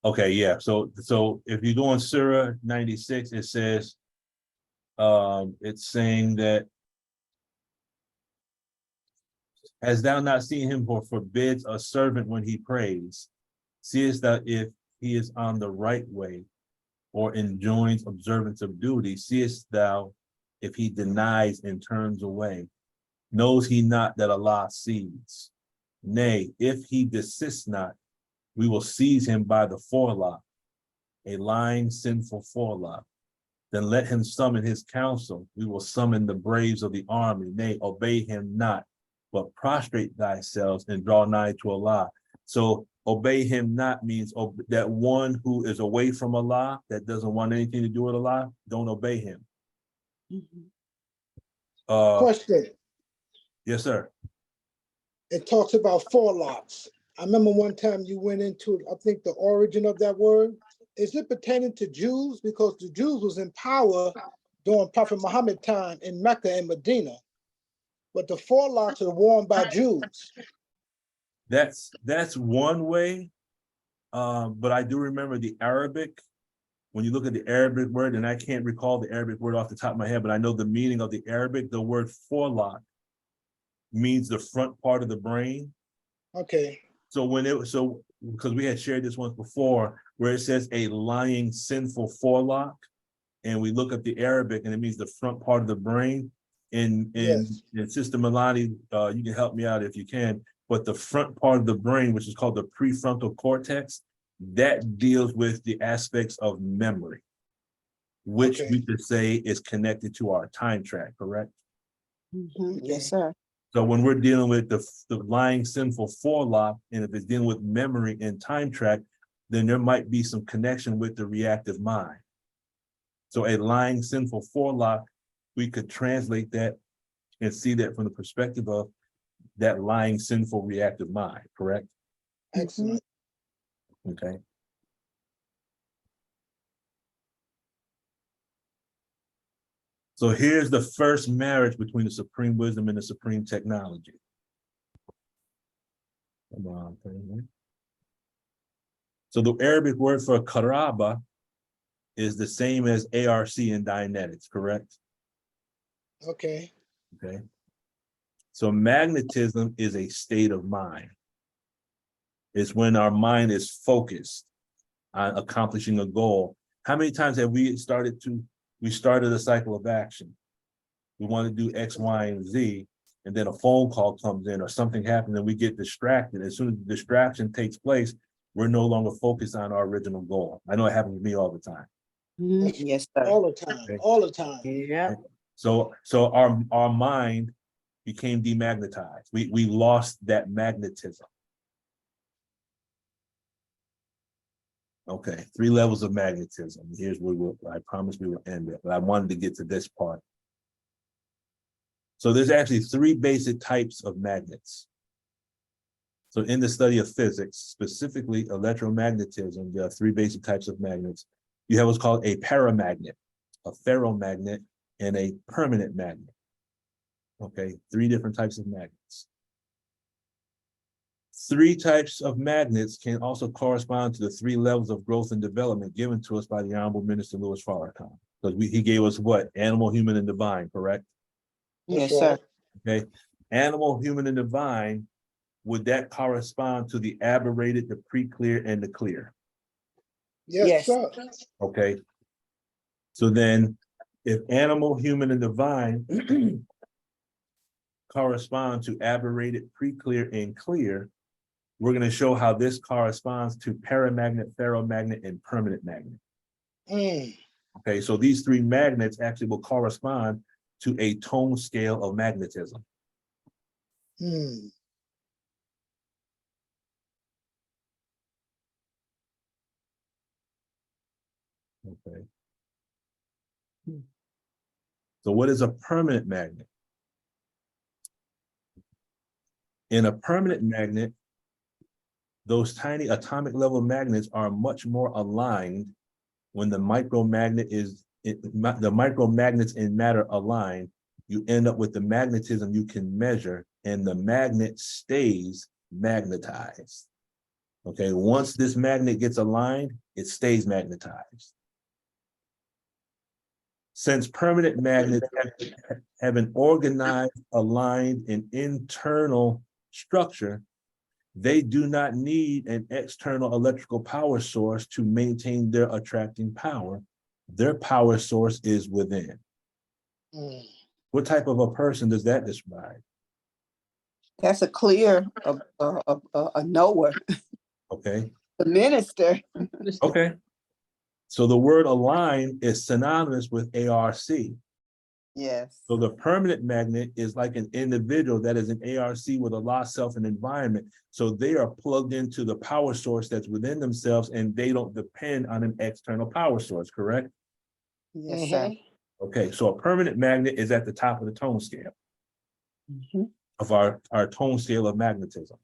[SPEAKER 1] Okay, yeah. So if you go on Surah 96, it says, it's saying that, has thou not seen him who forbids a servant when he prays? Seest thou if he is on the right way, or enjoins observance of duty? Seest thou if he denies and turns away? Knows he not that Allah sees? Nay, if he desists not, we will seize him by the forelock, a lying, sinful forelock. Then let him summon his council. We will summon the braves of the army. Nay, obey him not, but prostrate thyself and draw nigh to Allah. So obey him not means that one who is away from Allah, that doesn't want anything to do with Allah, don't obey him.
[SPEAKER 5] Question.
[SPEAKER 1] Yes, sir.
[SPEAKER 5] It talks about forelocks. I remember one time you went into, I think, the origin of that word. Is it pertaining to Jews? Because the Jews was in power during Prophet Muhammad time in Mecca and Medina. But the forelocks are worn by Jews.
[SPEAKER 1] That's one way. But I do remember the Arabic. When you look at the Arabic word, and I can't recall the Arabic word off the top of my head, but I know the meaning of the Arabic. The word forelock means the front part of the brain.
[SPEAKER 5] Okay.
[SPEAKER 1] So because we had shared this once before, where it says a lying, sinful forelock, and we look up the Arabic, and it means the front part of the brain. In Sister Milani, you can help me out if you can. But the front part of the brain, which is called the prefrontal cortex, that deals with the aspects of memory, which we could say is connected to our time track, correct?
[SPEAKER 2] Yes, sir.
[SPEAKER 1] So when we're dealing with the lying, sinful forelock, and if it's dealing with memory and time track, then there might be some connection with the reactive mind. So a lying, sinful forelock, we could translate that and see that from the perspective of that lying, sinful, reactive mind, correct?
[SPEAKER 5] Excellent.
[SPEAKER 1] Okay. So here's the first marriage between the supreme wisdom and the supreme technology. Come on. So the Arabic word for karaba is the same as ARC in Dianetics, correct?
[SPEAKER 5] Okay.
[SPEAKER 1] Okay. So magnetism is a state of mind. It's when our mind is focused on accomplishing a goal. How many times have we started a cycle of action? We want to do X, Y, and Z, and then a phone call comes in or something happens and we get distracted. As soon as the distraction takes place, we're no longer focused on our original goal. I know it happens to me all the time.
[SPEAKER 2] Yes, sir.
[SPEAKER 5] All the time.
[SPEAKER 1] Okay.
[SPEAKER 5] All the time.
[SPEAKER 2] Yeah.
[SPEAKER 1] So our mind became demagnetized. We lost that magnetism. Okay, 3 levels of magnetism. Here's where I promise we will end it, but I wanted to get to this part. So there's actually 3 basic types of magnets. So in the study of physics, specifically electromagnetism, there are 3 basic types of magnets. You have what's called a paramagnet, a ferromagnet, and a permanent magnet. Okay, 3 different types of magnets. 3 types of magnets can also correspond to the 3 levels of growth and development given to us by the Honorable Minister Louis Farrakhan. Because he gave us what? Animal, human, and divine, correct?
[SPEAKER 2] Yes, sir.
[SPEAKER 1] Okay. Animal, human, and divine, would that correspond to the aberrated, the pre-clear, and the clear?
[SPEAKER 5] Yes, sir.
[SPEAKER 1] Okay. So then if animal, human, and divine correspond to aberrated, pre-clear, and clear, we're going to show how this corresponds to paramagnet, ferromagnet, and permanent magnet. Okay, so these three magnets actually will correspond to a tone scale of magnetism. Okay. So what is a permanent magnet? In a permanent magnet, those tiny atomic level magnets are much more aligned when the micromagnets in matter align. You end up with the magnetism you can measure, and the magnet stays magnetized. Okay, once this magnet gets aligned, it stays magnetized. Since permanent magnets have an organized, aligned, and internal structure, they do not need an external electrical power source to maintain their attracting power. Their power source is within. What type of a person does that describe?
[SPEAKER 2] That's a clear, a knower.
[SPEAKER 1] Okay.
[SPEAKER 2] The minister.
[SPEAKER 1] Okay. So the word align is synonymous with ARC.
[SPEAKER 2] Yes.
[SPEAKER 1] So the permanent magnet is like an individual that is an ARC with a lost self and environment. So they are plugged into the power source that's within themselves, and they don't depend on an external power source, correct?
[SPEAKER 2] Yes, sir.
[SPEAKER 1] Okay, so a permanent magnet is at the top of the tone scale of our tone scale of magnetism.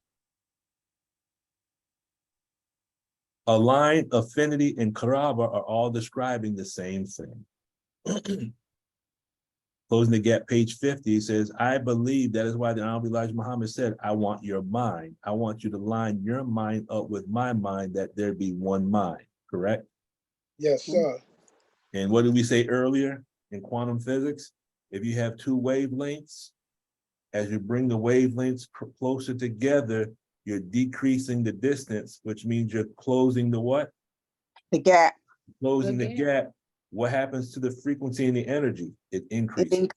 [SPEAKER 1] Align, affinity, and karaba are all describing the same thing. Closing the gap, page 50 says, I believe that is why the Honorable Elijah Muhammad said, I want your mind. I want you to line your mind up with my mind, that there be one mind, correct?
[SPEAKER 5] Yes, sir.
[SPEAKER 1] And what did we say earlier in quantum physics? If you have two wavelengths, as you bring the wavelengths closer together, you're decreasing the distance, which means you're closing the what?
[SPEAKER 2] The gap.
[SPEAKER 1] Closing the gap. What happens to the frequency and the energy? It increases.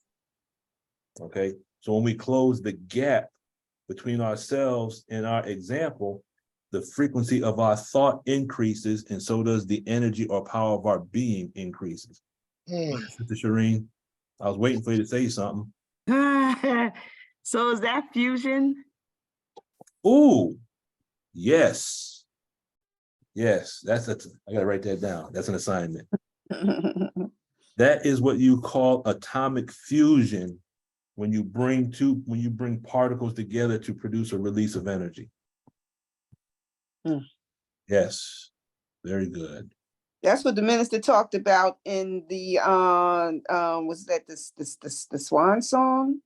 [SPEAKER 1] Okay, so when we close the gap between ourselves and our example, the frequency of our thought increases, and so does the energy or power of our being increases. Sister Shireen, I was waiting for you to say something.
[SPEAKER 12] So is that fusion?
[SPEAKER 1] Ooh, yes. Yes, I gotta write that down. That's an assignment. That is what you call atomic fusion, when you bring particles together to produce a release of energy. Yes, very good.
[SPEAKER 2] That's what the minister talked about in the was that the Swan song?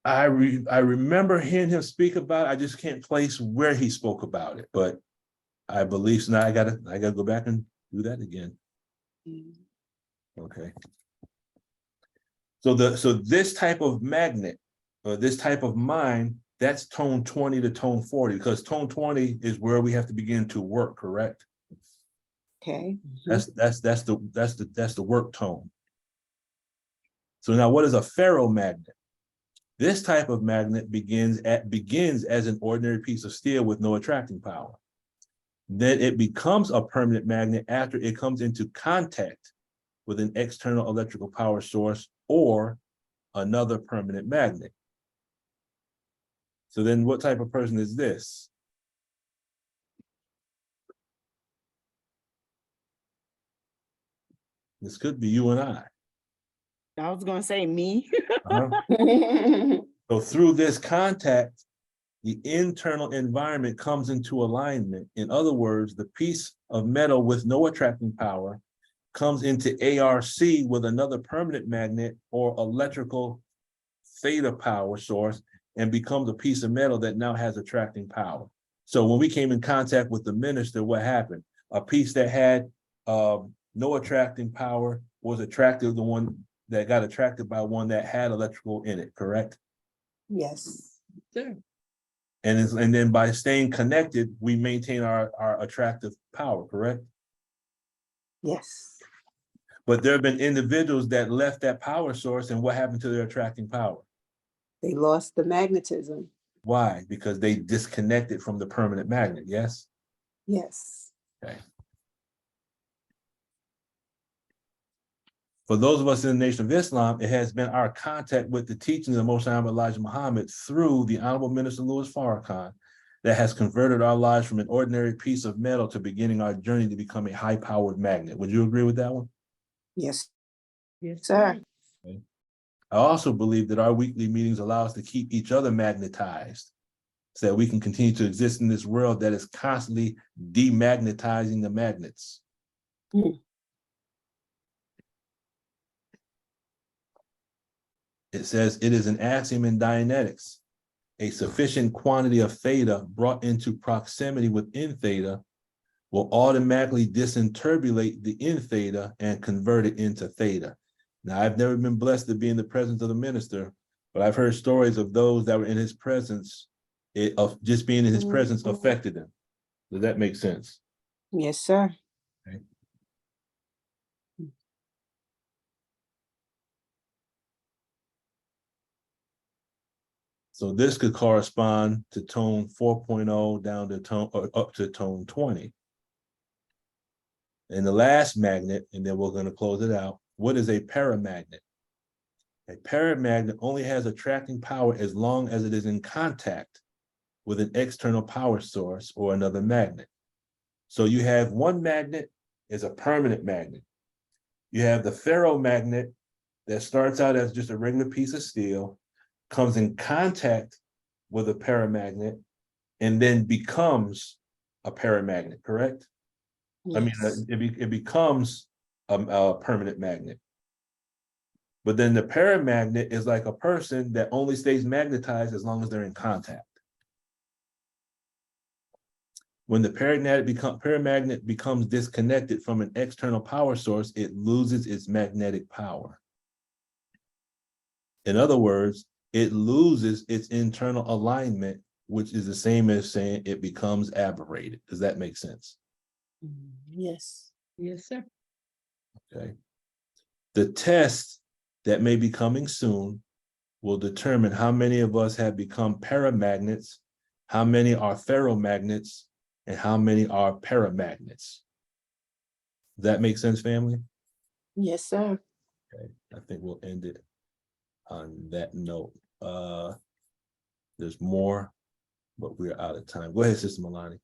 [SPEAKER 1] I remember hearing him speak about it. I just can't place where he spoke about it, but I believe so. Now I gotta go back and do that again. Okay. So this type of magnet, or this type of mind, that's tone 20 to tone 40, because tone 20 is where we have to begin to work, correct?
[SPEAKER 2] Okay.
[SPEAKER 1] That's the work tone. So now what is a ferromagnet? This type of magnet begins as an ordinary piece of steel with no attracting power. Then it becomes a permanent magnet after it comes into contact with an external electrical power source or another permanent magnet. So then what type of person is this? This could be you and I.
[SPEAKER 12] I was gonna say me.
[SPEAKER 1] So through this contact, the internal environment comes into alignment. In other words, the piece of metal with no attracting power comes into ARC with another permanent magnet or electrical theta power source and becomes a piece of metal that now has attracting power. So when we came in contact with the minister, what happened? A piece that had no attracting power was attracted to the one that got attracted by one that had electrical in it, correct?
[SPEAKER 2] Yes.
[SPEAKER 1] And And then by staying connected, we maintain our attractive power, correct?
[SPEAKER 2] Yes.
[SPEAKER 1] But there have been individuals that left that power source, and what happened to their attracting power?
[SPEAKER 2] They lost the magnetism.
[SPEAKER 1] Why? Because they disconnected from the permanent magnet, yes?
[SPEAKER 2] Yes.
[SPEAKER 1] Okay. For those of us in the Nation of Islam, it has been our contact with the teachings of Most Honorable Elijah Muhammad through the Honorable Minister Louis Farrakhan that has converted our lives from an ordinary piece of metal to beginning our journey to become a high-powered magnet. Would you agree with that one?
[SPEAKER 2] Yes.
[SPEAKER 3] Yes,
[SPEAKER 2] Sir.
[SPEAKER 1] Okay. I also believe that our weekly meetings allow us to keep each other magnetized so that we can continue to exist in this world that is constantly demagnetizing the magnets. It says it is an axiom in Dianetics. A sufficient quantity of theta brought into proximity within theta will automatically disinterbulate the in theta and convert it into theta. Now, I've never been blessed to be in the presence of the minister, but I've heard stories of those that were in his presence, of just being in his presence affected them. Does that make sense?
[SPEAKER 2] Yes, sir.
[SPEAKER 1] Okay. So this could correspond to tone 4.0 down to tone or up to tone 20. And the last magnet, and then we're going to close it out. What is a paramagnet? A paramagnet only has attracting power as long as it is in contact with an external power source or another magnet. So you have one magnet is a permanent magnet. You have the ferromagnet that starts out as just a regular piece of steel, comes in contact with a paramagnet, and then becomes a paramagnet, correct?
[SPEAKER 2] Yes.
[SPEAKER 1] I mean, it becomes a permanent magnet. But then the paramagnet is like a person that only stays magnetized as long as they're in contact. When the paramagnet becomes disconnected from an external power source, it loses its magnetic power. In other words, it loses its internal alignment, which is the same as saying it becomes aberrated. Does that make sense?
[SPEAKER 2] Yes.
[SPEAKER 3] Yes, sir.
[SPEAKER 1] Okay. The test that may be coming soon will determine how many of us have become paramagnets, how many are ferromagnets, and how many are paramagnets. Does that make sense, family?
[SPEAKER 2] Yes, sir.
[SPEAKER 1] Okay, I think we'll end it on that note. There's more, but we're out of time. Go ahead, Sister Milani.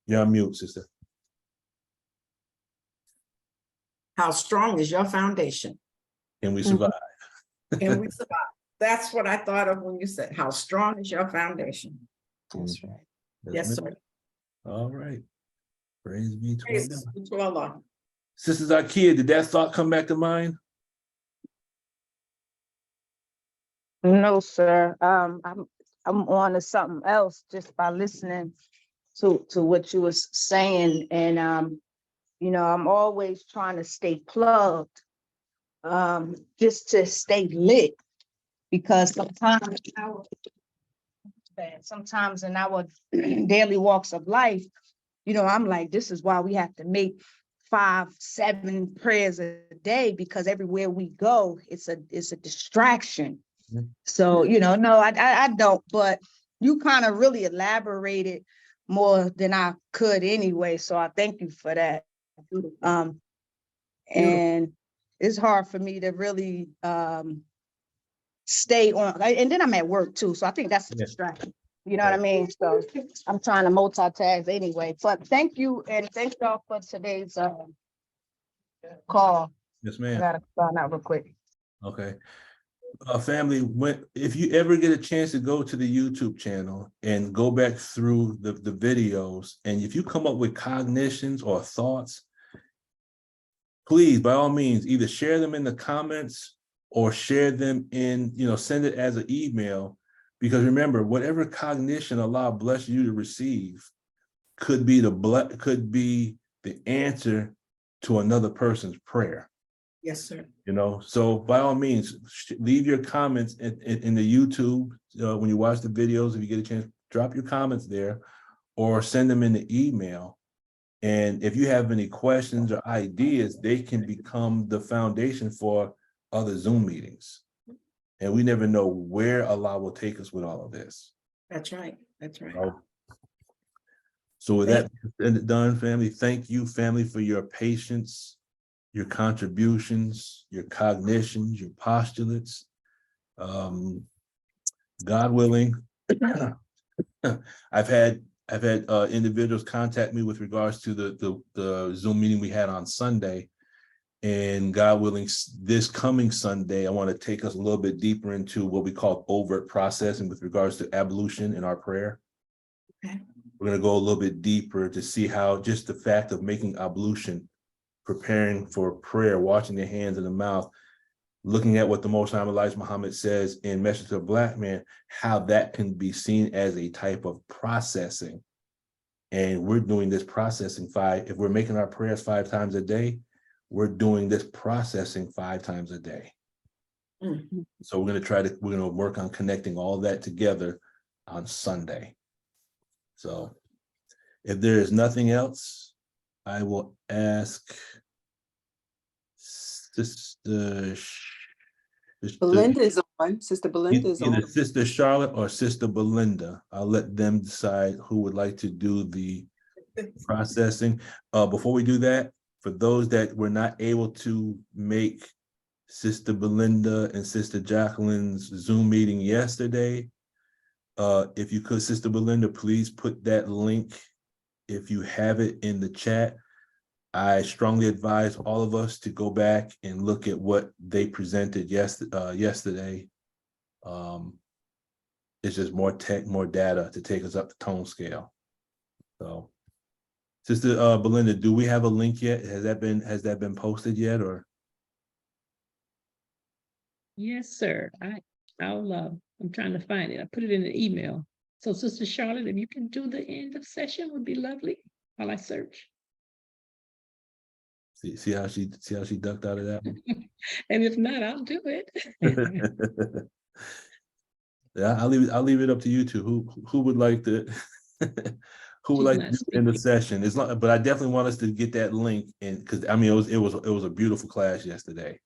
[SPEAKER 1] You're on mute, sister.
[SPEAKER 3] How strong is your foundation?
[SPEAKER 1] Can we survive?
[SPEAKER 3] Can we survive? That's what I thought of when you said, how strong is your foundation?
[SPEAKER 2] That's right.
[SPEAKER 3] Yes, sir.
[SPEAKER 1] All right. Praise be to
[SPEAKER 3] Praise
[SPEAKER 1] Allah.
[SPEAKER 3] to Allah.
[SPEAKER 1] Sister Zakia, did that thought come back to mind?
[SPEAKER 10] No, sir. I'm on to something else just by listening to what you was saying, and I'm always trying to stay plugged, just to stay lit, because sometimes in our daily walks of life, I'm like, this is why we have to make 5-7 prayers a day, because everywhere we go, it's a distraction. So, no, I don't, but you kind of really elaborated more than I could anyway. So I thank you for that. And it's hard for me to really stay on, and then I'm at work too. So I think that's a distraction. You know what I mean? So I'm trying to multitask anyway, but thank you. And thank y'all for today's call.
[SPEAKER 1] Yes,
[SPEAKER 10] I
[SPEAKER 1] ma'am.
[SPEAKER 10] gotta find out real quick.
[SPEAKER 1] Okay. Family, if you ever get a chance to go to the YouTube channel and go back through the videos, and if you come up with cognitions or thoughts, please, by all means, either share them in the comments or share them in, send it as an email. Because remember, whatever cognition Allah bless you to receive could be the answer to another person's prayer.
[SPEAKER 3] Yes, sir.
[SPEAKER 1] You know, so by all means, leave your comments in the YouTube when you watch the videos. If you get a chance, drop your comments there, or send them in the email. And if you have any questions or ideas, they can become the foundation for other Zoom meetings. And we never know where Allah will take us with all of this.
[SPEAKER 3] That's right. That's right.
[SPEAKER 1] So with that done, family, thank you, family, for your patience, your contributions, your cognitions, your postulates. God willing, I've had individuals contact me with regards to the Zoom meeting we had on Sunday. And God willing, this coming Sunday, I want to take us a little bit deeper into what we call overt processing with regards to ablution in our prayer.
[SPEAKER 3] Okay.
[SPEAKER 1] We're going to go a little bit deeper to see how just the fact of making ablution, preparing for prayer, washing your hands and the mouth, looking at what the Most High Elijah Muhammad says in Message to a Black Man, how that can be seen as a type of processing. And we're doing this processing if we're making our prayers 5 times a day, we're doing this processing 5 times a day.
[SPEAKER 3] Mm-hmm.
[SPEAKER 1] So we're going to work on connecting all that together on Sunday. So if there is nothing else, I will ask Sister
[SPEAKER 2] Belinda is on. Sister Belinda is
[SPEAKER 1] either
[SPEAKER 2] on.
[SPEAKER 1] Sister Charlotte or Sister Belinda. I'll let them decide who would like to do the processing. Before we do that, for those that were not able to make Sister Belinda and Sister Jacqueline's Zoom meeting yesterday, if you could, Sister Belinda, please put that link, if you have it, in the chat. I strongly advise all of us to go back and look at what they presented yesterday. It's just more data to take us up the tone scale. So, Sister Belinda, do we have a link yet? Has that been posted yet, or?
[SPEAKER 13] Yes, sir. I'm trying to find it. I put it in the email. So Sister Charlotte, if you can do the end of session, would be lovely while I search.
[SPEAKER 1] See how she ducked out of that one?
[SPEAKER 13] And if not, I'll do it.
[SPEAKER 1] Yeah, I'll leave it up to you two. Who would like to who would
[SPEAKER 13] She's
[SPEAKER 1] like
[SPEAKER 13] not
[SPEAKER 1] to do in the session? It's not, but I definitely want us to get that link in, because I mean it was a beautiful class yesterday.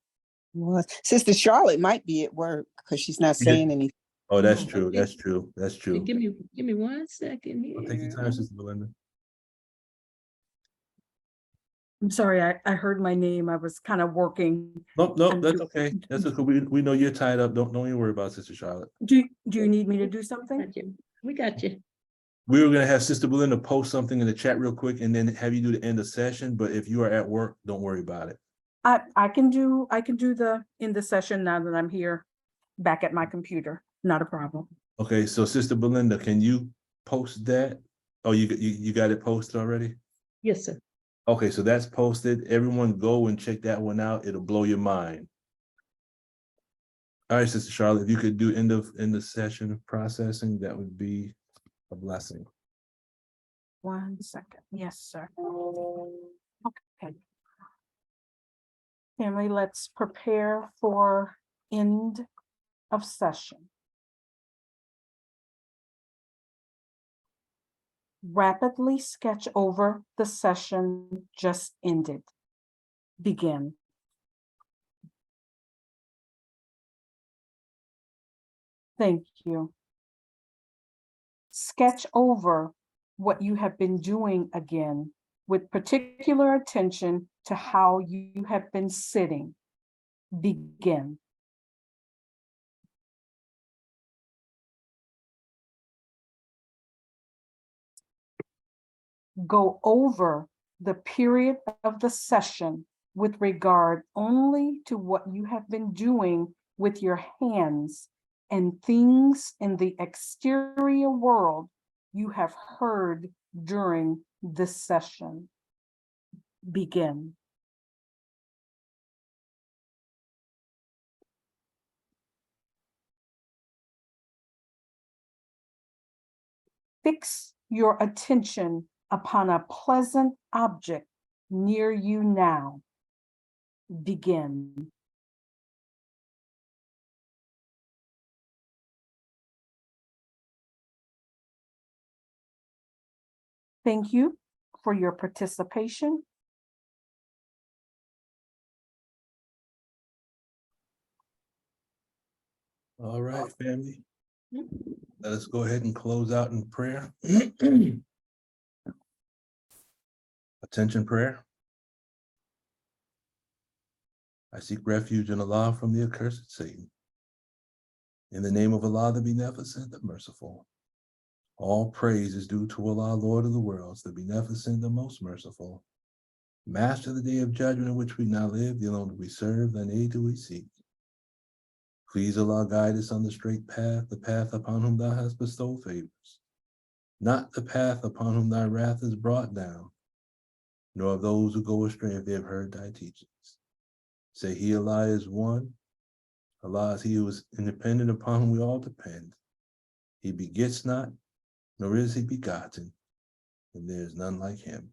[SPEAKER 2] Well, Sister Charlotte might be at work because she's not saying anything.
[SPEAKER 1] Oh, that's true. That's true. That's true.
[SPEAKER 13] Give me 1 second here.
[SPEAKER 1] Take your time, Sister Belinda.
[SPEAKER 14] I'm sorry, I heard my name. I was kind of working.
[SPEAKER 1] Nope, that's okay. That's okay. We know you're tied up. Don't even worry about it, Sister Charlotte.
[SPEAKER 14] Do you need me to do something?
[SPEAKER 13] We got you.
[SPEAKER 1] We were gonna have Sister Belinda post something in the chat real quick and then have you do the end of session. But if you are at work, don't worry about it.
[SPEAKER 14] I can do the in the session now that I'm here back at my computer. Not a problem.
[SPEAKER 1] Okay, so Sister Belinda, can you post that? Oh, you got it posted already?
[SPEAKER 13] Yes, sir.
[SPEAKER 1] Okay, so that's posted. Everyone go and check that one out. It'll blow your mind. All right, Sister Charlotte, if you could do end of session of processing, that would be a blessing.
[SPEAKER 14] 1 second. Yes, sir. Okay. Family, let's prepare for end of session. Rapidly sketch over the session just ended. Begin. Thank you. Sketch over what you have been doing again, with particular attention to how you have been sitting. Begin. Go over the period of the session with regard only to what you have been doing with your hands and things in the exterior world you have heard during this session. Begin. Fix your attention upon a pleasant object near you now. begin. Thank you for your participation.
[SPEAKER 1] All right, family. Let us go ahead and close out in prayer. Attention prayer. I seek refuge in Allah from the accursed Satan. In the name of Allah, the Beneficent, the Merciful. All praise is due to Allah, Lord of the worlds, the Beneficent, the Most Merciful. Master of the day of judgment in which we now live, the alone we serve, and aid do we seek. Please, Allah, guide us on the straight path, the path upon whom thou hast bestowed favors, not the path upon whom thy wrath is brought down, nor of those who go astray if they have heard thy teachings. Say he, Allah, is one. Allah is he who is independent, upon whom we all depend. He begets not, nor is he begotten, and there is none like him.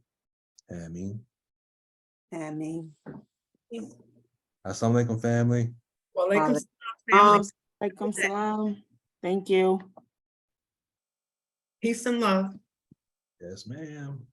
[SPEAKER 1] Ameen.
[SPEAKER 2] Ameen.
[SPEAKER 1] Assalamu alaikum, family.
[SPEAKER 3] Well, they can
[SPEAKER 12] Alaikum salam. Thank you.
[SPEAKER 3] peace and love.
[SPEAKER 1] Yes, ma'am.